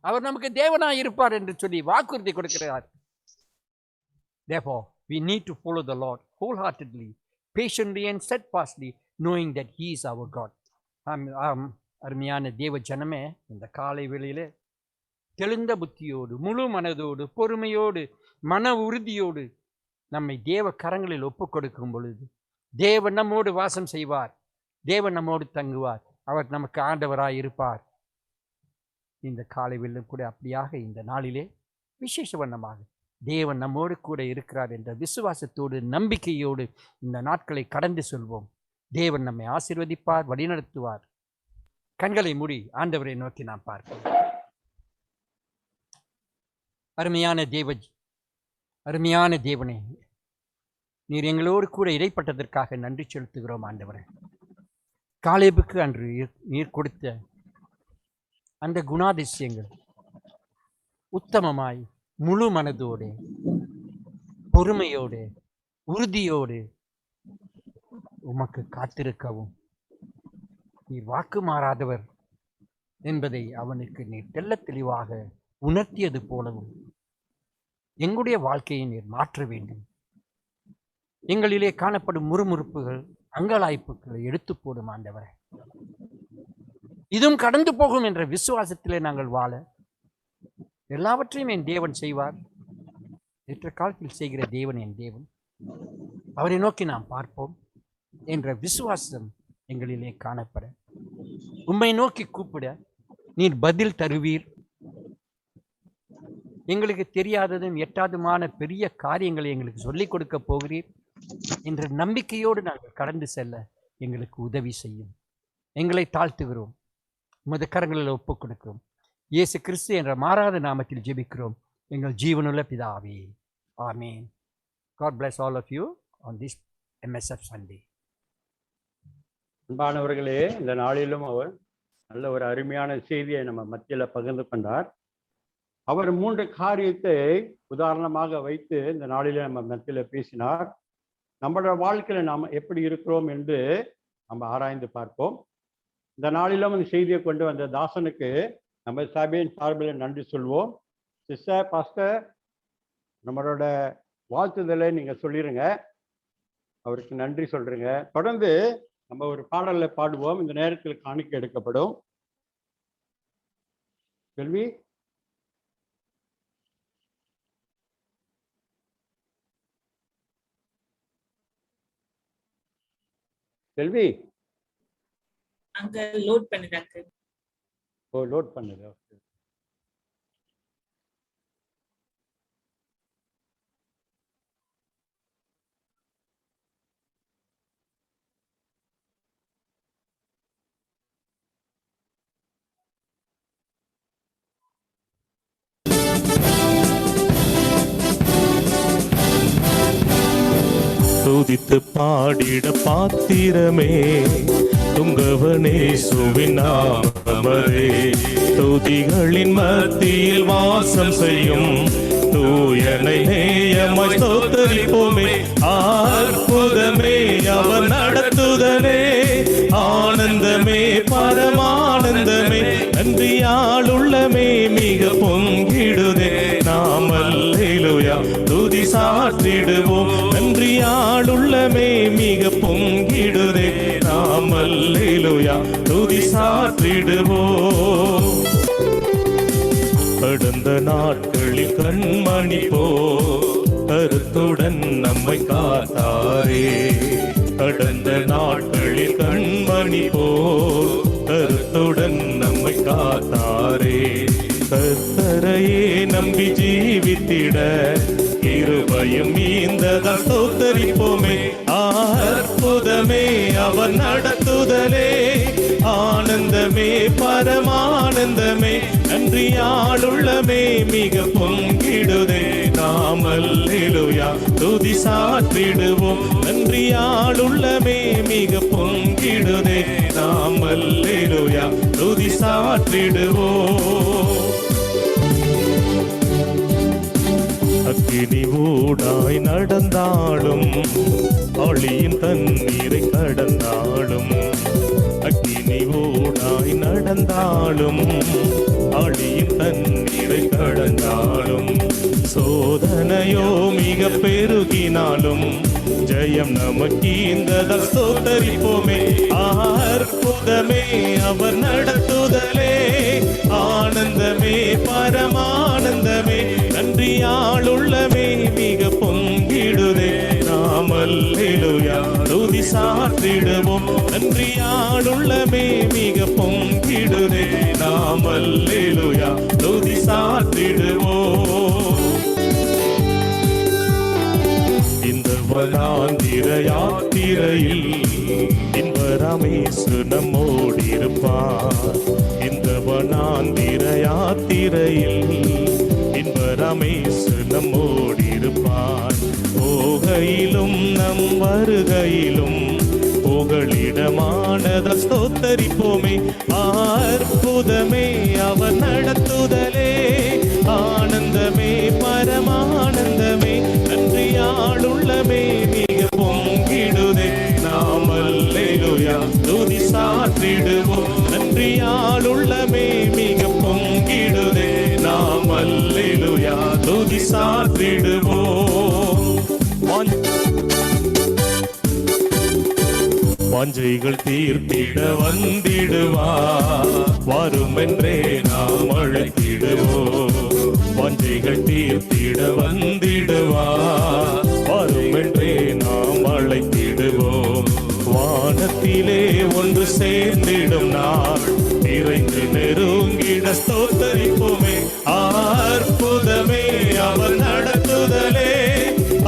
அவர் நமக்கு தேவனாய் இருப்பார் என்று சொல்லி வாக்குறுதி கொடுக்கிறார். Therefore, we need to follow the Lord wholeheartedly, patiently and steadfastly, knowing that he is our God. அருமையான தேவ ஜனமே, இந்த காலை வேளையிலே தெளிந்த புத்தியோடு, முழு மனதோடு, பொறுமையோடு, மன உறுதியோடு நம்மை தேவ கரங்களில் ஒப்புக் கொடுக்கும் பொழுது தேவன் நம்மோடு வாசம் செய்வார், தேவன் நம்மோடு தங்குவார், அவர் நமக்கு ஆண்டவராய் இருப்பார். இந்த காலை வேளையிலும் கூட அப்படியாக இந்த நாளிலே விசேஷ வண்ணமாக தேவன் நம்மோடு கூட இருக்கிறார் என்ற விசுவாசத்தோடு, நம்பிக்கையோடு இந்த நாட்களை கடந்து செல்வோம். தேவன் நம்மை ஆசீர்வதிப்பார், வழிநடத்துவார். கண்களை மூடி ஆண்டவரை நோக்கி நாம் பார்ப்போம். அருமையான தேவனே, நீர் எங்களோடு கூட இடைப்பட்டதற்காக நன்றி செலுத்துகிறோம். ஆண்டவரே, காலேபுக்கு அன்று நீர் கொடுத்த அந்த குணாதிசயங்கள் உத்தமமாய் முழு மனதோடு, பொறுமையோடு, உறுதியோடு உமக்கு காத்திருக்கவும் நீர் வாக்கு மாறாதவர் என்பதை அவனுக்கு நீர் தெள்ளத் தெளிவாக உணர்த்தியது போலவும் எங்களுடைய வாழ்க்கையை நீர் மாற்ற வேண்டும். எங்களிலே காணப்படும் முறுமுறுப்புகள், அங்கலாய்ப்புகளை எடுத்து போடும் ஆண்டவரே. இதுவும் கடந்து போகும் என்ற விசுவாசத்திலே நாங்கள் வாழ எல்லாவற்றையும் என் தேவன் செய்வார். ஏற்ற காலத்தில் செய்கிற தேவன் என் தேவன், அவரை நோக்கி நாம் பார்ப்போம் என்ற விசுவாசம் எங்களிலே காணப்பட, உம்மை நோக்கி கூப்பிட நீர் பதில் தருவீர். எங்களுக்கு தெரியாததும் எட்டாதுமான பெரிய காரியங்களை எங்களுக்கு சொல்லிக் கொடுக்க போகிறீர் என்ற நம்பிக்கையோடு நாங்கள் கடந்து செல்ல எங்களுக்கு உதவி செய்யும். எங்களை தாழ்த்துகிறோம், உமது கரங்களில் ஒப்புக் கொடுக்கிறோம். இயேசு கிறிஸ்து என்ற மாறாத நாமத்தில் ஜெபிக்கிறோம் எங்கள் ஜீவனுள்ள பிதாவே, ஆமென். God bless all of you on this MSF Sunday. அன்பானவர்களே, இந்த நாளிலும் அவர் நல்ல ஒரு அருமையான செய்தியை நம்ம மத்தியில் பகிர்ந்து கொண்டார். அவர் 3 காரியத்தை உதாரணமாக வைத்து இந்த நாளிலே நம்ம மத்தியில் பேசினார். நம்மளோட வாழ்க்கையில நாம் எப்படி இருக்கிறோம் என்று நம்ம ஆராய்ந்து பார்ப்போம். இந்த நாளிலும் அந்த செய்தியை கொண்டு வந்த தாசனுக்கு நம்ம சபையின் சார்பில் நன்றி சொல்வோம். சிஸ்டர், பாஸ்டர், நம்மளோட வாழ்த்துதலை நீங்க சொல்லிடுங்க, அவருக்கு நன்றி சொல்றீங்க. தொடர்ந்து நம்ம ஒரு பாடல்ல பாடுவோம். இந்த நேரத்தில் காணிக்கை எடுக்கப்படும். செல்வி, செல்வி அங்க லோட் பண்ணுறாங்க. ஓ, லோட் பண்ணுது. துதித்து பாடிட பாத்திரமே துங்கவனே சுவிநாமரே, துதிகளின் மத்தியில் வாசம் செய்யும் தூயனை நேயமாய் ஸ்தோத்தரிப்போமே. அற்புதமே அவர் நடத்துதலே, ஆனந்தமே பரமானந்தமே, நன்றியாளுள்ளமே மிக பொங்கிடுதே. நாம் அல்லேலூயா துதி சாற்றிடுவோம், நன்றியாளுள்ளமே மிக பொங்கிடுதே. நாம் அல்லேலூயா துதி சாற்றிடுவோம். கடந்த நாட்களில் கண்மணி போ கருத்துடன் நம்மை காத்தாரே, கடந்த நாட்களில் கண்மணி போ கருத்துடன் நம்மை காத்தாரே. கர்த்தரையே நம்பி ஜீவித்திட கிருபையும் மீந்ததால் ஸ்தோத்தரிப்போமே. அற்புதமே அவர் நடத்துதலே, ஆனந்தமே பரமானந்தமே, நன்றியாளுள்ளமே மிக பொங்கிடுதே. நாம் அல்லேலூயா துதி சாற்றிடுவோம், நன்றியாளுள்ளமே மிக பொங்கிடுதே. நாம் அல்லேலூயா துதி சாற்றிடுவோம். அக்கினி ஊடாய் நடந்தாலும், ஆழியின் தண்ணீரை கடந்தாலும், அக்கினி ஊடாய் நடந்தாலும், ஆழியின் தண்ணீரை கடந்தாலும், சோதனையோ மிக பெருகினாலும், ஜெயம் நமக்கீந்ததால் ஸ்தோத்தரிப்போமே. அற்புதமே அவர் நடத்துதலே, ஆனந்தமே பரமானந்தமே, நன்றியாளுள்ளமே மிக பொங்கிடுதே. நாம் அல்லேலூயா துதி சாற்றிடுவோம், நன்றியாளுள்ளமே மிக பொங்கிடுதே. நாம் அல்லேலூயா துதி சாற்றிடுவோம். இந்த வனாந்திர யாத்திரையில் இன்பராமேசு நம்மோடிருப்பார். இந்த வனாந்திர யாத்திரையில் இன்பராமேசு நம்மோடிருப்பார். போகையிலும் நம் வருகையிலும் புகழிடமானத ஸ்தோத்தரிப்போமே. அற்புதமே அவர் நடத்துதலே, ஆனந்தமே பரமானந்தமே, நன்றியாளுள்ளமே மிக பொங்கிடுதே. நாம் அல்லேலூயா துதி சாற்றிடுவோம், நன்றியாளுள்ளமே மிக பொங்கிடுதே. நாம் அல்லேலூயா துதி சாற்றிடுவோம். வாஞ்சைகள் தீர்த்திட வந்திடுவார், வருமென்றே நாம் அழைத்திடுவோம். வாஞ்சைகள் தீர்த்திட வந்திடுவார், வருமென்றே நாம் அழைத்திடுவோம். வானத்திலே ஒன்று சேர்ந்திடும் நாள் நிறைந்து நெருங்கிட ஸ்தோத்தரிப்போமே. அற்புதமே அவர் நடத்துதலே,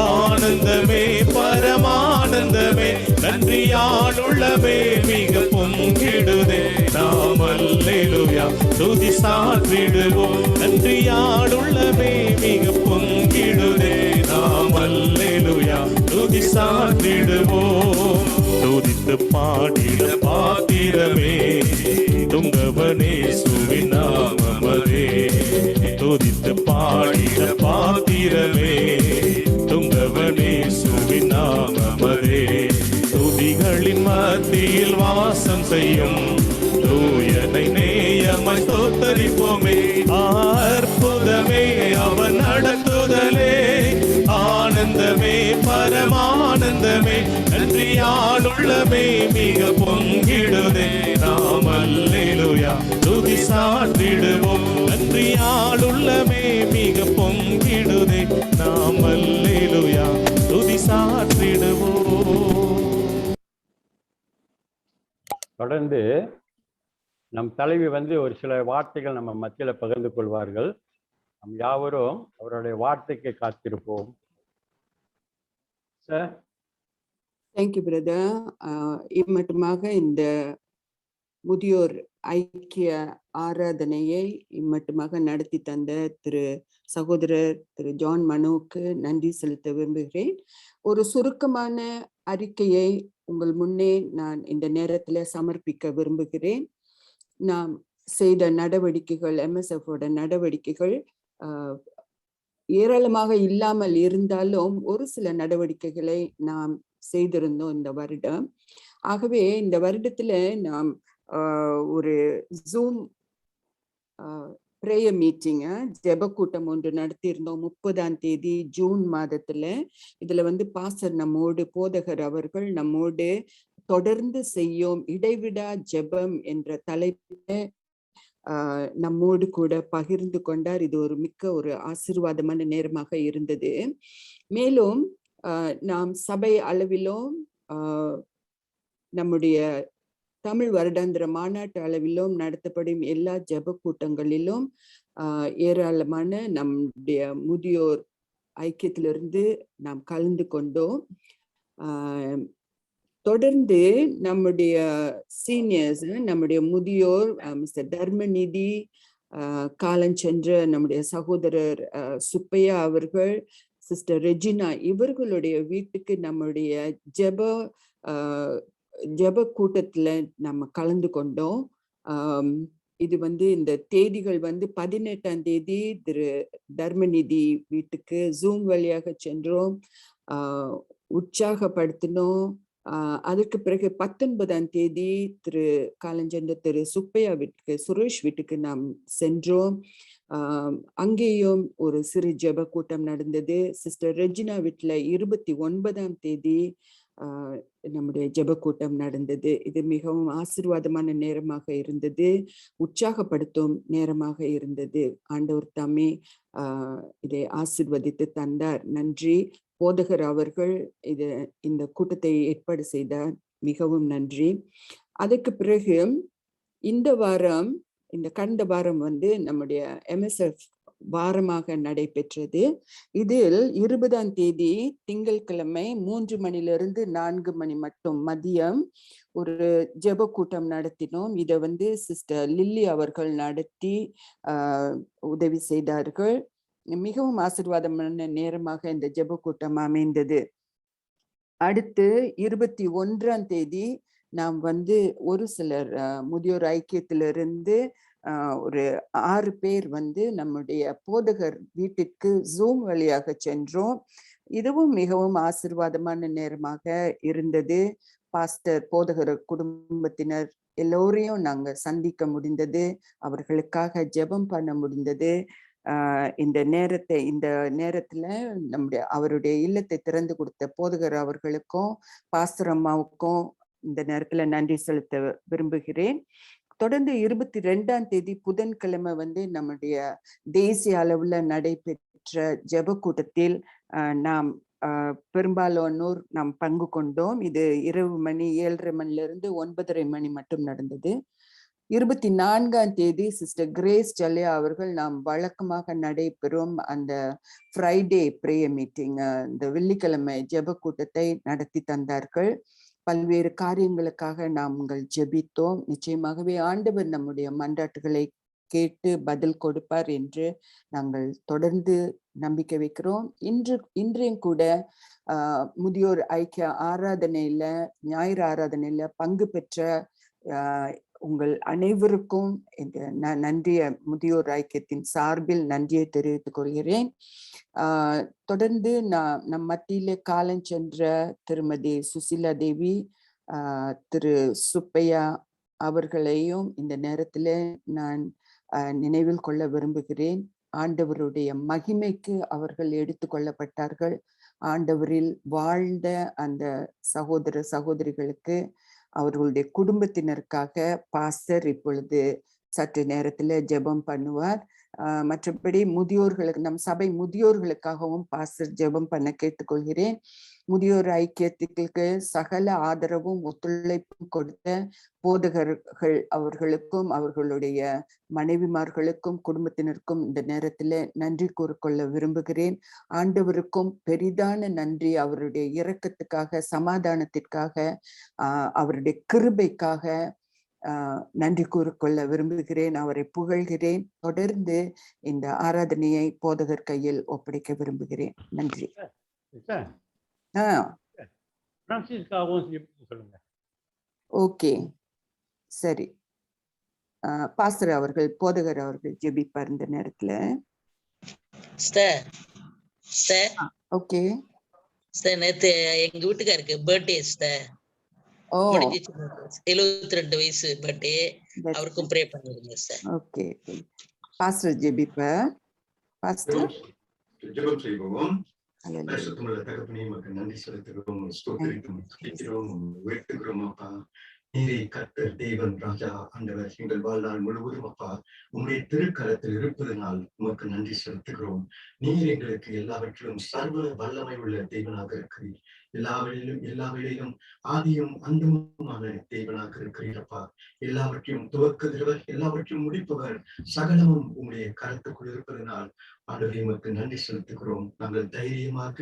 ஆனந்தமே பரமானந்தமே, நன்றியாளுள்ளமே மிக பொங்கிடுதே. நாம் அல்லேலூயா துதி சாற்றிடுவோம், நன்றியாளுள்ளமே மிக பொங்கிடுதே. நாம் அல்லேலூயா துதி சாற்றிடுவோம். துதித்து பாடிட பாத்திரமே, துங்கவனே சுவின் நாமமதே. துதித்து பாடிட பாத்திரமே, துங்கவனே சுவின் நாமமதே. துதிகளின் மத்தியில் வாசம் செய்யும் தூயனை நேயமாய் ஸ்தோத்தரிப்போமே. அற்புதமே அவர் நடத்துதலே, ஆனந்தமே பரமானந்தமே, நன்றியாளுள்ளமே மிக பொங்கிடுதே. நாம் அல்லேலூயா துதி சாற்றிடுவோம், நன்றியாளுள்ளமே மிக பொங்கிடுதே. நாம் அல்லேலூயா துதி சாற்றிடுவோம். தொடர்ந்து நம் தலைவி ஒரு சில வார்த்தைகள் நம்ம மத்தியில பகிர்ந்து கொள்வார்கள். நம் யாவரும் அவருடைய வார்த்தைக்கு காத்திருப்போம். சார். Thank you brother. இம்மட்டுமாக இந்த முதியோர் ஐக்கிய ஆராதனையை இம்மட்டுமாக நடத்தி தந்த சகோதரர் திரு ஜான் மனோவுக்கு நன்றி செலுத்த விரும்புகிறேன். ஒரு சுருக்கமான அறிக்கையை உங்கள் முன்னே நான் இந்த நேரத்தில் சமர்ப்பிக்க விரும்புகிறேன். நாம் செய்த நடவடிக்கைகள், MSF-ஓட நடவடிக்கைகள் ஏராளமாக இல்லாமல் இருந்தாலும் ஒரு சில நடவடிக்கைகளை நாம் செய்திருந்தோம் இந்த வருடம். ஆகவே இந்த வருடத்துல நாம் ஒரு ஜூம் பிரேயர் மீட்டிங், ஜெப கூட்டம் ஒன்று நடத்தியிருந்தோம் 30ஆம் தேதி ஜூன் மாதத்துல. இதுல பாஸ்டர் நம்மோடு, போதகர் அவர்கள் நம்மோடு தொடர்ந்து செய்யும் இடைவிடா ஜெபம் என்ற தலைப்பில நம்மோடு கூட பகிர்ந்து கொண்டார். இது ஒரு மிக்க ஒரு ஆசீர்வாதமான நேரமாக இருந்தது. மேலும் நாம் சபை அளவிலும் நம்முடைய தமிழ் வருடாந்திர மாநாட்டு அளவிலும் நடத்தப்படும் எல்லா ஜெப கூட்டங்களிலும் ஏராளமான நம்முடைய முதியோர் ஐக்கியத்திலிருந்து நாம் கலந்து கொண்டோம். தொடர்ந்து நம்முடைய சீனியர்ஸ், நம்முடைய முதியோர் மிஸ்டர் தர்மநிதி, காலஞ்சென்ற நம்முடைய சகோதரர் சுப்பையா அவர்கள், சிஸ்டர் ரெஜினா, இவர்களுடைய வீட்டுக்கு நம்முடைய ஜெப கூட்டத்துல நம்ம கலந்து கொண்டோம். இது இந்த தேதிகள் 18ஆம் தேதி திரு தர்மநிதி வீட்டுக்கு ஜூம் வழியாக சென்றோம், உற்சாகப்படுத்தினோம். அதற்கு பிறகு 19ஆம் தேதி திரு காலஞ்சென்ற திரு சுப்பையா வீட்டுக்கு, சுரேஷ் வீட்டுக்கு நாம் சென்றோம். அங்கேயும் ஒரு சிறு ஜெப கூட்டம் நடந்தது. சிஸ்டர் ரெஜினா வீட்டுல 29ஆம் தேதி நம்முடைய ஜெப கூட்டம் நடந்தது. இது மிகவும் ஆசீர்வாதமான நேரமாக இருந்தது, உற்சாகப்படுத்தும் நேரமாக இருந்தது. ஆண்டவர் தாமே இதை ஆசீர்வதித்து தந்தார். நன்றி. போதகர் அவர்கள் இந்த கூட்டத்தை ஏற்பாடு செய்தார், மிகவும் நன்றி. அதுக்கு பிறகு இந்த வாரம், இந்த கடந்த வாரம் நம்முடைய MSF வாரமாக நடைபெற்றது. இதில் 20ஆம் தேதி திங்கட்கிழமை 3 மணிலிருந்து 4 மணி மட்டும் மதியம் ஒரு ஜெப கூட்டம் நடத்தினோம். இதை சிஸ்டர் லில்லி அவர்கள் நடத்தி உதவி செய்தார்கள். மிகவும் ஆசீர்வாதமான நேரமாக இந்த ஜெப கூட்டம் அமைந்தது. அடுத்து 21ஆம் தேதி நாம் ஒரு சிலர் முதியோர் ஐக்கியத்திலிருந்து ஒரு 6 பேர் நம்முடைய போதகர் வீட்டிற்கு ஜூம் வழியாக சென்றோம். இதுவும் மிகவும் ஆசீர்வாதமான நேரமாக இருந்தது. பாஸ்டர், போதகர் குடும்பத்தினர் எல்லோரையும் நாங்க சந்திக்க முடிந்தது, அவர்களுக்காக ஜெபம் பண்ண முடிந்தது. இந்த நேரத்துல அவருடைய இல்லத்தை திறந்து கொடுத்த போதகர் அவர்களுக்கும் பாஸ்டர் அம்மாவுக்கும் இந்த நேரத்துல நன்றி செலுத்த விரும்புகிறேன். தொடர்ந்து 22ஆம் தேதி புதன்கிழமை நம்முடைய தேசிய அளவுல நடைபெற்ற ஜெப கூட்டத்தில் நாம் பெரும்பாலானோர் நாம் பங்கு கொண்டோம். இது இரவு மணி 7:30 மணிலிருந்து 9:30 மணி மட்டும் நடந்தது. 24ஆம் தேதி சிஸ்டர் கிரேஸ் ஜல்லியா அவர்கள் நாம் வழக்கமாக நடைபெறும் அந்த ஃப்ரைடே பிரேயர் மீட்டிங், இந்த வெள்ளிக்கிழமை ஜெப கூட்டத்தை நடத்தி தந்தார்கள். பல்வேறு காரியங்களுக்காக நாங்கள் ஜெபித்தோம். நிச்சயமாகவே ஆண்டவர் நம்முடைய மன்றாட்டுகளை கேட்டு பதில் கொடுப்பார் என்று நாங்கள் தொடர்ந்து நம்பிக்கை வைக்கிறோம். இன்றையும் கூட முதியோர் ஐக்கிய ஆராதனையில, ஞாயிறு ஆராதனையில பங்கு பெற்ற உங்கள் அனைவருக்கும் இந்த நன்றிய முதியோர் ஐக்கியத்தின் சார்பில் நன்றியை தெரிவித்துக் கொள்கிறேன். தொடர்ந்து நம் மத்தியிலே காலஞ்சென்ற திருமதி சுசிலா தேவி, திரு சுப்பையா அவர்களையும் இந்த நேரத்துல நான் நினைவில் கொள்ள விரும்புகிறேன். ஆண்டவருடைய மகிமைக்கு அவர்கள் எடுத்துக்கொள்ளப்பட்டார்கள். ஆண்டவரில் வாழ்ந்த அந்த சகோதர சகோதரிகளுக்கு, அவர்களுடைய குடும்பத்தினருக்காக பாஸ்டர் இப்பொழுது சற்று நேரத்துல ஜெபம் பண்ணுவார். மற்றபடி முதியோர்களுக்கு, நம் சபை முதியோர்களுக்காகவும் பாஸ்டர் ஜெபம் பண்ண கேட்டுக்கொள்கிறேன். முதியோர் ஐக்கியத்துக்கு சகல ஆதரவும் ஒத்துழைப்பும் கொடுத்த போதகர்கள் அவர்களுக்கும் அவர்களுடைய மனைவிமார்களுக்கும் குடும்பத்தினருக்கும் இந்த நேரத்துல நன்றி கூறிக்கொள்ள விரும்புகிறேன். ஆண்டவருக்கும் பெரிதான நன்றி, அவருடைய இரக்கத்துக்காக, சமாதானத்திற்காக, அவருடைய கிருபைக்காக நன்றி கூறிக்கொள்ள விரும்புகிறேன். அவரை புகழ்கிறேன். தொடர்ந்து இந்த ஆராதனையை போதகர் கையில் ஒப்படைக்க விரும்புகிறேன். நன்றி. ஓகே, சரி. பாஸ்டர் அவர்கள், போதகர் அவர்கள் ஜெபிப்பார் இந்த நேரத்துல. ஓகே. நேத்து எங்க வீட்டுக்காருக்கு பர்த்டே சார். 72 வயசு பர்த்டே. அவருக்கும் ப்ரே பண்ணிடுங்க சார். ஓகே, பாஸ்டர் ஜெபிப்பார். பாஸ்டர் ஜெபம் செய்வோம். பரிசுத்தமுள்ள தகப்பனே, உமக்கு நன்றி செலுத்துகிறோம், ஸ்தோத்திரிக்கிறோம், உயர்த்துகிறோம். அப்பா, நீரே கர்த்தர், தேவன், ராஜா, ஆண்டவர், எங்கள் வாழ்நாள் முழுவதும் அப்பா உங்களுடைய திருக்கரத்தில் இருப்பதனால் உமக்கு நன்றி செலுத்துகிறோம். நீர் எங்களுக்கு எல்லாவற்றிலும் சர்வ வல்லமை உள்ள தேவனாக இருக்கிறீர். எல்லா வேளையிலும் ஆதியும் அந்தமுமான தேவனாக இருக்கிறீரப்பா. எல்லாவற்றையும் துவக்குகிறவர், எல்லாவற்றையும் முடிப்பவர், சகலமும் உங்களுடைய கருத்துக்குள் இருப்பதனால் ஆண்டவரே உமக்கு நன்றி செலுத்துகிறோம். நாங்கள் தைரியமாக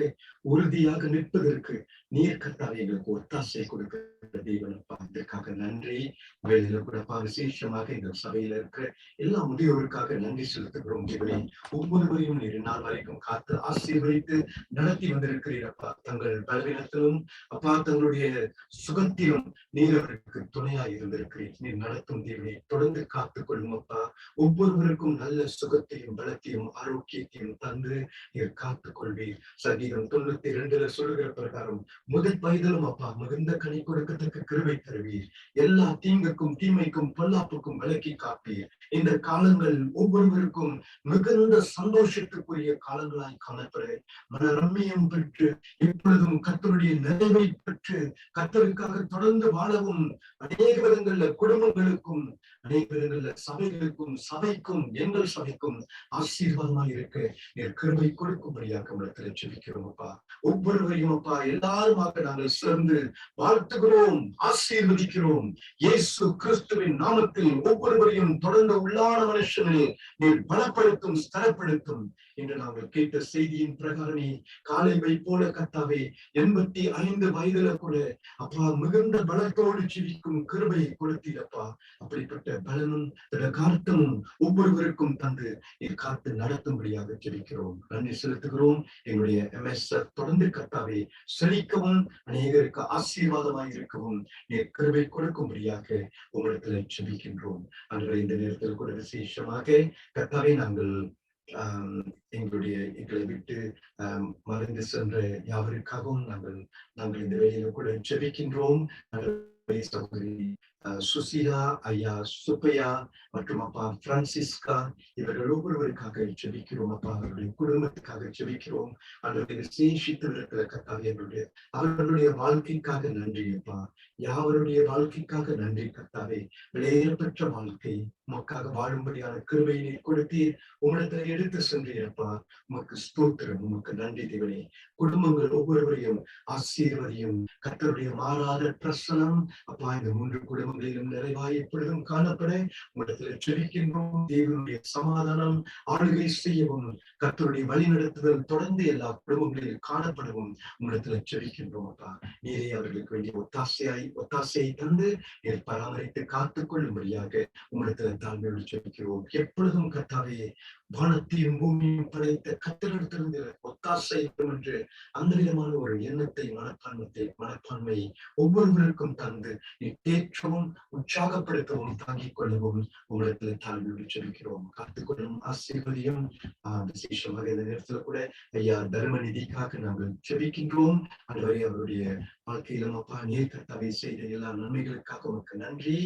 உறுதியாக நிற்பதற்கு நீர் கர்த்தாவே எங்களுக்கு ஒத்தாசை கொடுக்கிற தேவனப்பா. இதற்காக நன்றி. வேலையில கூடப்பா விசேஷமாக எங்கள் சபையில இருக்கிற எல்லா முதியோருக்காக நன்றி செலுத்துகிறோம். தேவனே ஒவ்வொருவரையும் நீர் நாள் வரைக்கும் காத்து ஆசீர்வதித்து நடத்தி வந்திருக்கிறீரப்பா. தங்கள் பலவீனத்திலும் அப்பா தங்களுடைய சுகத்திலும் நீர் அவருக்கு துணையாய் இருந்திருக்கிறீர். நீர் நடத்தும் தேவனை தொடர்ந்து காத்துக் கொள்ளும் அப்பா. ஒவ்வொருவருக்கும் நல்ல சுகத்தையும் பலத்தையும் ஆரோக்கியத்தையும் தந்து நீர் காத்துக் கொள்வீர். சங்கீதம் 92 சொல்லுகிற பிரகாரம் முதல் வயதிலும் அப்பா மிகுந்த கனி கொடுக்கத்தக்க கிருபை தருவீர். எல்லா தீங்குக்கும் தீமைக்கும் பொல்லாப்புக்கும் விலக்கி காப்பீர். இந்த காலங்கள் ஒவ்வொருவருக்கும் மிகுந்த சந்தோஷத்துக்குரிய காலங்களாய் காணப்பட மன ரம்மியம் பெற்று எப்பொழுதும் கர்த்தருடைய நிறைவை பெற்று கர்த்தருக்காக தொடர்ந்து வாழவும் அநேக விதங்கள்ல குடும்பங்களுக்கும் அநேக விதங்கள்ல சபைக்கும் எங்கள் சபைக்கும் ஆசீர்வாதமாக இருக்க கிருபை கொடுக்கும்படியாக உலகத்துல ஜெபிக்கிறோம் அப்பா. ஒவ்வொருவரையும் அப்பா எல்லாருமாக நாங்கள் சேர்ந்து வாழ்த்துகிறோம், ஆசீர்வதிக்கிறோம். இயேசு கிறிஸ்துவின் நாமத்தில் ஒவ்வொருவரையும் தொடர்ந்து உள்ளான மனுஷனை நீர் பலப்படுத்தும், ஸ்தலப்படுத்தும் என்று நாங்கள் கேட்ட செய்தியின் பிரகாரமே காலை வைப்போல கர்த்தாவே 85 வயதுல கூட அப்பா மிகுந்த பலத்தோடு ஜீவிக்கும் கிருபையை கொடுத்தீரப்பா. அப்படிப்பட்ட பலனும் கார்த்தமும் ஒவ்வொருவருக்கும் தந்து நீர் காத்து நடத்தும்படியாக ஜெபிக்கிறோம், நன்றி செலுத்துகிறோம். எங்களுடைய MSF தொடர்ந்து கர்த்தாவே செழிக்கவும் அநேகருக்கு ஆசீர்வாதமாய் இருக்கவும் நீர் கிருபை கொடுக்கும்படியாக உங்களிடத்துல ஜெபிக்கின்றோம். அன்றைய இந்த நேரத்தில் கூட விசேஷமாக கர்த்தாவே நாங்கள் எங்களை விட்டு மறைந்து சென்ற யாவருக்காகவும் நாங்கள் இந்த வேலையில கூட ஜெபிக்கின்றோம். சகோதரி சுசிலா, ஐயா சுப்பையா மற்றும் அப்பா பிரான்சிஸ்கா இவர்கள் ஒவ்வொருவருக்காக ஜெபிக்கிறோம் அப்பா. அவர்களுடைய குடும்பத்துக்காக ஜெபிக்கிறோம். அவர்களுடைய விசேஷித்து இருக்கிற கர்த்தாவே அவர்களுடைய வாழ்க்கைக்காக நன்றி அப்பா. யாவருடைய வாழ்க்கைக்காக நன்றி கர்த்தாவே. விலையேறப்பெற்ற வாழ்க்கை உமக்காக வாழும்படியான கிருபையை கொடுத்தீர், உம்மிடத்துல எடுத்து சென்றீரப்பா. உமக்கு ஸ்தோத்திரம், உமக்கு நன்றி தேவனே. குடும்பங்கள் ஒவ்வொருவரையும் ஆசீர்வதியும். கர்த்தருடைய மாறாத பிரசனம் அப்பா இந்த 3 குடும்பங்களிலும் நிறைவாய் எப்பொழுதும் காணப்பட உம்மிடத்துல ஜெபிக்கின்றோம். தேவனுடைய சமாதானம் ஆளுகை செய்யவும் கர்த்தருடைய வழிநடத்துதல் தொடர்ந்து எல்லா குடும்பங்களிலும் காணப்படவும் உம்மிடத்துல ஜெபிக்கின்றோம் அப்பா. நீரே அவர்களுக்கு வேண்டிய ஒத்தாசையை தந்து நீர் பராமரித்து காத்துக் கொள்ளும்படியாக உம்மிடத்துல தாழ்மையோடு ஜெபிக்கிறோம். எப்பொழுதும் கர்த்தாவே வானத்தையும் பூமியும் படைத்த கர்த்தரிடத்திலிருந்து ஒத்தாசை என்று அந்த விதமான ஒரு எண்ணத்தை மனப்பான்மையை ஒவ்வொருவருக்கும் தந்து நீ தேற்றவும் உற்சாகப்படுத்தவும் தாங்கிக் கொள்ளவும் உங்களிடத்துல தாழ்மையோடு ஜெபிக்கிறோம். காத்துக்கொள்ளும் ஆசீர்வதியும். விசேஷமாக இந்த நேரத்துல கூட ஐயா தர்மநிதிக்காக நாங்கள் ஜெபிக்கின்றோம். அதுவரை அவருடைய வாழ்க்கையிலும் அப்பா நீர் கர்த்தாவே செய்த எல்லா நன்மைகளுக்காக உனக்கு நன்றி.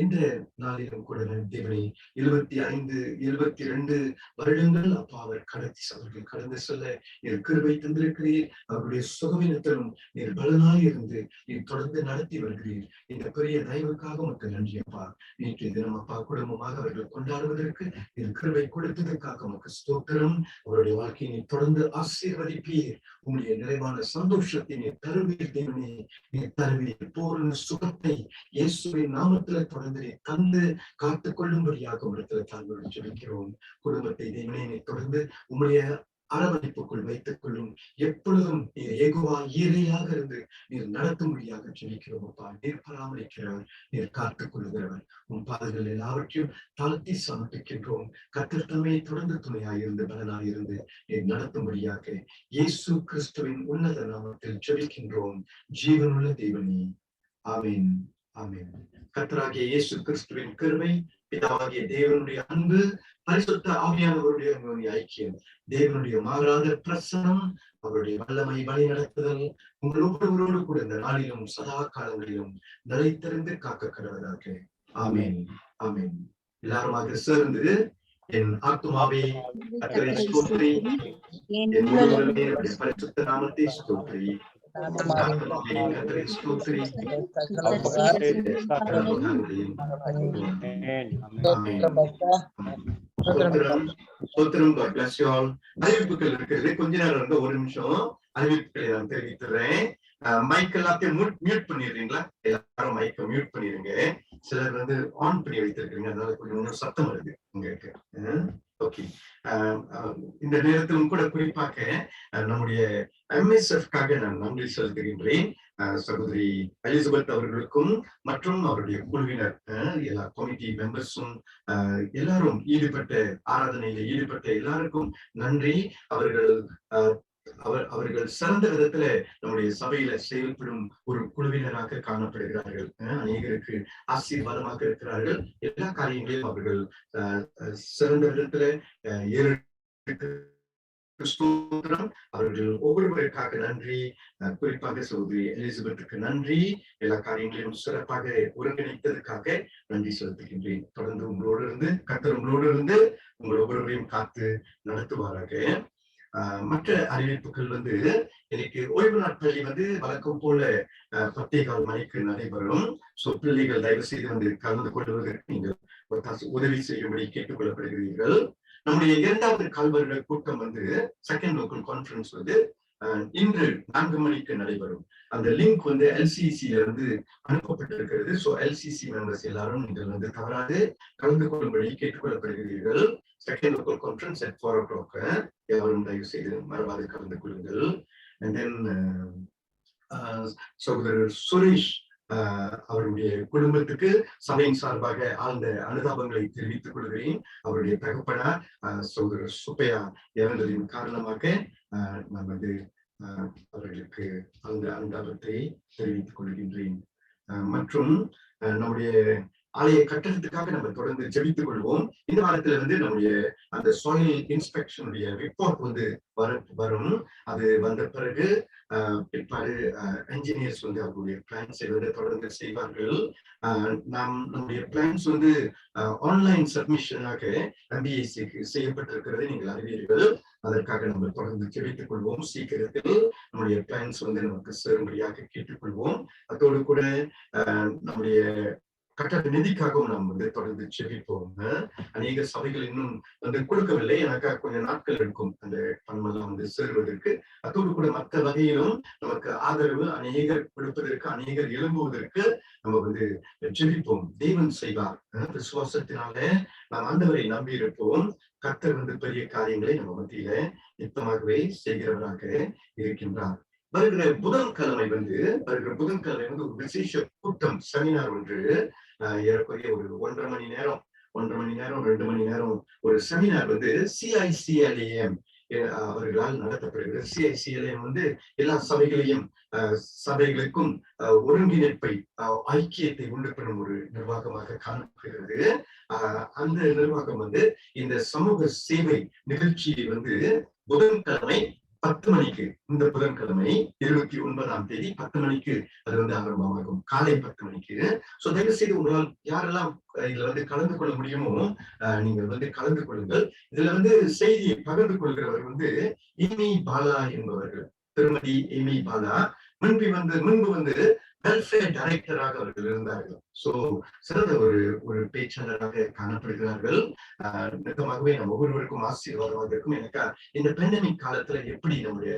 இந்த நாளிலும் கூட தேவனை 72 வருடங்கள் அப்பா அவர்கள் கடந்து செல்ல நீர் கிருபை தந்திருக்கிறீர். அவருடைய சுகவீனத்திலும் நீர் பலனாய் இருந்து நீர் தொடர்ந்து நடத்தி வருகிறீர். இந்த பெரிய தயவுக்காக உனக்கு நன்றி அப்பா. நேற்றைய தினம் அப்பா குடும்பமாக அவர்கள் கொண்டாடுவதற்கு நீர் கிருபை கொடுத்ததற்காக உனக்கு ஸ்தோத்திரம். அவருடைய வாழ்க்கையை நீர் தொடர்ந்து ஆசீர்வதிப்பீர். உங்களுடைய நிறைவான சந்தோஷத்தை நீர் தருவீர் தேவனே. நீர் தருவீர் பூரண சுகத்தை இயேசுவின் நாமத்துல தொடர்ந்து தந்து காத்துக் கொள்ளும்படியாக உங்களிடத்துல தாழ்மையோடு ஜெபிக்கிறோம். குடும்பத்தை தேவனே நீர் தொடர்ந்து உங்களுடைய அரவணைப்புக்குள் வைத்துக் கொள்ளும். எப்பொழுதும் நீர் யெகோவா ஈரையாக இருந்து நீர் நடத்தும்படியாக ஜெபிக்கிறோம் அப்பா. நீர் பராமரிக்கிறவர், நீர் காத்துக் கொள்ளுகிறவர். உன் பாதைகள் எல்லாவற்றையும் தாழ்த்தி சமர்ப்பிக்கின்றோம். கர்த்தர் தம்மை தொடர்ந்து துணையாயிருந்து பலனாயிருந்து நீர் நடத்தும்படியாக இயேசு கிறிஸ்துவின் உன்னத நாமத்தில் ஜெபிக்கின்றோம். ஜீவனுள்ள தேவனே, ஆமென், ஆமென். கர்த்தராகிய இயேசு கிறிஸ்துவின் கிருபை, பிதாவாகிய தேவனுடைய அன்பு, பரிசுத்த ஆவியானவருடைய ஐக்கியம், தேவனுடைய மாறாத பிரசனம், அவருடைய வல்லமை வழி நடத்துதல் உங்கள் ஒவ்வொருவரோடு கூட இந்த நாளிலும் சதா காலங்களிலும் நிலைத்திருந்து காக்க கடவதாக. ஆமென், ஆமென். எல்லாருமாக சேர்ந்து என் ஆத்துமாவே கர்த்தரை ஸ்தோத்திரி, என் முழுவதுமே அவருடைய பரிசுத்த நாமத்தை ஸ்தோத்திரி. கர்த்தரை ஸ்தோத்திரி. ஆமென். ஸ்தோத்திரம் ஸ்தோத்திரம். God bless you all. அறிவிப்புகள் இருக்கிறது, கொஞ்ச நேரம் இருந்த ஒரு நிமிஷம் அறிவிப்புகளை நான் தெரிவித்துறேன். மைக் எல்லாத்தையும் மியூட் பண்ணிடுறீங்களா? எல்லாரும் மைக்கை மியூட் பண்ணிடுங்க. சிலர் வந்து ஆன் பண்ணி வைத்திருக்கீங்க, அதனால கொஞ்சம் சத்தம் வருது உங்களுக்கு. ஓகே, இந்த நேரத்திலும் கூட குறிப்பாக நம்முடைய MSF-க்காக நான் நன்றி செலுத்துகின்றேன். சகோதரி எலிசபெத் அவர்களுக்கும் மற்றும் அவருடைய குழுவினர், எல்லா கமிட்டி மெம்பர்ஸும், எல்லாரும் ஆராதனையில ஈடுபட்ட எல்லாருக்கும் நன்றி. அவர்கள் சிறந்த விதத்துல நம்முடைய சபையில செயல்படும் ஒரு குழுவினராக காணப்படுகிறார்கள். அநேகருக்கு ஆசீர்வாதமாக இருக்கிறார்கள். எல்லா காரியங்களையும் அவர்கள் சிறந்த விதத்துல அவர்கள் ஒவ்வொருவருக்காக நன்றி. குறிப்பாக சகோதரி எலிசபெத்துக்கு நன்றி. எல்லா காரியங்களையும் சிறப்பாக ஒருங்கிணைத்ததற்காக நன்றி செலுத்துகின்றேன். தொடர்ந்து உங்களோடு இருந்து கர்த்தர் உங்களோடு இருந்து உங்கள் ஒவ்வொருவரையும் காத்து நடத்துவாராக. மற்ற அறிவிப்புகள் வந்து இன்னைக்கு ஓய்வு நாள் பள்ளி வந்து வழக்கம் போல 10:15 மணிக்கு நடைபெறும். சோ பிள்ளைகள் தயவு செய்து வந்து கலந்து கொள்வதற்கு நீங்கள் உதவி செய்யும்படி கேட்டுக்கொள்ளப்படுகிறீர்கள். நம்முடைய 2வது கால்வருட கூட்டம் வந்து செகண்ட் லோக்கல் கான்ஃபரன்ஸ் வந்து இன்று 4 மணிக்கு நடைபெறும். அந்த லிங்க் வந்து LCC-ல இருந்து அனுப்பப்பட்டிருக்கிறது. சோ LCC மெம்பர்ஸ் எல்லாரும் நீங்கள் வந்து தவறாது கலந்து கொள்ளும்படி கேட்டுக்கொள்ளப்படுகிறீர்கள். Second local conference at 4 o'clock. யாரும் தயவு செய்து மறவாது கலந்து கொள்ளுங்கள். And then சகோதரர் சுரேஷ் அவருடைய குடும்பத்துக்கு சபையின் சார்பாக ஆழ்ந்த அனுதாபங்களை தெரிவித்துக் கொள்கிறேன். அவருடைய தகப்பனார் சகோதரர் சுப்பையா இறந்ததின் காரணமாக நான் வந்து அவர்களுக்கு ஆழ்ந்த அனுதாபத்தை தெரிவித்துக் கொள்கின்றேன். மற்றும் நம்முடைய ஆலய கட்டணத்துக்காக நம்ம தொடர்ந்து ஜெபித்துக் கொள்வோம். இந்த வாரத்துல வந்து நம்முடைய அந்த சாயில் இன்ஸ்பெக்ஷனுடைய ரிப்போர்ட் வந்து வரும். அது வந்த பிறகு பிற்பாடு என்ஜினியர்ஸ் வந்து அவர்களுடைய பிளான்ஸை வந்து தொடர்ந்து செய்வார்கள். நம்முடைய பிளான்ஸ் வந்து ஆன்லைன் சப்மிஷனாக MBAC-க்கு செய்யப்பட்டிருக்கிறதை நீங்கள் அறிவீர்கள். அதற்காக நம்ம தொடர்ந்து ஜெபித்துக் கொள்வோம். சீக்கிரத்தில் நம்முடைய பிளான்ஸ் வந்து நமக்கு சேரும்படியாக கேட்டுக்கொள்வோம். அதோடு கூட நம்முடைய கட்டட நிதிக்காகவும் நாம் வந்து தொடர்ந்து ஜெபிப்போம். அநேக சபைகள் இன்னும் வந்து கொடுக்கவில்லை. எனக்கு கொஞ்சம் நாட்கள் எடுக்கும் அந்த பணம் எல்லாம் வந்து சேருவதற்கு. அதோடு கூட மற்ற வகையிலும் நமக்கு ஆதரவு அநேகர் கொடுப்பதற்கு, அநேகர் எழும்புவதற்கு நம்ம வந்து ஜெபிப்போம். தேவன் செய்வார். விசுவாசத்தினால நாம் ஆண்டவரை நம்பி இருப்போம். கர்த்தர் வந்து பெரிய காரியங்களை நம்ம மத்தியில நித்தமாகவே செய்கிறவராக இருக்கின்றார். வருகிற புதன்கிழமை வந்து ஒரு விசேஷ கூட்டம், செமினார் ஒன்று, ஏறக்குறைய ஒரு 1.5 மணி நேரம் 2 மணி நேரம் ஒரு செமினார் வந்து CICLAM அவர்களால் நடத்தப்படுகிறது. CICLAM வந்து எல்லா சபைகளுக்கும் ஒருங்கிணைப்பை, ஐக்கியத்தை உண்டு பண்ணும் ஒரு நிர்வாகமாக காணப்படுகிறது. அந்த நிர்வாகம் வந்து இந்த சமூக சேவை நிகழ்ச்சியை வந்து புதன்கிழமை 10 மணிக்கு, இந்த புதன்கிழமை 29ஆம் தேதி 10 மணிக்கு அது வந்து ஆரம்பமாகும். காலை 10 மணிக்கு. சோ தயவு செய்து உங்களால் யாரெல்லாம் இதுல வந்து கலந்து கொள்ள முடியுமோ நீங்கள் வந்து கலந்து கொள்ளுங்கள். இதுல வந்து செய்தியை பகிர்ந்து கொள்கிறவர் வந்து எமி பாலா என்பவர்கள். திருமதி எமி பாலா முன்பு வந்து வெல்ஃபேர் டைரக்டராக அவர்கள் இருந்தார்கள். சோ சிறந்த ஒரு பேச்சாளராக காணப்படுகிறார்கள். நிஜமாகவே நம்ம ஒவ்வொருவருக்கும் ஆசீர்வாதமாக இருக்கும். எனக்கு இந்த பேண்டமிக் காலத்துல எப்படி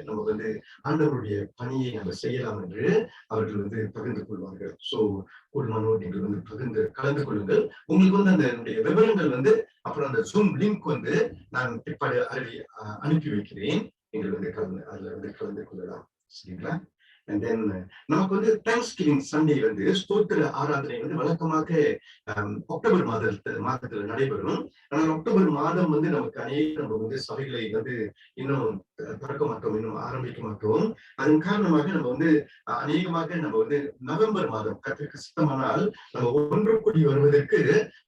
நம்ம வந்து ஆண்டவருடைய பணியை நம்ம செய்யலாம் என்று அவர்கள் வந்து பகிர்ந்து கொள்வார்கள். சோ கூடுமானோர் நீங்கள் வந்து கலந்து கொள்ளுங்கள். உங்களுக்கு வந்து அந்த விவரங்கள் வந்து அப்புறம் அந்த ஜூம் லிங்க் வந்து நான் பிற்பாடு அனுப்பி வைக்கிறேன். நீங்கள் வந்து அதுல வந்து கலந்து கொள்ளலாம். சரிங்களா? And then நமக்கு வந்து தேங்க்ஸ்கிவிங் சண்டே வந்து ஸ்தோத்திர ஆராதனை வந்து வழக்கமாக அக்டோபர் மாதத்துல நடைபெறும். ஆனால் அக்டோபர் மாதம் வந்து நம்ம வந்து சபைகளை வந்து இன்னும் திறக்க மாட்டோம், இன்னும் ஆரம்பிக்க மாட்டோம். அதன் காரணமாக நம்ம வந்து அநேகமாக நம்ம வந்து நவம்பர் மாதம் கர்த்தருக்கு சித்தமானால் நம்ம ஒன்று கூடி வருவதற்கு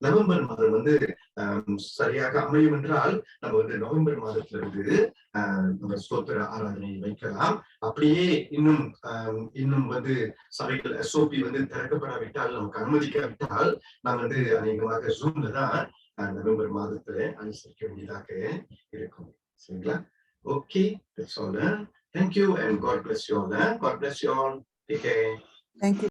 நவம்பர் மாதம் வந்து சரியாக அமையும் என்றால் நம்ம வந்து நவம்பர் மாதத்துல இருந்து நம்ம ஸ்தோத்திர ஆராதனை வைக்கலாம். அப்படியே இன்னும் வந்து சபைகள் SOP வந்து திறக்கப்படாவிட்டால், நமக்கு அனுமதிக்காவிட்டால் நாம் வந்து அநேகமாக ஜூம்ல தான் நவம்பர் மாதத்துல அனுசரிக்க வேண்டியதாக இருக்கும். சரிங்களா? Okay, that's all. Thank you and God bless you all. God bless you all. Take care. Thank you.